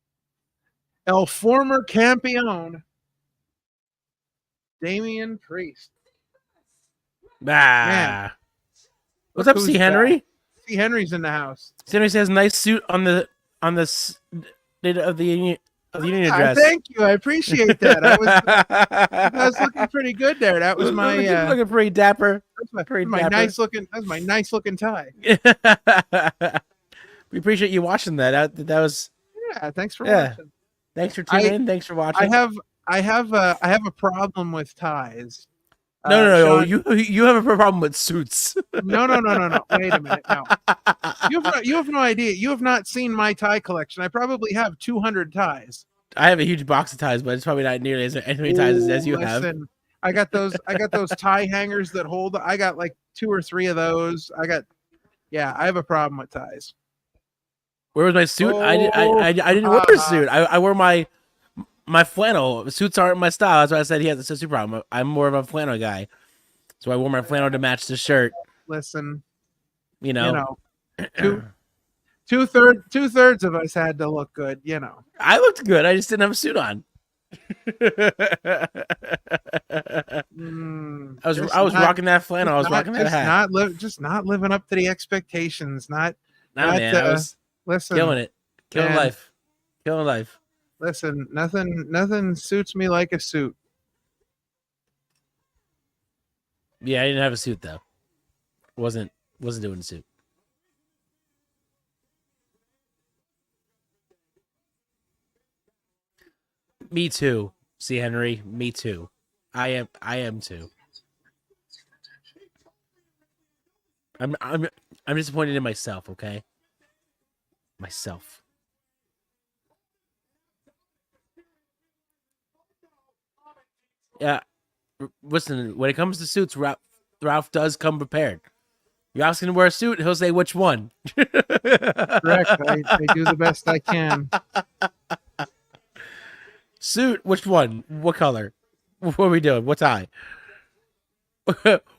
El former campeon Damian Priest. Man, what's up, C. Henry? C. Henry's in the house. C. Henry says nice suit on the date of the Union address. Thank you, I appreciate that. I was looking pretty good there. That was my looking pretty dapper. That's my nice looking tie. We appreciate you watching that. That was Thanks for watching. Thanks for tuning in. Thanks for watching. I have a problem with ties. No. Sean, you have a problem with suits. No. Wait a minute. No. You have no idea. You have not seen my tie collection. I probably have 200 ties. I have a huge box of ties, but it's probably not nearly as many ties as you have. I got those tie hangers that hold. I got like 2 or 3 of those. I have a problem with ties. Where was my suit? I didn't wear a suit. I wore my flannel. Suits aren't my style. That's why I said he has a suit problem. I'm more of a flannel guy, so I wore my flannel to match the shirt. Listen, two-thirds of us had to look good. I looked good. I just didn't have a suit on. I was rocking that flannel. I was rocking that hat. Not living up to the expectations. Man. I was killing it. Killing life. Listen, nothing suits me like a suit. Yeah, I didn't have a suit though. Wasn't doing a suit. Me too. C. Henry, me too. I am too. I'm disappointed in myself, okay? Myself. Yeah. Listen, when it comes to suits, Ralph does come prepared. You ask him to wear a suit, he'll say which one. Correct. I do the best I can. Suit, which one? What color? What are we doing? What tie?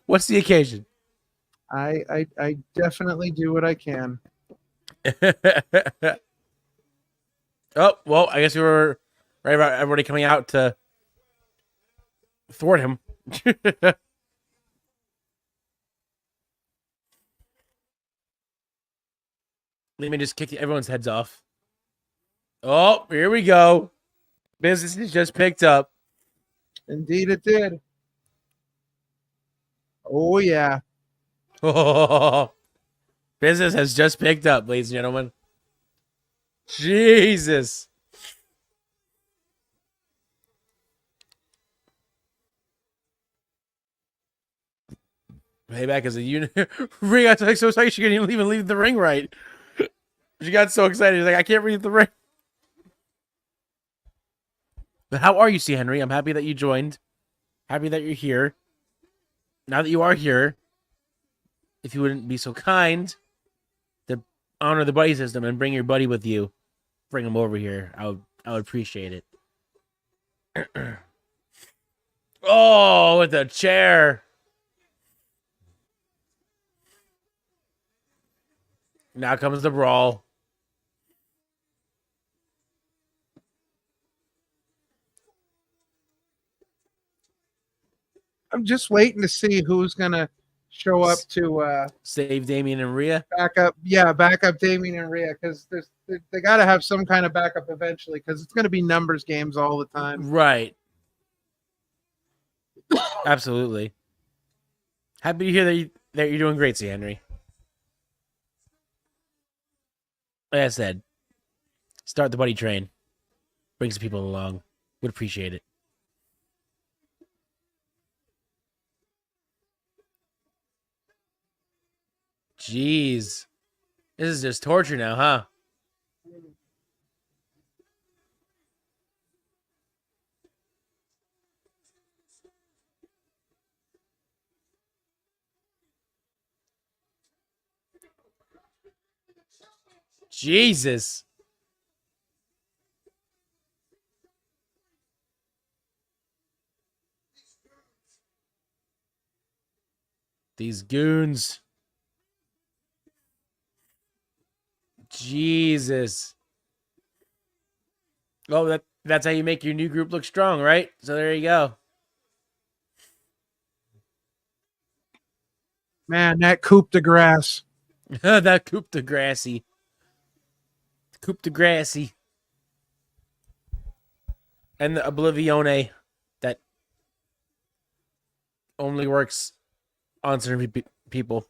What's the occasion? I definitely do what I can. Oh, well, I guess we were right about everybody coming out to thwart him. Let me just kick everyone's heads off. Oh, here we go. Business has just picked up. Indeed it did. Oh, yeah. Business has just picked up, ladies and gentlemen. Jesus. Payback is a unit. Ring got so excited she couldn't even leave the ring right. She got so excited. She's like, I can't leave the ring. But how are you, C. Henry? I'm happy that you joined. Happy that you're here. Now that you are here, if you wouldn't be so kind to honor the buddy system and bring your buddy with you, bring him over here. I would appreciate it. Oh, with the chair. Now comes the brawl. I'm just waiting to see who's gonna show up to save Damian and Rhea. Back up Damian and Rhea, because they got to have some kind of backup eventually, because it's going to be numbers games all the time. Right. Absolutely. Happy to hear that you're doing great, C. Henry. Like I said, start the buddy train. Bring some people along. Would appreciate it. Jeez. This is just torture now, huh? Jesus. These goons. Jesus. Oh, that's how you make your new group look strong, right? So there you go. Man, that coup de grace. That coup de grassy. Coup de grassy. And the Oblivione that only works on certain people.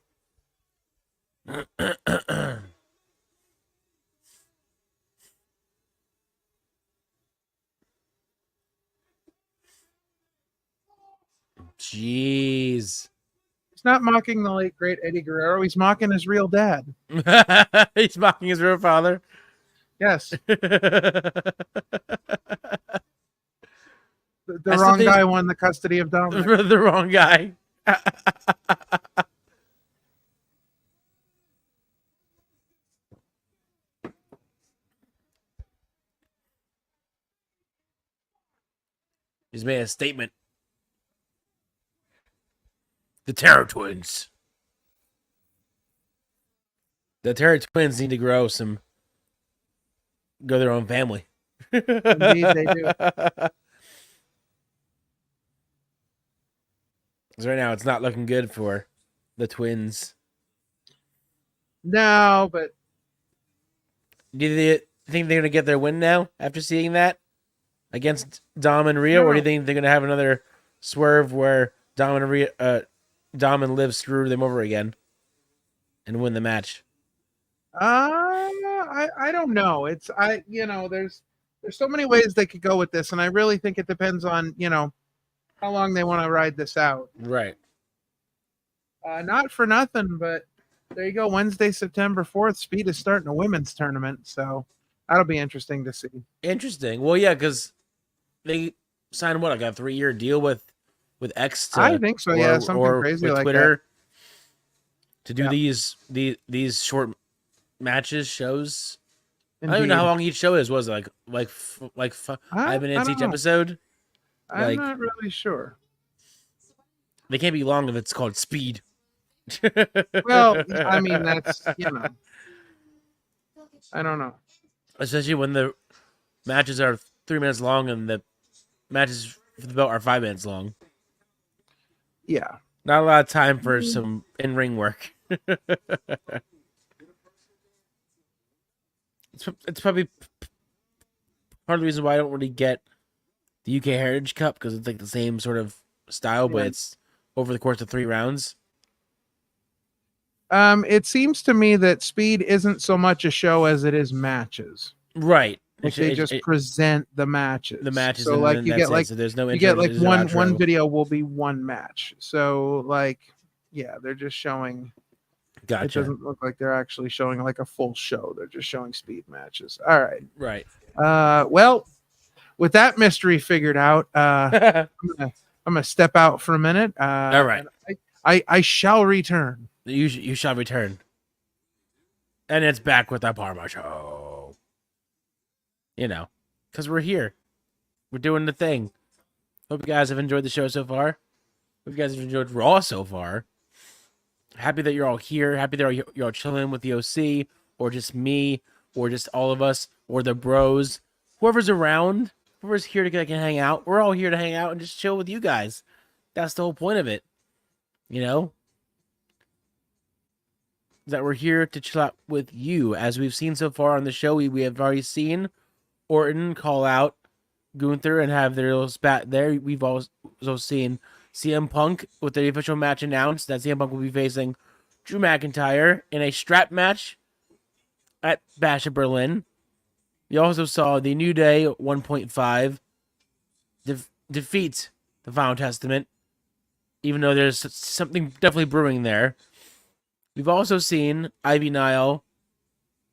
Jeez. He's not mocking the late great Eddie Guerrero. He's mocking his real dad. He's mocking his real father. Yes. The wrong guy won the custody of Dominic. The wrong guy. He's made a statement. The Terror Twins. The Terror Twins need to grow their own family. Indeed, they do. Because right now it's not looking good for the Twins. No, but do you think they're going to get their win now after seeing that against Dom and Rhea, or do you think they're going to have another swerve where Dom and Liv screw them over again and win the match? I don't know. There's so many ways they could go with this, and I really think it depends on how long they want to ride this out. Right. Not for nothing, but there you go. Wednesday, September 4th, Speed is starting a women's tournament, so that'll be interesting to see. Interesting. Well, yeah, because they signed like a 3-year deal with X. I think so. Yeah, something crazy with like Twitter that. To do these short matches shows. Indeed. I don't even know how long each show is. Was it like 5 minutes each episode? I'm not really sure. They can't be long if it's called Speed. Well, I mean that's I don't know. Especially when the matches are 3 minutes long and the matches for the belt are 5 minutes long. Yeah. Not a lot of time for some in-ring work. It's probably part of the reason why I don't really get the UK Heritage Cup, because it's like the same sort of style, but it's over the course of 3 rounds. It seems to me that Speed isn't so much a show as it is matches. Right. Like they just present the matches. The matches. So like you get so there's no you get like one video will be one match. So like they're just showing. Gotcha. It doesn't look like they're actually showing like a full show. They're just showing Speed matches. All right. Right. Well, with that mystery figured out, I'm gonna step out for a minute. All right. I shall return. You shall return. And it's back with the Parma Show. Because we're here. We're doing the thing. Hope you guys have enjoyed the show so far. Hope you guys have enjoyed Raw so far. Happy that you're all here. Happy that you're all chilling with the OC, or just me, or just all of us, or the bros. Whoever's around, whoever's here to hang out. We're all here to hang out and just chill with you guys. That's the whole point of it. That we're here to chill out with you. As we've seen so far on the show, we have already seen Orton call out Gunther and have their little spat there. We've also seen CM Punk with the official match announced that CM Punk will be facing Drew McIntyre in a strap match at Bash of Berlin. We also saw the New Day 1.5 defeat the Final Testament, even though there's something definitely brewing there. We've also seen Ivy Nile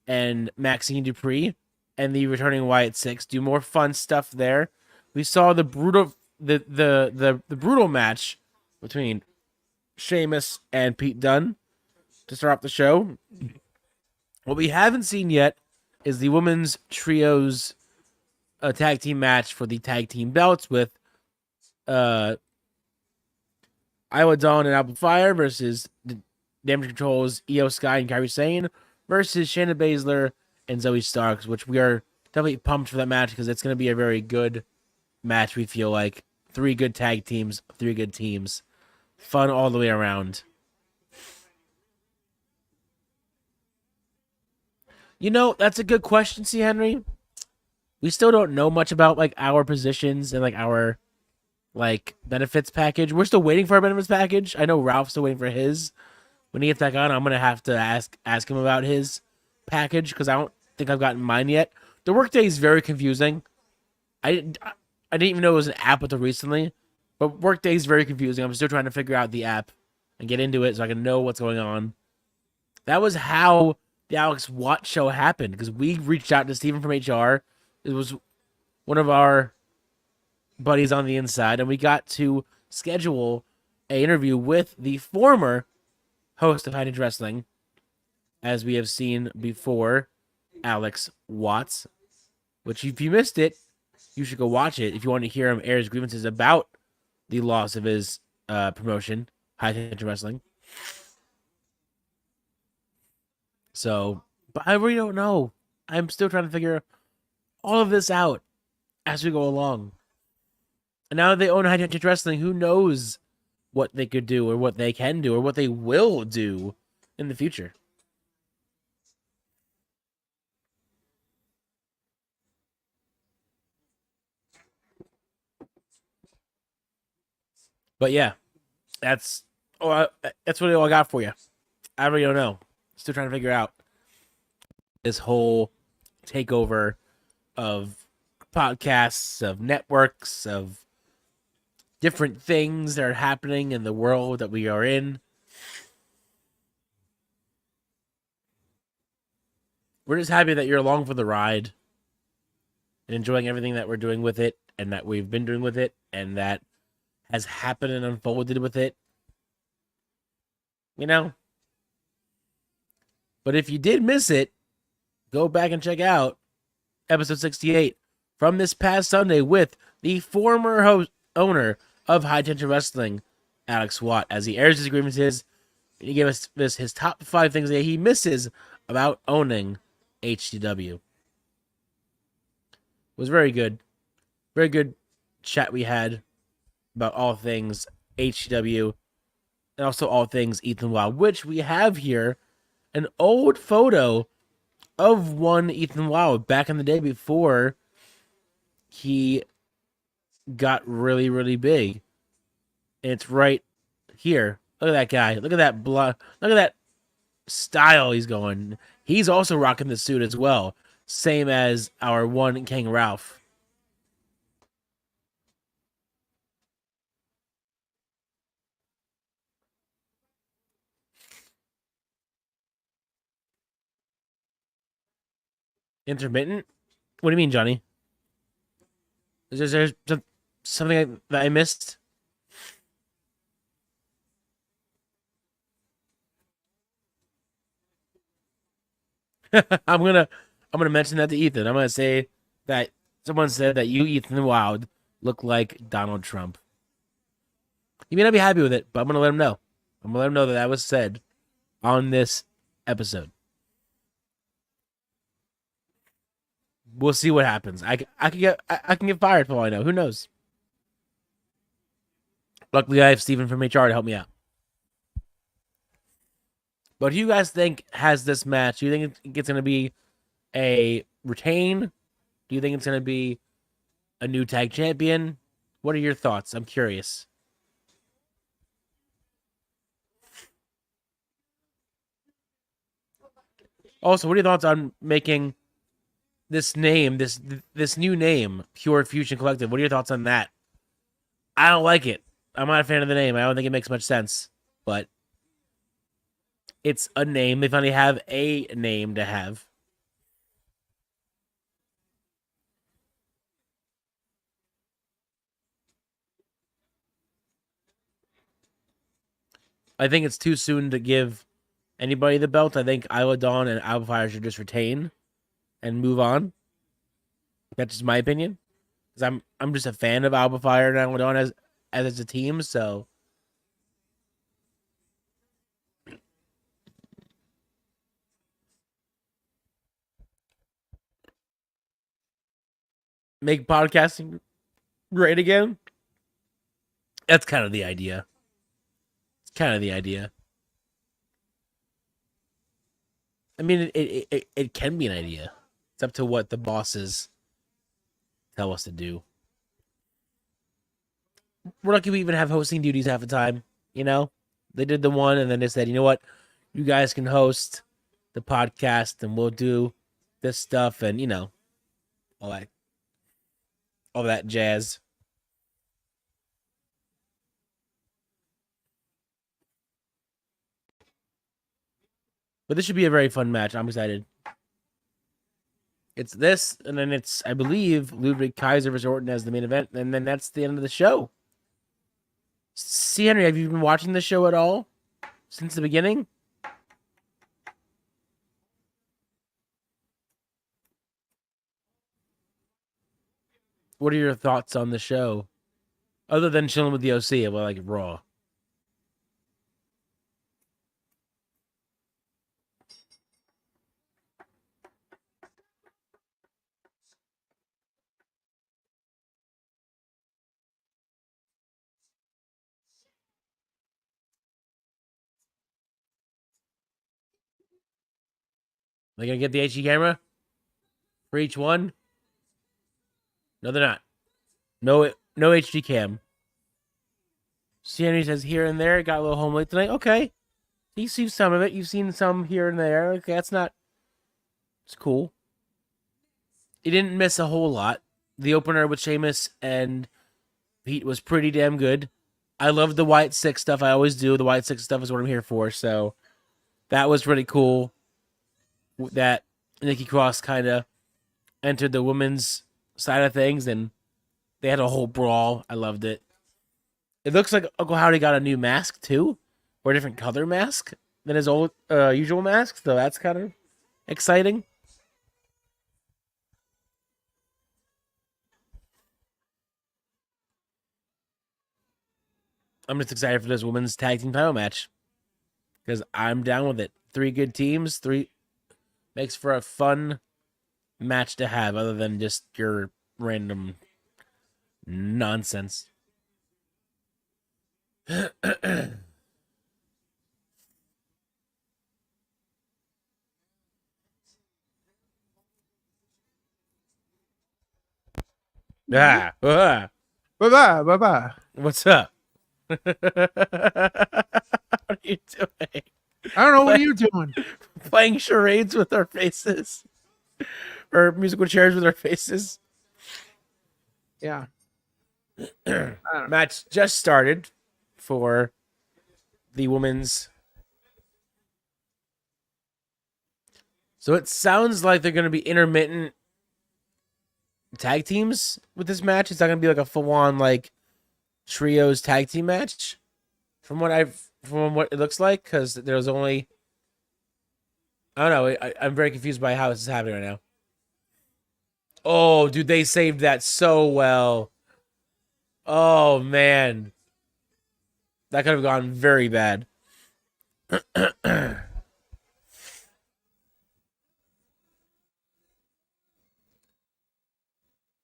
and Maxine Dupree and the returning Wyatt Six do more fun stuff there. We saw the brutal match between Sheamus and Pete Dunne to start off the show. What we haven't seen yet is the women's trios tag team match for the tag team belts with Iowa Dawn and Apple Fire versus the Damage Control's Io Sky and Kairi Sane versus Shayna Baszler and Zoe Starks, which we are definitely pumped for that match because it's going to be a very good match. We feel like 3 good tag teams, 3 good teams, fun all the way around. You know, that's a good question, C. Henry. We still don't know much about like our positions and like our benefits package. We're still waiting for our benefits package. I know Ralph's still waiting for his. When he gets back on, I'm gonna have to ask him about his package because I don't think I've gotten mine yet. The workday is very confusing. I didn't even know it was an app until recently, but workday is very confusing. I'm still trying to figure out the app and get into it so I can know what's going on. That was how the Alex Watt show happened because we reached out to Steven from HR. It was one of our buddies on the inside, and we got to schedule an interview with the former host of High Touch Wrestling, as we have seen before, Alex Watts, which if you missed it, you should go watch it if you want to hear him air his grievances about the loss of his promotion, High Touch Wrestling. So, but I really don't know. I'm still trying to figure all of this out as we go along. And now that they own High Touch Wrestling, who knows what they could do or what they can do or what they will do in the future. But yeah, that's what I got for you. I really don't know. Still trying to figure out this whole takeover of podcasts, of networks, of different things that are happening in the world that we are in. We're just happy that you're along for the ride and enjoying everything that we're doing with it and that we've been doing with it and that has happened and unfolded with it. You know? But if you did miss it, go back and check out episode 68 from this past Sunday with the former owner of High Tension Wrestling, Alex Watt, as he airs his grievances. He gave us his top 5 things that he misses about owning HTW. It was very good. Very good chat we had about all things HTW and also all things Ethan Wild, which we have here an old photo of one Ethan Wild back in the day before he got really, really big. And it's right here. Look at that guy. Look at that blood. Look at that style he's going. He's also rocking the suit as well. Same as our one King Ralph. Intermittent? What do you mean, Johnny? Is there something that I missed? I'm gonna mention that to Ethan. I'm gonna say that someone said that you, Ethan Wild, look like Donald Trump. He may not be happy with it, but I'm gonna let him know. I'm gonna let him know that that was said on this episode. We'll see what happens. I can get fired for all I know. Who knows? Luckily, I have Steven from HR to help me out. But who you guys think has this match? Do you think it's going to be a retain? Do you think it's going to be a new tag champion? What are your thoughts? I'm curious. Also, what are your thoughts on making this name, this new name, Pure Fusion Collective? What are your thoughts on that? I don't like it. I'm not a fan of the name. I don't think it makes much sense. But it's a name. They finally have a name to have. I think it's too soon to give anybody the belt. I think Isla Dawn and Alba Fire should just retain and move on. That's just my opinion. Because I'm just a fan of Alba Fire and Isla Dawn as a team, so make podcasting great again. That's kind of the idea. It's kind of the idea. I mean, it can be an idea. It's up to what the bosses tell us to do. We're lucky we even have hosting duties half the time, you know? They did the one, and then they said, you know what? You guys can host the podcast, and we'll do this stuff, and, you know, all that jazz. But this should be a very fun match. I'm excited. It's this, and then it's, I believe, Ludwig Kaiser versus Orton as the main event, and then that's the end of the show. C. Henry, have you been watching the show at all since the beginning? What are your thoughts on the show? Other than chilling with the OC, well, like Raw. They gonna get the HD camera for each one? No, they're not. No HD cam. C. Henry says here and there. Got a little home late tonight. Okay, you see some of it. You've seen some here and there. Okay, that's not. It's cool. He didn't miss a whole lot. The opener with Sheamus and Pete was pretty damn good. I love the White Six stuff. I always do. The White Six stuff is what I'm here for. So that was really cool. That Nikki Cross kind of entered the women's side of things, and they had a whole brawl. I loved it. It looks like Uncle Howdy got a new mask too, or a different color mask than his old usual mask. So that's kind of exciting. I'm just excited for this women's tag team title match because I'm down with it. 3 good teams, 3 makes for a fun match to have, other than just your random nonsense. Bye bye. Bye bye. What's up? What are you doing? I don't know. What are you doing? Playing charades with our faces, or musical chairs with our faces. Yeah. Match just started for the women's. So it sounds like they're going to be intermittent tag teams with this match. It's not going to be like a full-on like trios tag team match, from what it looks like, because there's only. I don't know. I'm very confused by how this is happening right now. Oh, dude, they saved that so well. Oh man, that could have gone very bad. That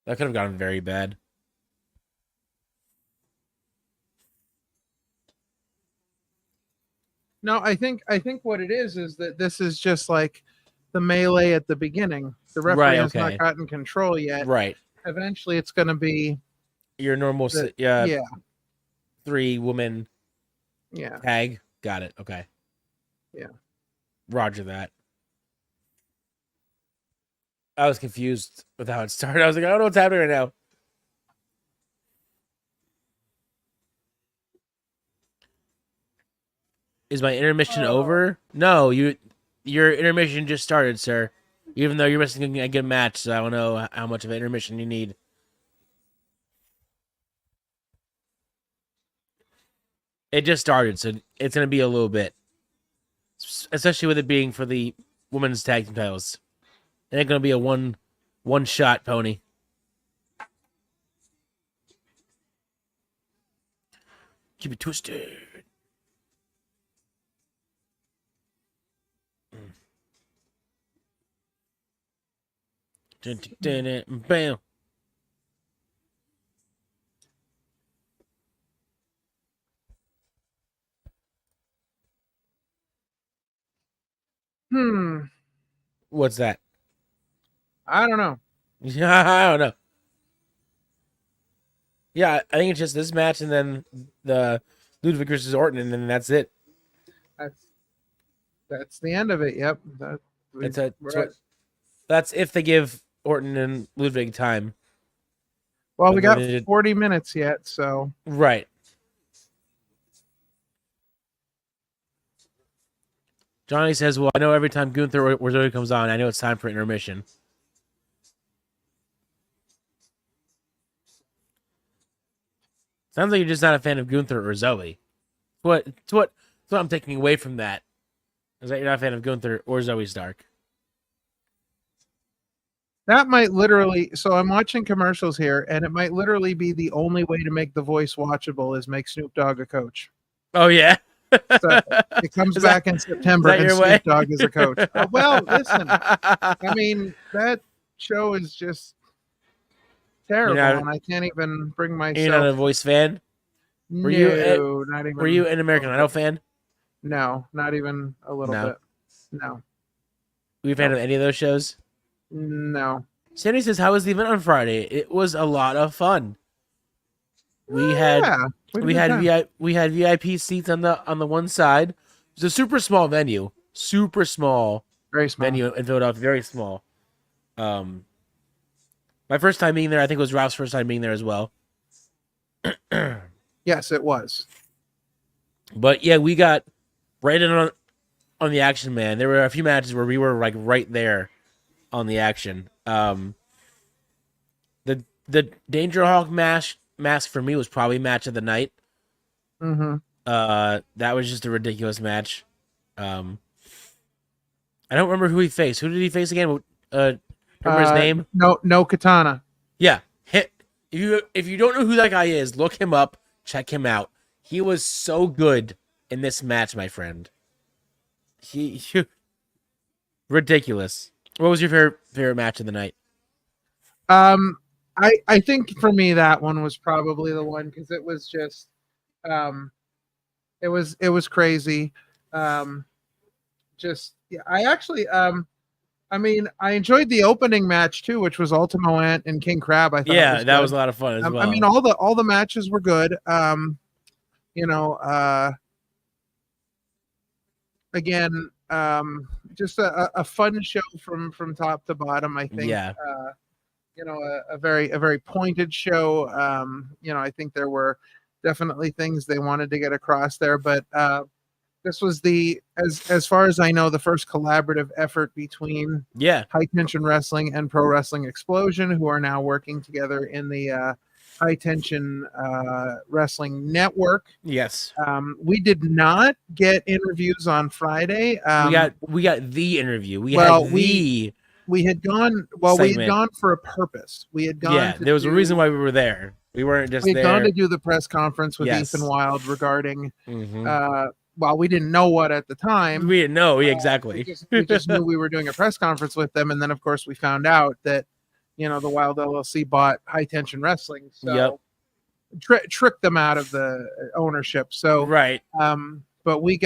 could have gone very bad. No, I think what it is that this is just like the melee at the beginning. The referee has not gotten control yet. Right. Eventually, it's going to be your normal. Yeah. 3 woman. Yeah. Tag. Got it. Okay. Yeah. Roger that. I was confused with how it started. I was like, I don't know what's happening right now. Is my intermission over? No, your intermission just started, sir. Even though you're missing a good match, so I don't know how much of an intermission you need. It just started, so it's going to be a little bit. Especially with it being for the women's tag team titles. It ain't going to be a one-shot pony. Keep it twisted. Bam. What's that? I don't know. Yeah, I don't know. Yeah, I think it's just this match and then the Ludwig versus Orton, and then that's it. That's the end of it. Yep. That's if they give Orton and Ludwig time. Well, we got 40 minutes yet, so. Right. Johnny says, well, I know every time Gunther or Zoe comes on, I know it's time for intermission. Sounds like you're just not a fan of Gunther or Zoe. It's what I'm taking away from that. Is that you're not a fan of Gunther or Zoe Stark. That might literally, so I'm watching commercials here, and it might literally be the only way to make the voice watchable is make Snoop Dogg a coach. Oh, yeah? So it comes back in September, and Snoop Dogg is a coach. Well, listen, I mean, that show is just terrible, and I can't even bring myself. You're not a voice fan? Not even. Were you an American Idol fan? No, not even a little bit. No. Were you a fan of any of those shows? No. Sandy says, how was the event on Friday? It was a lot of fun. We had VIP seats on the one side. It was a super small venue. Super small. Very small. Venue in Philadelphia. Very small. My first time being there, I think it was Ralph's first time being there as well. Yes, it was. But yeah, we got right in on the action, man. There were a few matches where we were like right there on the action. The Danger Hawk mask for me was probably match of the night. Mm-hmm. That was just a ridiculous match. I don't remember who he faced. Who did he face again? Remember his name? No Katana. Yeah. If you don't know who that guy is, look him up. Check him out. He was so good in this match, my friend. He ridiculous. What was your favorite match of the night? I think for me that one was probably the one because it was just it was crazy. Just yeah, I actually I mean I enjoyed the opening match too, which was Ultimo Ant and King Crab. I thought that was a lot of fun as well. I mean all the matches were good. Again, just a fun show from top to bottom. I think. Yeah. A very pointed show. I think there were definitely things they wanted to get across there, but this was as far as I know, the first collaborative effort between High Tension Wrestling and Pro Wrestling Explosion, who are now working together in the High Tension Wrestling Network. Yes. We did not get interviews on Friday. We got the interview. We had gone for a purpose. We had gone. Yeah, there was a reason why we were there. We weren't just there. We had gone to do the press conference with Ethan Wilde regarding. Well, we didn't know what at the time. We didn't know exactly. We just knew we were doing a press conference with them, and then of course we found out that the Wild LLC bought High Tension Wrestling, so tricked them out of the ownership. So right. But we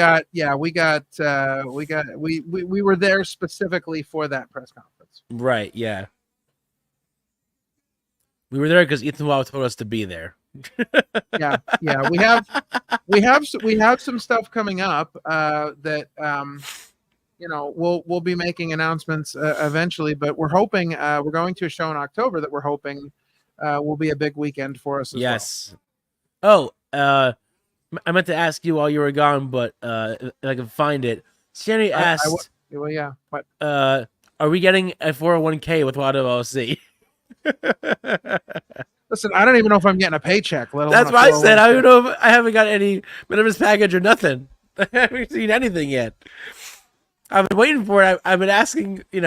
were there specifically for that press conference. Right. Yeah. We were there because Ethan Wilde told us to be there. Yeah. We have some stuff coming up that we'll be making announcements eventually. But we're hoping we're going to a show in October that we're hoping will be a big weekend for us. As well. Oh. I meant to ask you while you were gone, but if I can find it. Sandy asked, what? Are we getting a 401k with Wild LLC? Listen, I don't even know if I'm getting a paycheck. That's what I said. I don't know if I haven't got any minimum package or nothing. I haven't seen anything yet. I've been waiting for it. I've been asking, HR.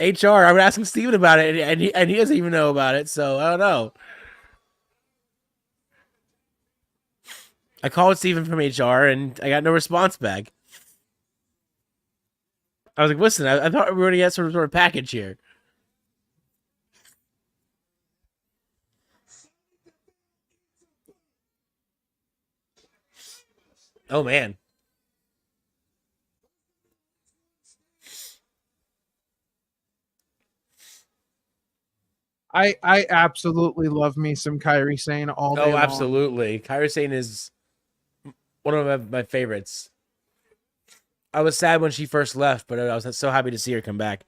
I've been asking Steven about it, and he doesn't even know about it. So I don't know. I called Steven from HR, and I got no response back. I was like, listen, I thought we were going to get some sort of package here. Oh, man. I absolutely love me some Kairi Sane all day long. Oh, absolutely. Kairi Sane is one of my favorites. I was sad when she first left, but I was so happy to see her come back.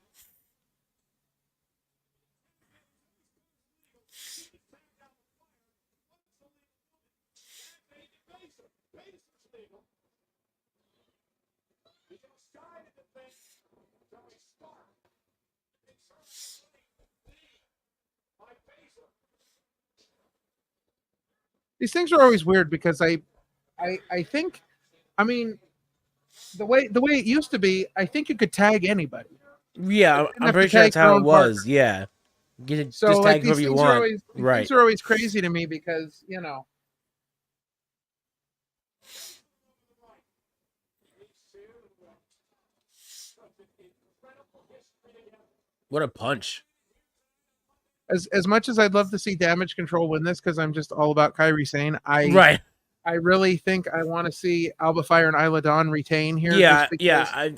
These things are always weird because I think, I mean, the way it used to be, I think you could tag anybody. Yeah, I'm pretty sure that's how it was. Yeah. Just tag whoever you want. These things are always crazy to me because, you know. What a punch. As much as I'd love to see Damage Control win this because I'm just all about Kairi Sane, I really think I want to see Alba Fire and Isla Dawn retain here. Yeah,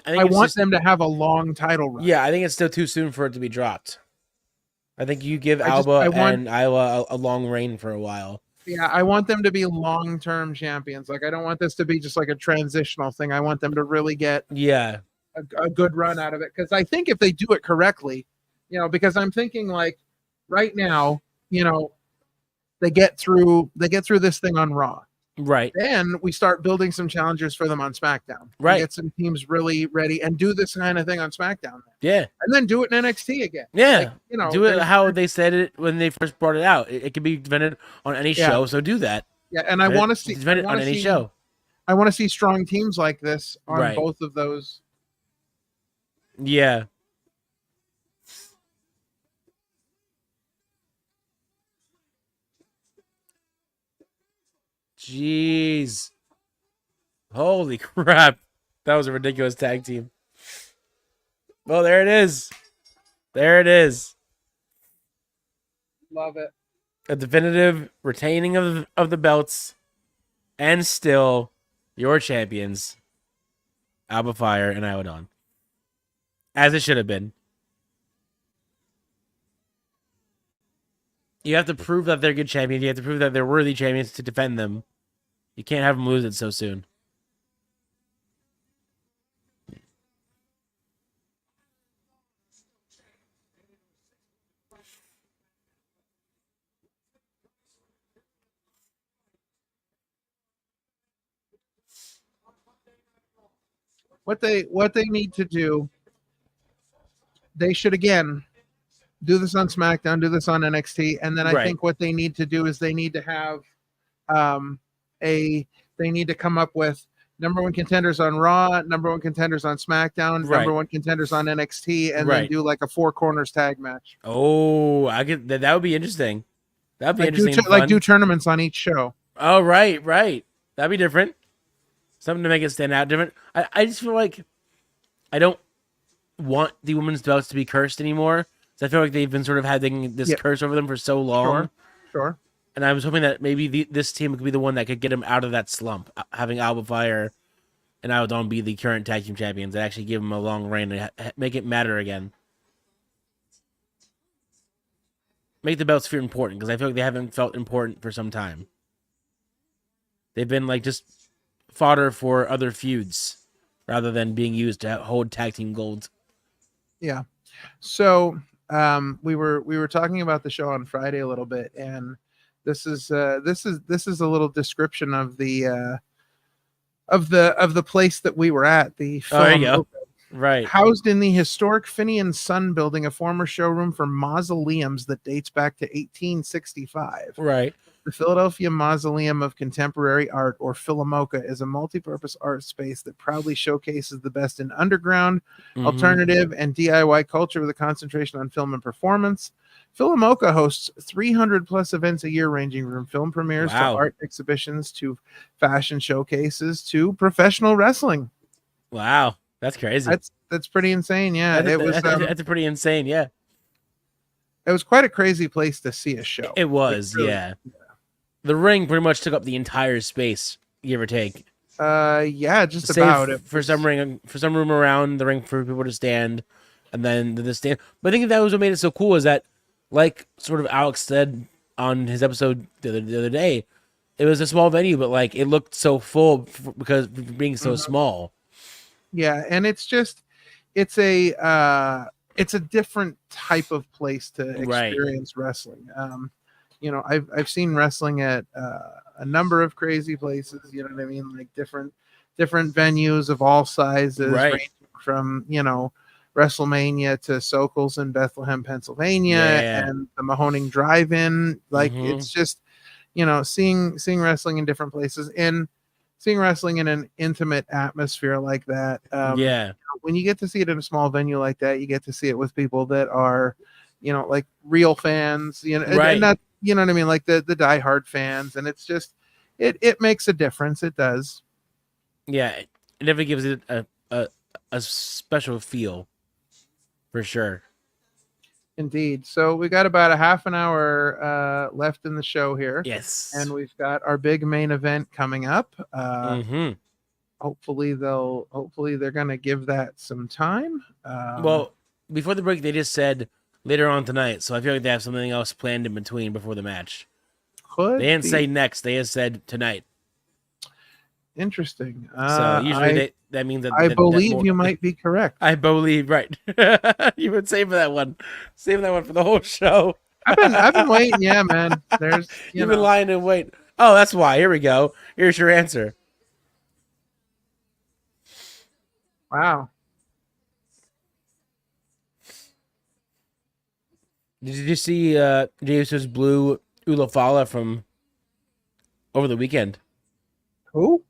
I want them to have a long title run. Yeah, I think it's still too soon for it to be dropped. I think you give Alba and Isla a long reign for a while. Yeah, I want them to be long-term champions. Like, I don't want this to be just like a transitional thing. I want them to really get a good run out of it. Because I think if they do it correctly, you know, because I'm thinking like right now, you know, they get through this thing on Raw. Right. Then we start building some challengers for them on SmackDown. Right. Get some teams really ready and do this kind of thing on SmackDown. Yeah. And then do it in NXT again. Yeah. Like, you know, do it how they said it when they first brought it out. It can be defended on any show, so do that. Yeah, and I want to see defend it on any show. I want to see strong teams like this on both of those. Yeah. Jeez. Holy crap. That was a ridiculous tag team. Well, there it is. There it is. Love it. A definitive retaining of the belts, and still your champions, Alba Fire and Isla Dawn. As it should have been. You have to prove that they're good champions. You have to prove that they're worthy champions to defend them. You can't have them lose it so soon. What they need to do, they should again do this on SmackDown, do this on NXT, and then I think what they need to do is they need to have they need to come up with number one contenders on Raw, number one contenders on SmackDown, number one contenders on NXT, and then do like a four corners tag match. Oh, I get that. That would be interesting. That'd be interesting. Like do tournaments on each show. Oh, right. That'd be different. Something to make it stand out different. I just feel like I don't want the women's belts to be cursed anymore. So I feel like they've been sort of having this curse over them for so long. Sure. And I was hoping that maybe this team could be the one that could get them out of that slump, having Alba Fire and Isla Dawn be the current tag team champions and actually give them a long reign and make it matter again. Make the belts feel important, because I feel like they haven't felt important for some time. They've been like just fodder for other feuds rather than being used to hold tag team gold. Yeah. So we were talking about the show on Friday a little bit, and this is a little description of the place that we were at. The film there you go. Right. Housed in the historic Finian Sun building, a former showroom for mausoleums that dates back to 1865. Right. The Philadelphia Mausoleum of Contemporary Art, or Philomoka, is a multi-purpose art space that proudly showcases the best in underground, alternative, and DIY culture with a concentration on film and performance. Philomoka hosts 300 plus events a year, ranging from film premieres to art exhibitions to fashion showcases to professional wrestling. Wow, that's crazy. That's pretty insane. Yeah, that's pretty insane. Yeah, it was quite a crazy place to see a show. It was, yeah. The ring pretty much took up the entire space, give or take. Yeah, just about it. For some room around the ring for people to stand, and then the stand. But I think that was what made it so cool, is that like sort of Alex said on his episode the other day, it was a small venue, but like it looked so full because being so small. Yeah, and it's just it's a different type of place to experience wrestling. I've seen wrestling at a number of crazy places. You know what I mean? Like different venues of all sizes, ranging from WrestleMania to Sokol's in Bethlehem, Pennsylvania, and the Mahoning Drive-In. Like it's just seeing wrestling in different places and seeing wrestling in an intimate atmosphere like that. When you get to see it in a small venue like that, you get to see it with people that are, like real fans, and not, you know what I mean? Like the diehard fans. And it's just, it makes a difference. It does. Yeah. It definitely gives it a special feel for sure. Indeed. So we got about a half an hour left in the show here. Yes. And we've got our big main event coming up. Hopefully they're going to give that some time. Well, before the break, they just said later on tonight. So I feel like they have something else planned in between before the match. They didn't say next. They just said tonight. Interesting. So usually that means that I believe you might be correct. I believe right. You've been saving that one for the whole show. I've been waiting. Yeah, man. You've been lying and wait. Oh, that's why. Here we go. Here's your answer. Wow. Did you see Jey Uso's blue Ulafala from over the weekend? Who?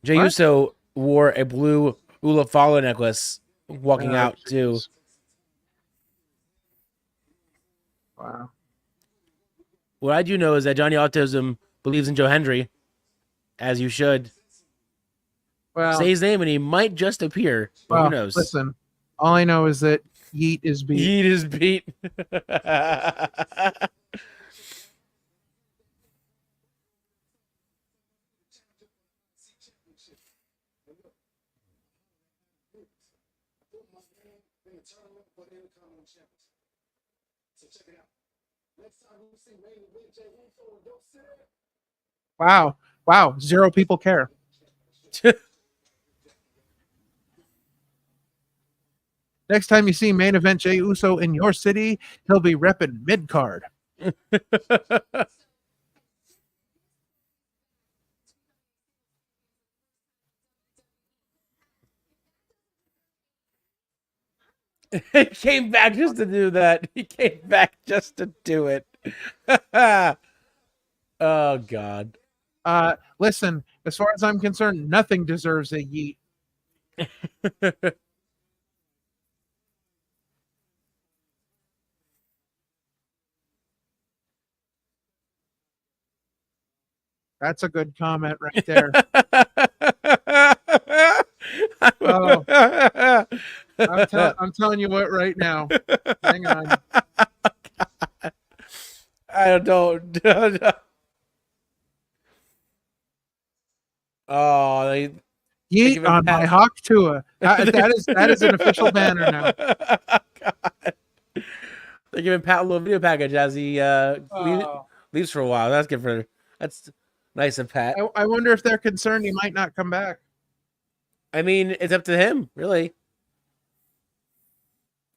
Jey Uso wore a blue Ulafala necklace walking out too. Wow. What I do know is that Johnny Autism believes in Joe Hendry, as you should. Well, say his name and he might just appear. But who knows? Listen, all I know is that Yeet is beat. Yeet is beat. Wow. 0 people care. Next time you see main event Jey Uso in your city, he'll be repping mid card. He came back just to do that. He came back just to do it. Oh God. Listen, as far as I'm concerned, nothing deserves a yeet. That's a good comment right there. Oh, I'm telling you what right now. Hang on. I don't. Oh, they Yeet on my Hawk Tua. That is an official banner now. God. They're giving Pat a little video package as he leaves for a while. That's nice of Pat. I wonder if they're concerned he might not come back. I mean, it's up to him, really.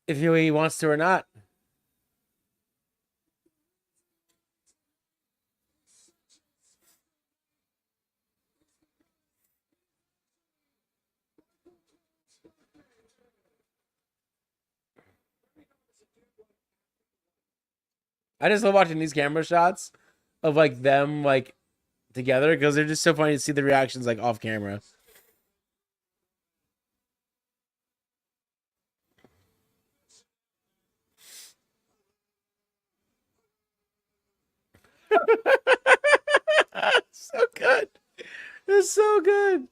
If he wants to or not. I just love watching these camera shots of like them like together because they're just so funny to see the reactions like off camera. So good. It's so good.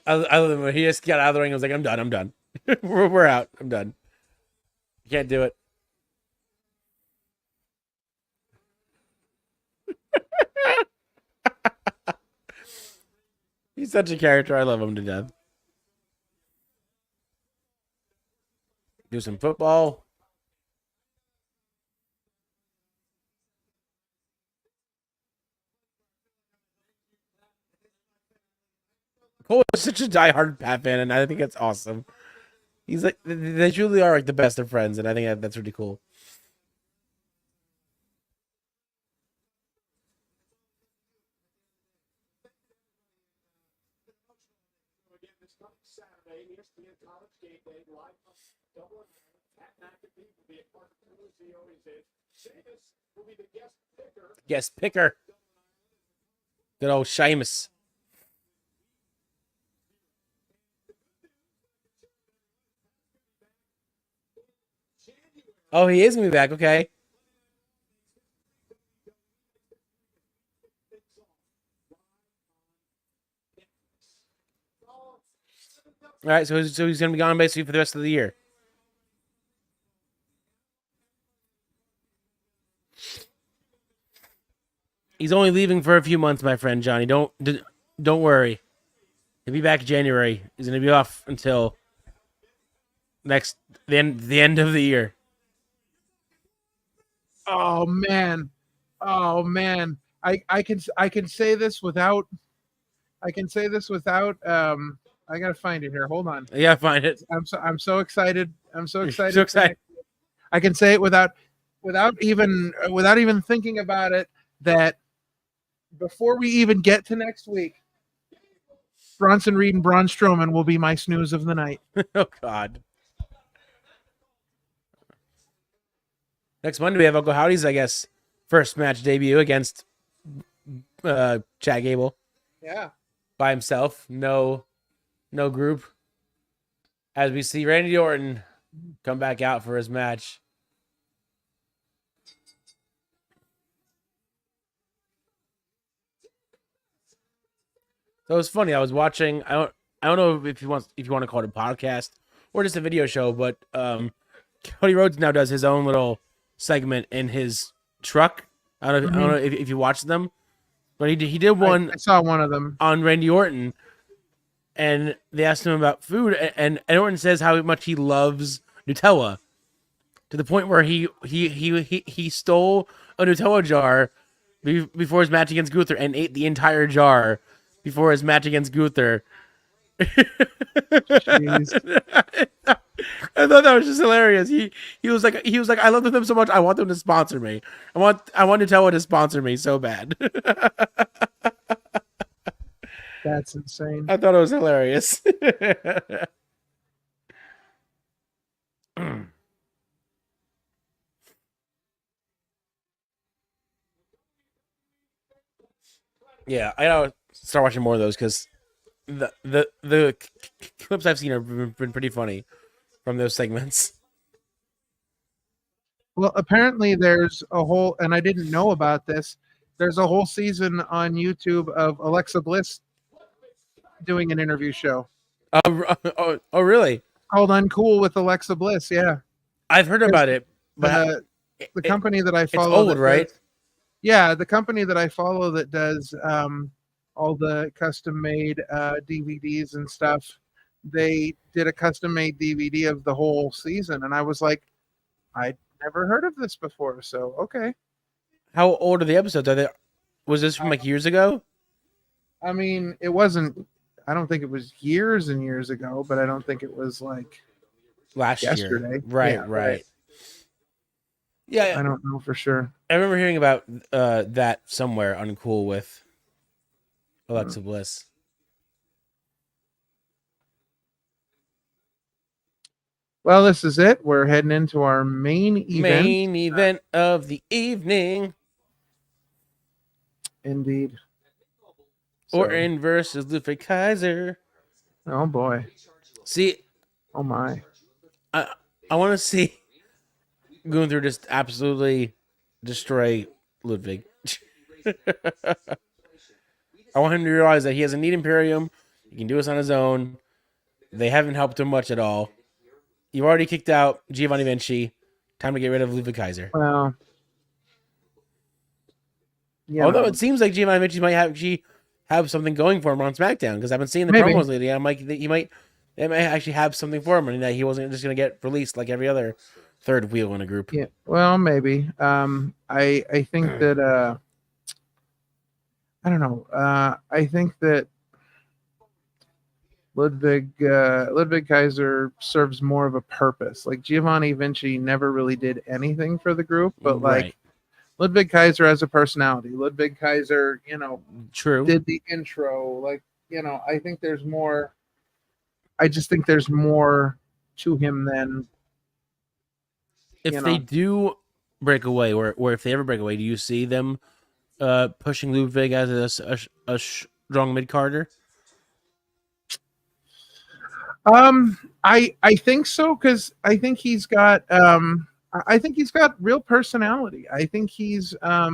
I love him when he just got out of the ring. I was like, I'm done. We're out. I'm done. You can't do it. He's such a character. I love him to death. Do some football. Cole is such a diehard Pat fan, and I think it's awesome. He's like, they truly are like the best of friends, and I think that's really cool. Guest picker. Good old Sheamus. Oh, he is gonna be back. Okay. All right, so he's gonna be gone basically for the rest of the year. He's only leaving for a few months, my friend Johnny. Don't worry. He'll be back in January. He's gonna be off until the end of the year. Oh man. I can say this without I gotta find it here. Hold on. Yeah, find it. I'm so excited. I'm so excited. So excited. I can say it without even thinking about it, that before we even get to next week, Bronson Reed and Braun Strowman will be my snooze of the night. Oh God. Next Monday we have Uncle Howdy's, I guess, first match debut against Chad Gable. Yeah. By himself. No group. As we see Randy Orton come back out for his match. So it was funny. I was watching. I don't know if you want to call it a podcast or just a video show, but Cody Rhodes now does his own little segment in his truck. I don't know if you watched them, but he did one. I saw one of them on Randy Orton, and they asked him about food, and Orton says how much he loves Nutella, to the point where he stole a Nutella jar before his match against Gunther and ate the entire jar before his match against Gunther. I thought that was just hilarious. He was like, I love them so much. I want them to sponsor me. I want Nutella to sponsor me so bad. That's insane. I thought it was hilarious. Yeah, I gotta start watching more of those because the clips I've seen have been pretty funny from those segments. Well, apparently there's a whole, and I didn't know about this, there's a whole season on YouTube of Alexa Bliss doing an interview show. Oh, really? Called Uncool with Alexa Bliss, yeah. I've heard about it, but the company that I follow... It's old, right? Yeah, the company that I follow that does all the custom-made DVDs and stuff, they did a custom-made DVD of the whole season, and I was like, I'd never heard of this before, so okay. How old are the episodes? Was this from like years ago? I mean, it wasn't, I don't think it was years and years ago, but I don't think it was like yesterday. Year. Right. Yeah. I don't know for sure. I remember hearing about that somewhere Uncool with Alexa Bliss. Well, this is it. We're heading into our main event. Main event of the evening. Indeed. Orton versus Ludwig Kaiser. Oh boy. See. Oh my. I want to see Gunther just absolutely destroy Ludwig. I want him to realize that he doesn't need Imperium. He can do this on his own. They haven't helped him much at all. You've already kicked out Giovanni Vinci. Time to get rid of Ludwig Kaiser. Well, although it seems like Giovanni Vinci might have something going for him on SmackDown, because I've been seeing the promos lately. I'm like, they they might actually have something for him, and that he wasn't just going to get released like every other third wheel in a group. Yeah, well, maybe. I think that I don't know. I think that Ludwig Kaiser serves more of a purpose. Like Giovanni Vinci never really did anything for the group, but like Ludwig Kaiser has a personality. Ludwig Kaiser, true, did the intro. Like, I think there's more. I just think there's more to him than. If they do break away, or if they ever break away, do you see them pushing Ludwig as a strong mid carder? I think so, because I think he's got real personality. I think he's I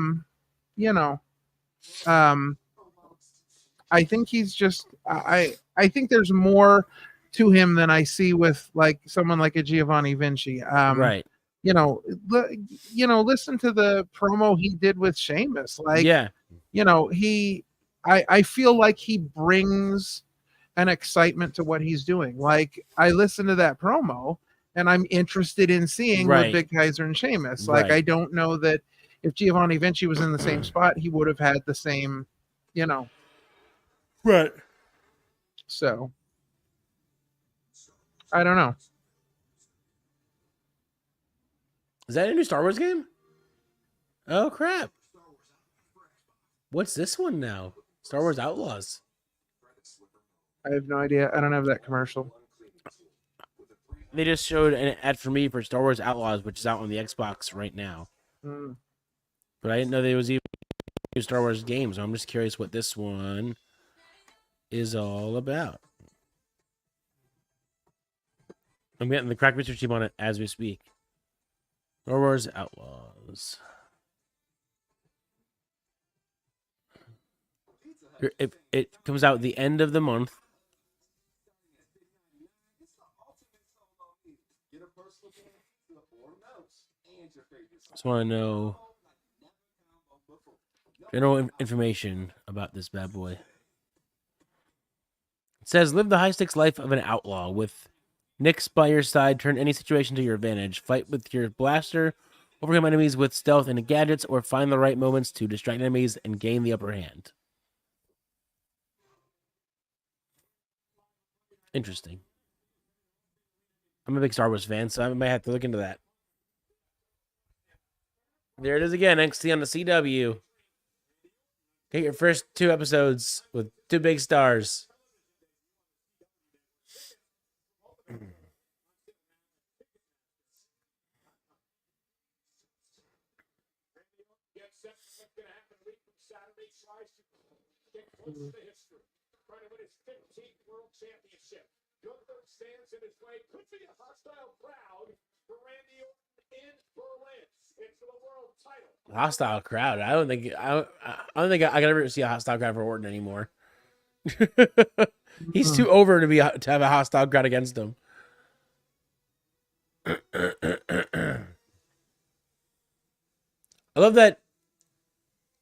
think he's just I think there's more to him than I see with like someone like a Giovanni Vinci. Right. Listen to the promo he did with Sheamus. Like, yeah, I feel like he brings an excitement to what he's doing. Like, I listen to that promo and I'm interested in seeing Ludwig Kaiser and Sheamus. Like, I don't know that if Giovanni Vinci was in the same spot, he would have had the same, Right. So, I don't know. Is that a new Star Wars game? Oh, crap. What's this one now? Star Wars Outlaws. I have no idea. I don't have that commercial. They just showed an ad for me for Star Wars Outlaws, which is out on the Xbox right now. But I didn't know there was even new Star Wars games. I'm just curious what this one is all about. I'm getting the crack research team on it as we speak. Star Wars Outlaws. It comes out at the end of the month. Just want to know general information about this bad boy. It says, live the high-stakes life of an outlaw. With Nyx by your side, turn any situation to your advantage. Fight with your blaster, overcome enemies with stealth and gadgets, or find the right moments to distract enemies and gain the upper hand. Interesting. I'm a big Star Wars fan, so I might have to look into that. There it is again, NXT on the CW. Get your first 2 episodes with 2 big stars. Gunther stands in his way. Could be a hostile crowd for Randy Orton in Berlin. It's for the world title. Hostile crowd. I don't think I can ever see a hostile crowd for Orton anymore. He's too over to have a hostile crowd against him. I love that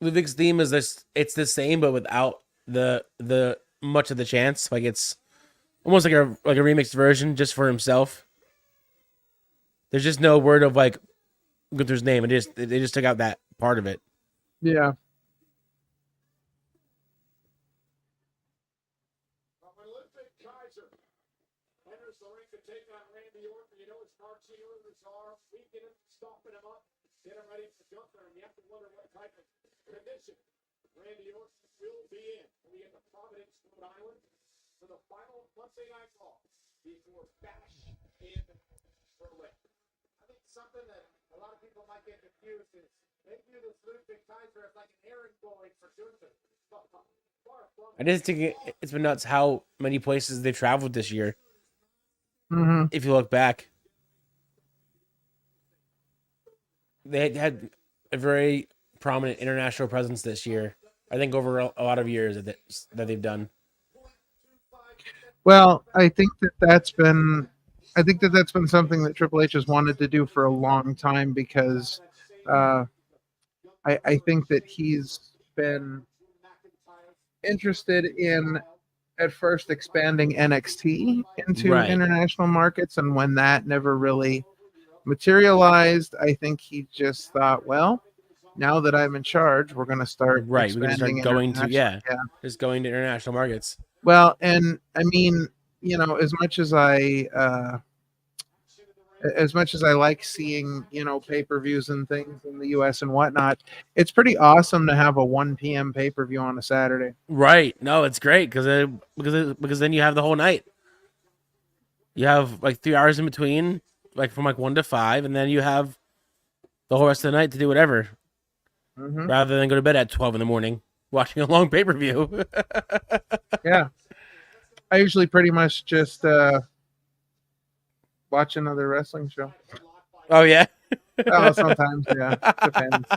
Ludwig's theme is this. It's the same, but without the much of the chance. Like it's almost like a remixed version just for himself. There's just no word of like Gunther's name. They just took out that part of it. Yeah. When Ludwig Kaiser enters the ring to take on Randy Orton, you know his marching orders are sweeping him, stomping him up, get him ready for Gunther, and you have to wonder what type of condition Randy Orton will be in. We'll be in the Providence, Rhode Island, for the final Monday Night Raw before Bash in Berlin. I think something that a lot of people might get confused is they view this Ludwig Kaiser as like an errand boy for Gunther. I just think it's been nuts how many places they've traveled this year. Mm-hmm. If you look back, they had a very prominent international presence this year. I think over a lot of years that they've done. Well, I think that's been something that Triple H has wanted to do for a long time because I think that he's been interested in at first expanding NXT into Right. international markets, and when that never really materialized, I think he just thought, well, now that I'm in charge, we're going to start Right. We're gonna start expanding going to internationally. just going to international markets. Well, and I mean, you know, as much as I like seeing, you know, pay-per-views and things in the US and whatnot, it's pretty awesome to have a 1 p.m. pay-per-view on a Saturday. Right. No, it's great because then you have the whole night. You have like 3 hours in between, like from like 1 to 5, and then you have the whole rest of the night to do whatever, rather than go to bed at 12 in the morning watching a long pay-per-view. Yeah. I usually pretty much just watch another wrestling show. Oh yeah. Oh, sometimes, yeah, depends.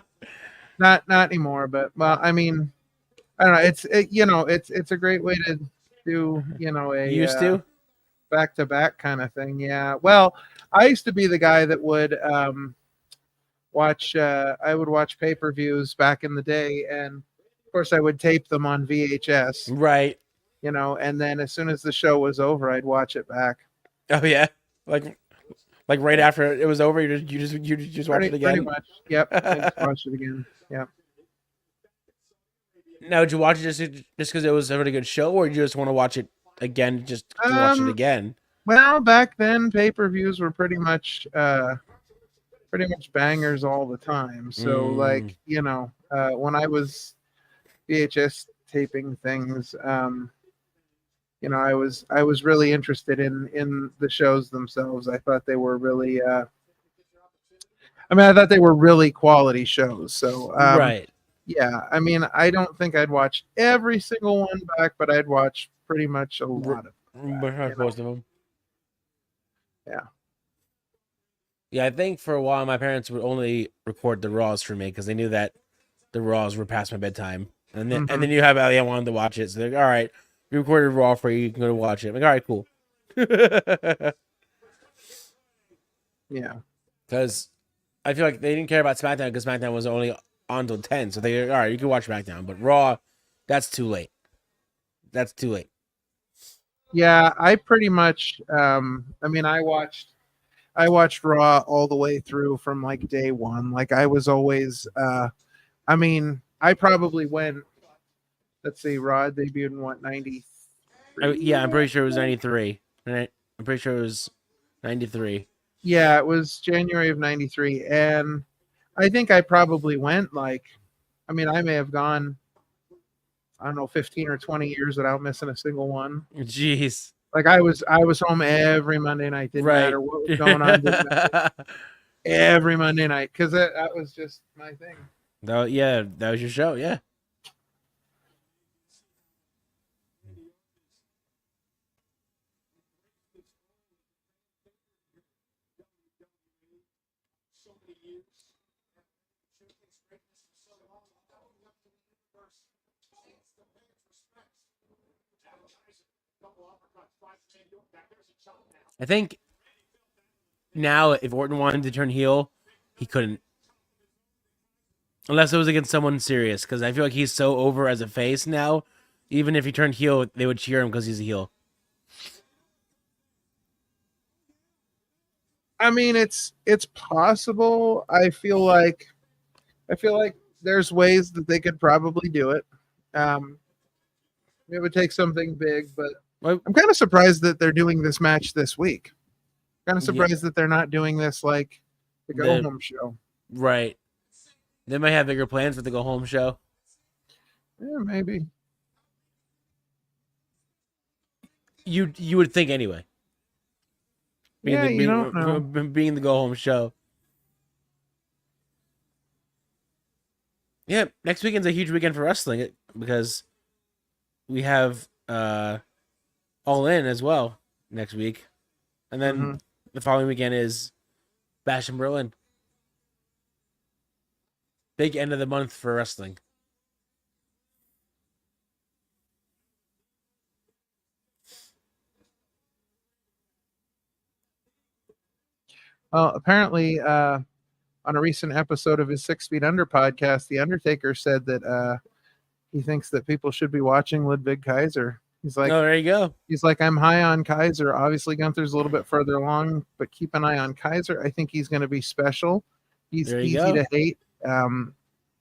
Not anymore, but well, I mean, I don't know. It's a great way to do, you know, a Used to back-to-back kind of thing. Yeah. Well, I used to be the guy that would watch. I would watch pay-per-views back in the day, and of course, I would tape them on VHS. Right. You know, and then as soon as the show was over, I'd watch it back. Oh yeah. Like right after it was over, you just watch it again. Pretty much. Yep. I just watch it again. Yep. Now, did you watch it just because it was a really good show, or you just want to watch it again just to watch it again? Well, back then pay-per-views were pretty much bangers all the time. So like, you know, when I was VHS taping things, you know, I was really interested in the shows themselves. I thought they were really I thought they were really quality shows. So Right. yeah, I mean, I don't think I'd watch every single one back, but I'd watch pretty much a lot of Most of them. Yeah. Yeah, I think for a while my parents would only record the Raws for me because they knew that the Raws were past my bedtime, and then you have Ellie. I wanted to watch it, so they're like, all right, we recorded Raw for you. You can go to watch it. I'm like, all right, cool. Yeah. Because I feel like they didn't care about SmackDown because SmackDown was only on till 10, so they all right, you can watch SmackDown, but Raw, that's too late. That's too late. Yeah, I pretty much I mean, I watched Raw all the way through from like day one. Like I was always I mean, I probably went, let's see, Raw debuted in what, 93? Yeah, I'm pretty sure it was 93. Right? I'm pretty sure it was 93. Yeah, it was January of 93. And I think I probably went like, I mean, I may have gone, I don't know, 15 or 20 years without missing a single one. Jeez. Like I was home every Monday night. Didn't matter what was going on. Didn't matter. Every Monday night, because that was just my thing. Yeah, that was your show. Yeah. I think now if Orton wanted to turn heel, he couldn't. Unless it was against someone serious, because I feel like he's so over as a face now. Even if he turned heel, they would cheer him because he's a heel. I mean, it's possible. I feel like there's ways that they could probably do it. It would take something big, but I'm kind of surprised that they're doing this match this week. Kind of surprised that they're not doing this like the go home show. Right. They might have bigger plans for the go home show. Yeah, maybe. You would think anyway. You don't know. Being the go home show. Yeah, next weekend's a huge weekend for wrestling because we have All In as well next week. And then the following weekend is Bash in Berlin. Big end of the month for wrestling. Well, apparently, on a recent episode of his 6 Feet Under podcast, The Undertaker said that he thinks that people should be watching Ludwig Kaiser He's like, oh, there you go. He's like, I'm high on Kaiser. Obviously, Gunther's a little bit further along, but keep an eye on Kaiser. I think he's going to be special. He's easy to hate.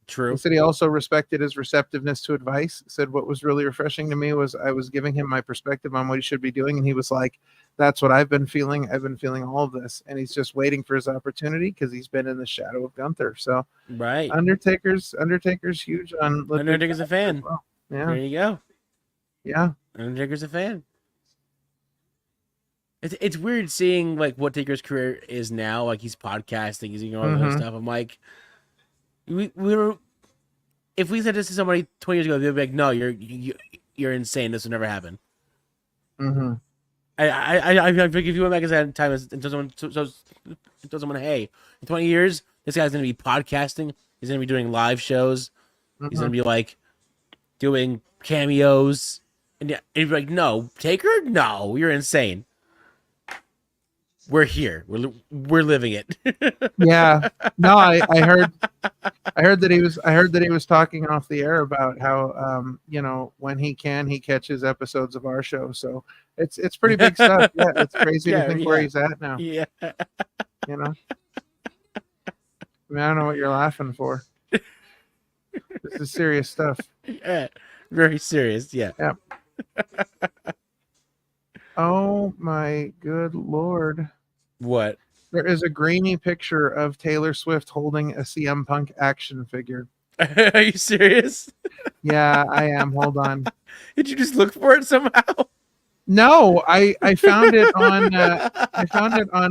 True. He said he also respected his receptiveness to advice. Said what was really refreshing to me was I was giving him my perspective on what he should be doing, and he was like, "That's what I've been feeling. I've been feeling all of this," and he's just waiting for his opportunity because he's been in the shadow of Gunther. So, right, Undertaker's huge on. Undertaker's a fan. Well. Yeah, there you go. Yeah, Undertaker's a fan. It's weird seeing like what Taker's career is now. Like he's podcasting, he's doing all that stuff. I'm like, we were. If we said this to somebody 20 years ago, they'd be like, "No, you're insane. This will never happen." Mm-hmm. I think if you went back in that time and told someone, "Hey, in 20 years, this guy's going to be podcasting. He's going to be doing live shows. He's going to be like doing cameos," and you'd be like, "No, Taker, no, you're insane." We're here. We're living it. Yeah. No, I heard that he was talking off the air about how when he catches episodes of our show. So it's pretty big stuff. Yeah, it's crazy to think where he's at now. Yeah. I mean, I don't know what you're laughing for. This is serious stuff. Yeah. Very serious. Yeah. Yeah. Oh my good Lord. What? There is a grainy picture of Taylor Swift holding a CM Punk action figure. Are you serious? Yeah, I am. Hold on. Did you just look for it somehow? No, I found it on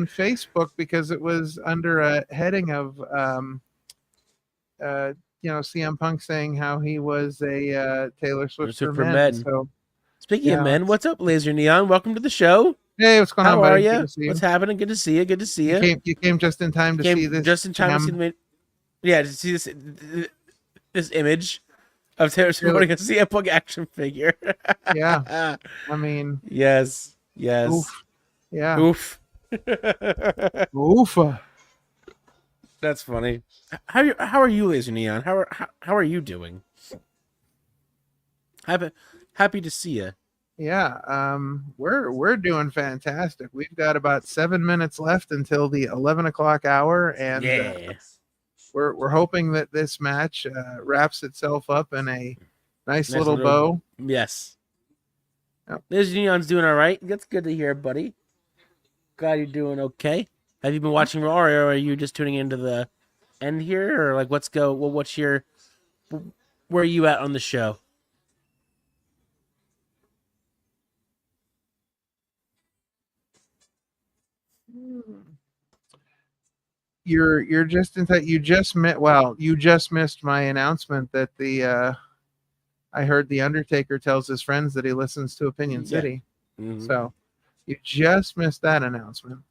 Facebook because it was under a heading of CM Punk saying how he was a Taylor Swift for men. So speaking of men, what's up, Laser Neon? Welcome to the show. Hey, what's going on, buddy? How are you? What's happening? Good to see you. Good to see you. You came just in time to see this. Just in time to see the. Yeah, to see this image of Taylor Swift holding a CM Punk action figure. Yeah, I mean, yes. Oof. Yeah. Oof. Oof. That's funny. How are you, Laser Neon? How are you doing? Happy to see you. Yeah, we're doing fantastic. We've got about 7 minutes left until the 11 o'clock hour, and we're hoping that this match wraps itself up in a nice little bow. Yes. Yep. Laser Neon's doing all right. That's good to hear, buddy. Glad you're doing okay. Have you been watching Raw, or are you just tuning into the end here, or like where are you at on the show? You're just in time. You just missed my announcement that I heard the Undertaker tells his friends that he listens to Opinion City. Mm-hmm. So you just missed that announcement.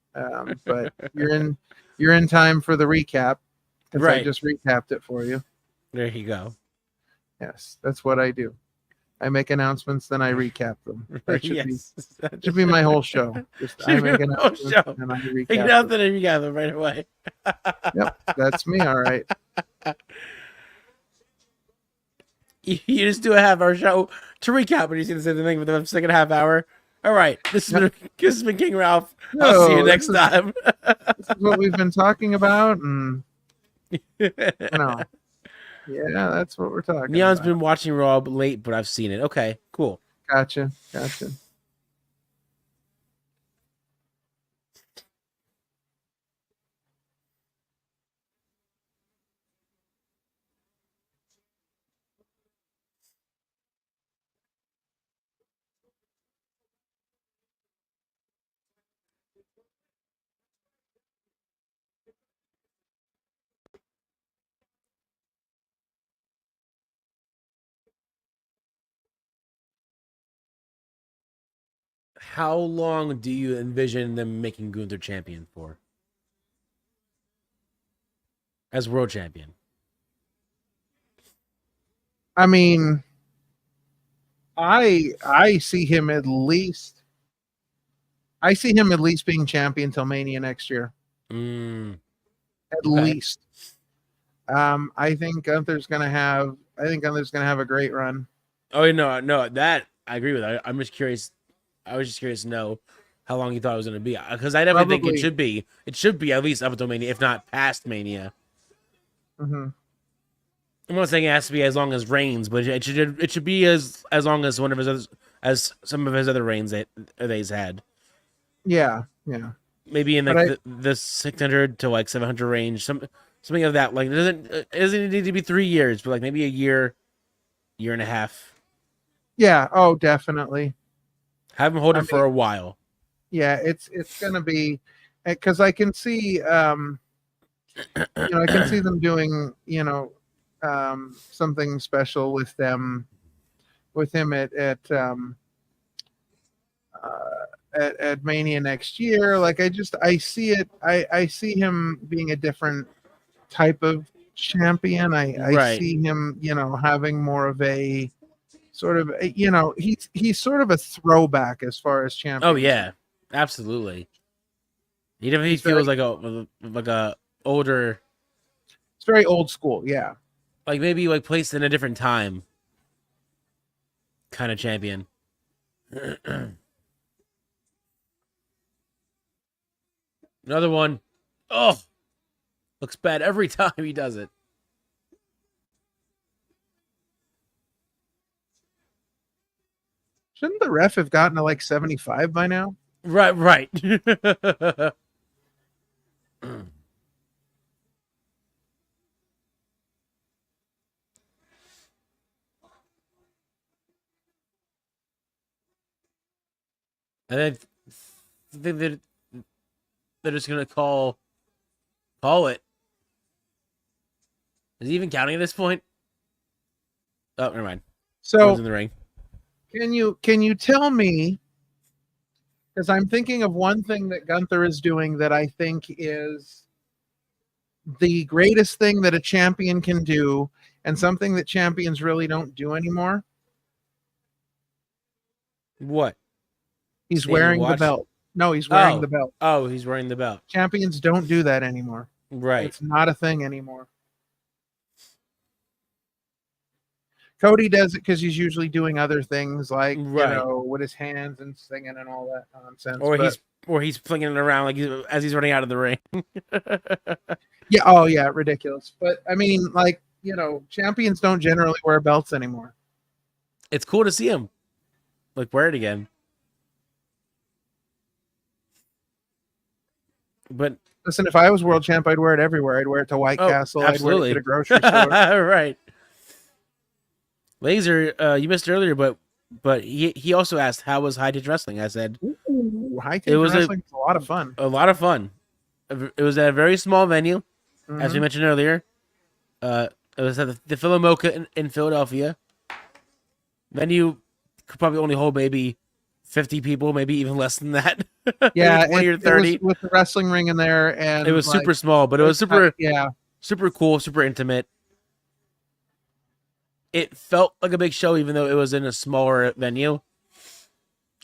But you're in time for the recap because I just recapped it for you. There you go. Yes, that's what I do. I make announcements, then I recap them. That should be my whole show. I make announcements and I recap them. Nothing and recap them right away. Yep, that's me. All right. You just do a half-hour show to recap when you see the same thing for the second half hour. All right, this has been King Ralph. I'll see you next time. This is what we've been talking about, and yeah, that's what we're talking Neon's about. been watching Raw late, but I've seen it. Okay, cool. Gotcha. How long do you envision them making Gunther champion for? As world champion? I mean, I see him at least. I see him at least being champion till Mania next year. At least. I think Gunther's gonna have a great run. Oh no, that I agree with that. I'm just curious. I was just curious to know how long you thought it was going to be, because I definitely think it should be at least up until Mania, if not past Mania. Mm-hmm. I'm not saying it has to be as long as Reigns, but it should be as long as one of his others, as some of his other reigns that he's had. Yeah. Maybe in like the 600 to like 700 range, something of that. Like it doesn't need to be 3 years, but like maybe a year and a half. Yeah. Oh, definitely. Have him hold it for a while. Yeah, it's gonna be, because I can see, I can see them doing, something special with him at Mania next year. Like I see it. I see him being a different type of champion. I see him, having more of a sort of, he's sort of a throwback as far as champion. Oh yeah, absolutely. He definitely feels like a older. It's very old school, yeah. Like maybe like placed in a different time. Kind of champion. Another one. Oh, looks bad every time he does it. Shouldn't the ref have gotten to like 75 by now? Right. I think they're just gonna call it. Is he even counting at this point? Oh, never mind. So in the ring. Can you tell me? Because I'm thinking of one thing that Gunther is doing that I think is the greatest thing that a champion can do, and something that champions really don't do anymore. What? He's wearing the belt. No, he's wearing the belt. Oh, he's wearing the belt. Champions don't do that anymore. Right. It's not a thing anymore. Cody does it because he's usually doing other things, like with his hands and singing and all that nonsense. Or he's flinging it around like as he's running out of the ring. Yeah. Oh, yeah. Ridiculous. But I mean, like, champions don't generally wear belts anymore. It's cool to see him like wear it again. But listen, if I was world champ, I'd wear it everywhere. I'd wear it to White Castle. Absolutely. I'd wear it to the grocery store. Right. Laser, you missed earlier, but he also asked how was high touch wrestling. I said, high touch wrestling is a lot of fun. A lot of fun. It was at a very small venue, as we mentioned earlier. It was at the Philomoka in Philadelphia. Venue could probably only hold maybe 50 people, maybe even less than that. Yeah, 20 or 30 it was with the wrestling ring in there, and it was super small, but it was super super cool, super intimate. It felt like a big show, even though it was in a smaller venue.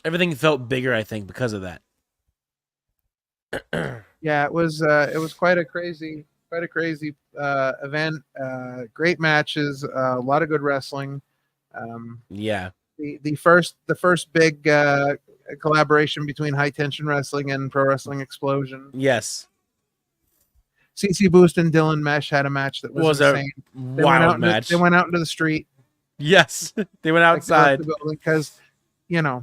Everything felt bigger, I think, because of that. Yeah, it was quite a crazy event. Great matches, a lot of good wrestling. Yeah. The first big collaboration between High Tension Wrestling and Pro Wrestling Explosion. Yes. CC Boost and Dylan Mesh had a match that was insane. They wild match. They went out into the street. Yes, they went outside because, yeah,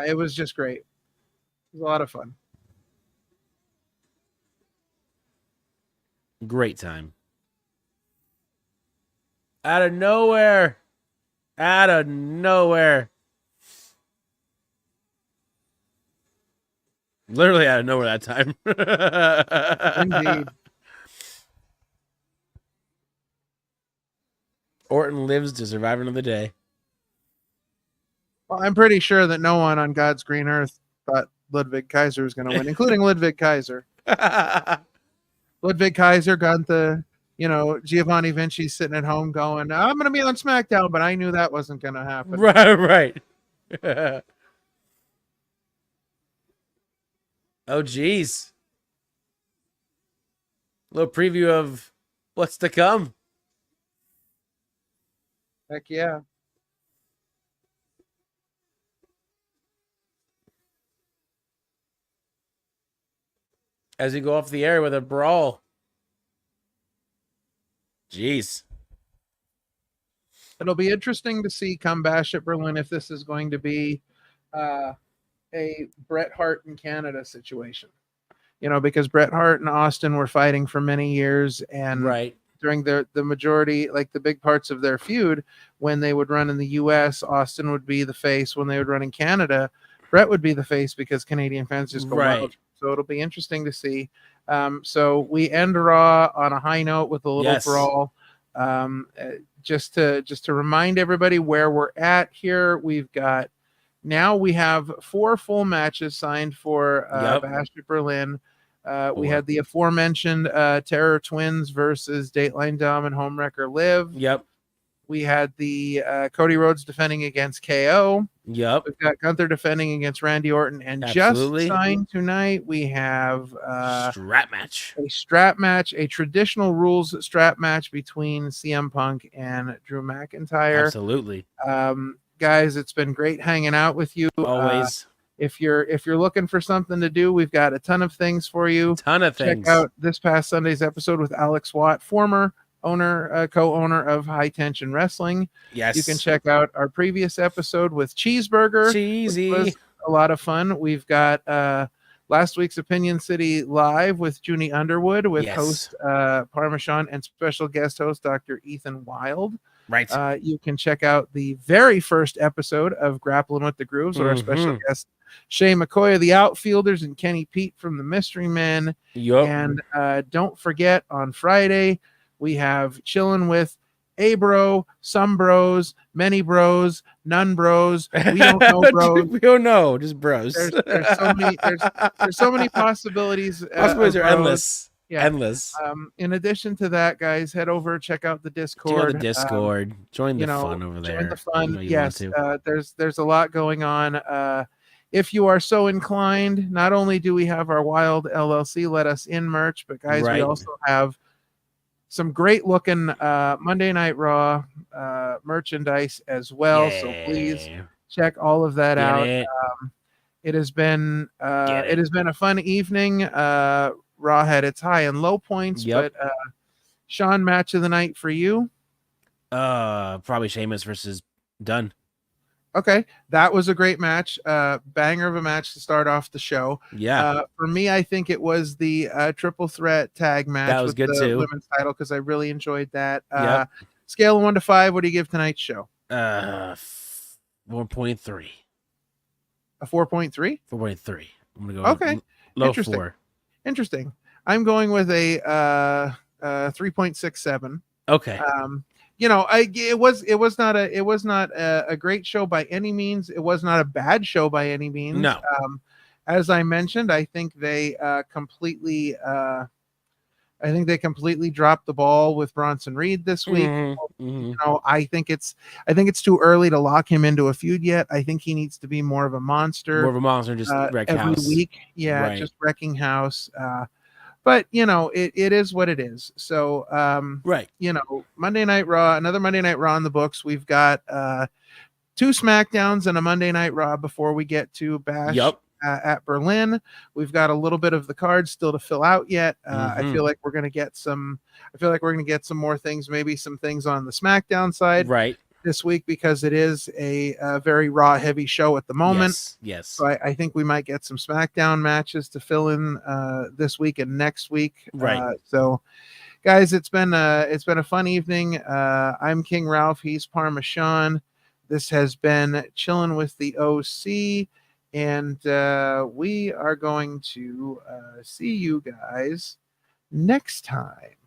it was just great. It was a lot of fun. Great time. Out of nowhere. Literally out of nowhere that time. Indeed. Orton lives to survive another day. Well, I'm pretty sure that no one on God's green earth thought Ludwig Kaiser was going to win, including Ludwig Kaiser. Ludwig Kaiser got the, Giovanni Vinci sitting at home going, I'm going to be on SmackDown, but I knew that wasn't going to happen. Right. Oh, geez. A little preview of what's to come. Heck yeah. as we go off the air with a brawl. Jeez. It'll be interesting to see come Bash at Berlin if this is going to be a Bret Hart in Canada situation. Because Bret Hart and Austin were fighting for many years, and during the majority, like the big parts of their feud, when they would run in the U.S., Austin would be the face. When they would run in Canada, Bret would be the face because Canadian fans just go wild. So it'll be interesting to see. So we end Raw on a high note with a little brawl. Just to remind everybody where we're at here, we have 4 full matches signed for Bash at Berlin. We had the aforementioned Terror Twins versus Dateline Dom and Homewrecker Liv. Yep. We had the Cody Rhodes defending against KO. Yep. We've got Gunther defending against Randy Orton. And just signed tonight, we have strap match. A strap match, a traditional rules strap match between CM Punk and Drew McIntyre. Absolutely. Guys, it's been great hanging out with you. Always. If you're looking for something to do, we've got a ton of things for you. Check out this past Sunday's episode with Alex Watt, former co-owner of High Tension Wrestling. Yes. You can check out our previous episode with Cheeseburger. Cheesy. Which was a lot of fun. We've got last week's Opinion City Live with Junie Underwood with host Parmesan and special guest host Dr. Ethan Wild. Right. You can check out the very first episode of Grappling with the Grooves with our special guest Shay McCoy of the Outfielders and Kenny Pete from the Mystery Men. Yep. And don't forget, on Friday we have Chillin with a bro, some bros, many bros, none bros. We don't know bros. We don't know, just bros. There's so many possibilities. Possibilities are endless. Yeah. Endless. In addition to that, guys, head over, check out the Discord. Join the Discord. Join the fun over there. Join the fun. Yes. There's a lot going on. If you are so inclined, not only do we have our Wild LLC Let Us In merch, but guys, we also have some great looking Monday Night Raw merchandise as well. Yeah. So please check all of that out. It has been a fun evening. Raw had its high and low points, but Sean, match of the night for you? Probably Sheamus versus Dunn. Okay, that was a great match. Banger of a match to start off the show. Yeah. For me, I think it was the triple threat tag match. That was with good the too. Women's title, because I really enjoyed that. Scale of 1 to 5, what do you give tonight's show? 4.3. A 4.3? 4.3. I'm gonna go. Okay. Low 4. Interesting. I'm going with a 3.67. Okay. It was not a great show by any means. It was not a bad show by any means. No. As I mentioned, I think they completely dropped the ball with Bronson Reed this week. I think it's too early to lock him into a feud yet. I think he needs to be more of a monster. Just wreck every house. week. Yeah, just wrecking house. But it is what it is. So Monday Night Raw, another Monday Night Raw in the books. We've got 2 SmackDowns and a Monday Night Raw before we get to Bash at Berlin. We've got a little bit of the card still to fill out yet. I feel like we're gonna get some more things, maybe some things on the SmackDown side this week, because it is a very Raw heavy show at the moment. Yes. So I think we might get some SmackDown matches to fill in this week and next week. So guys, it's been a fun evening. I'm King Ralph, he's Parmesan. This has been Chillin' with the OC, and we are going to see you guys next time.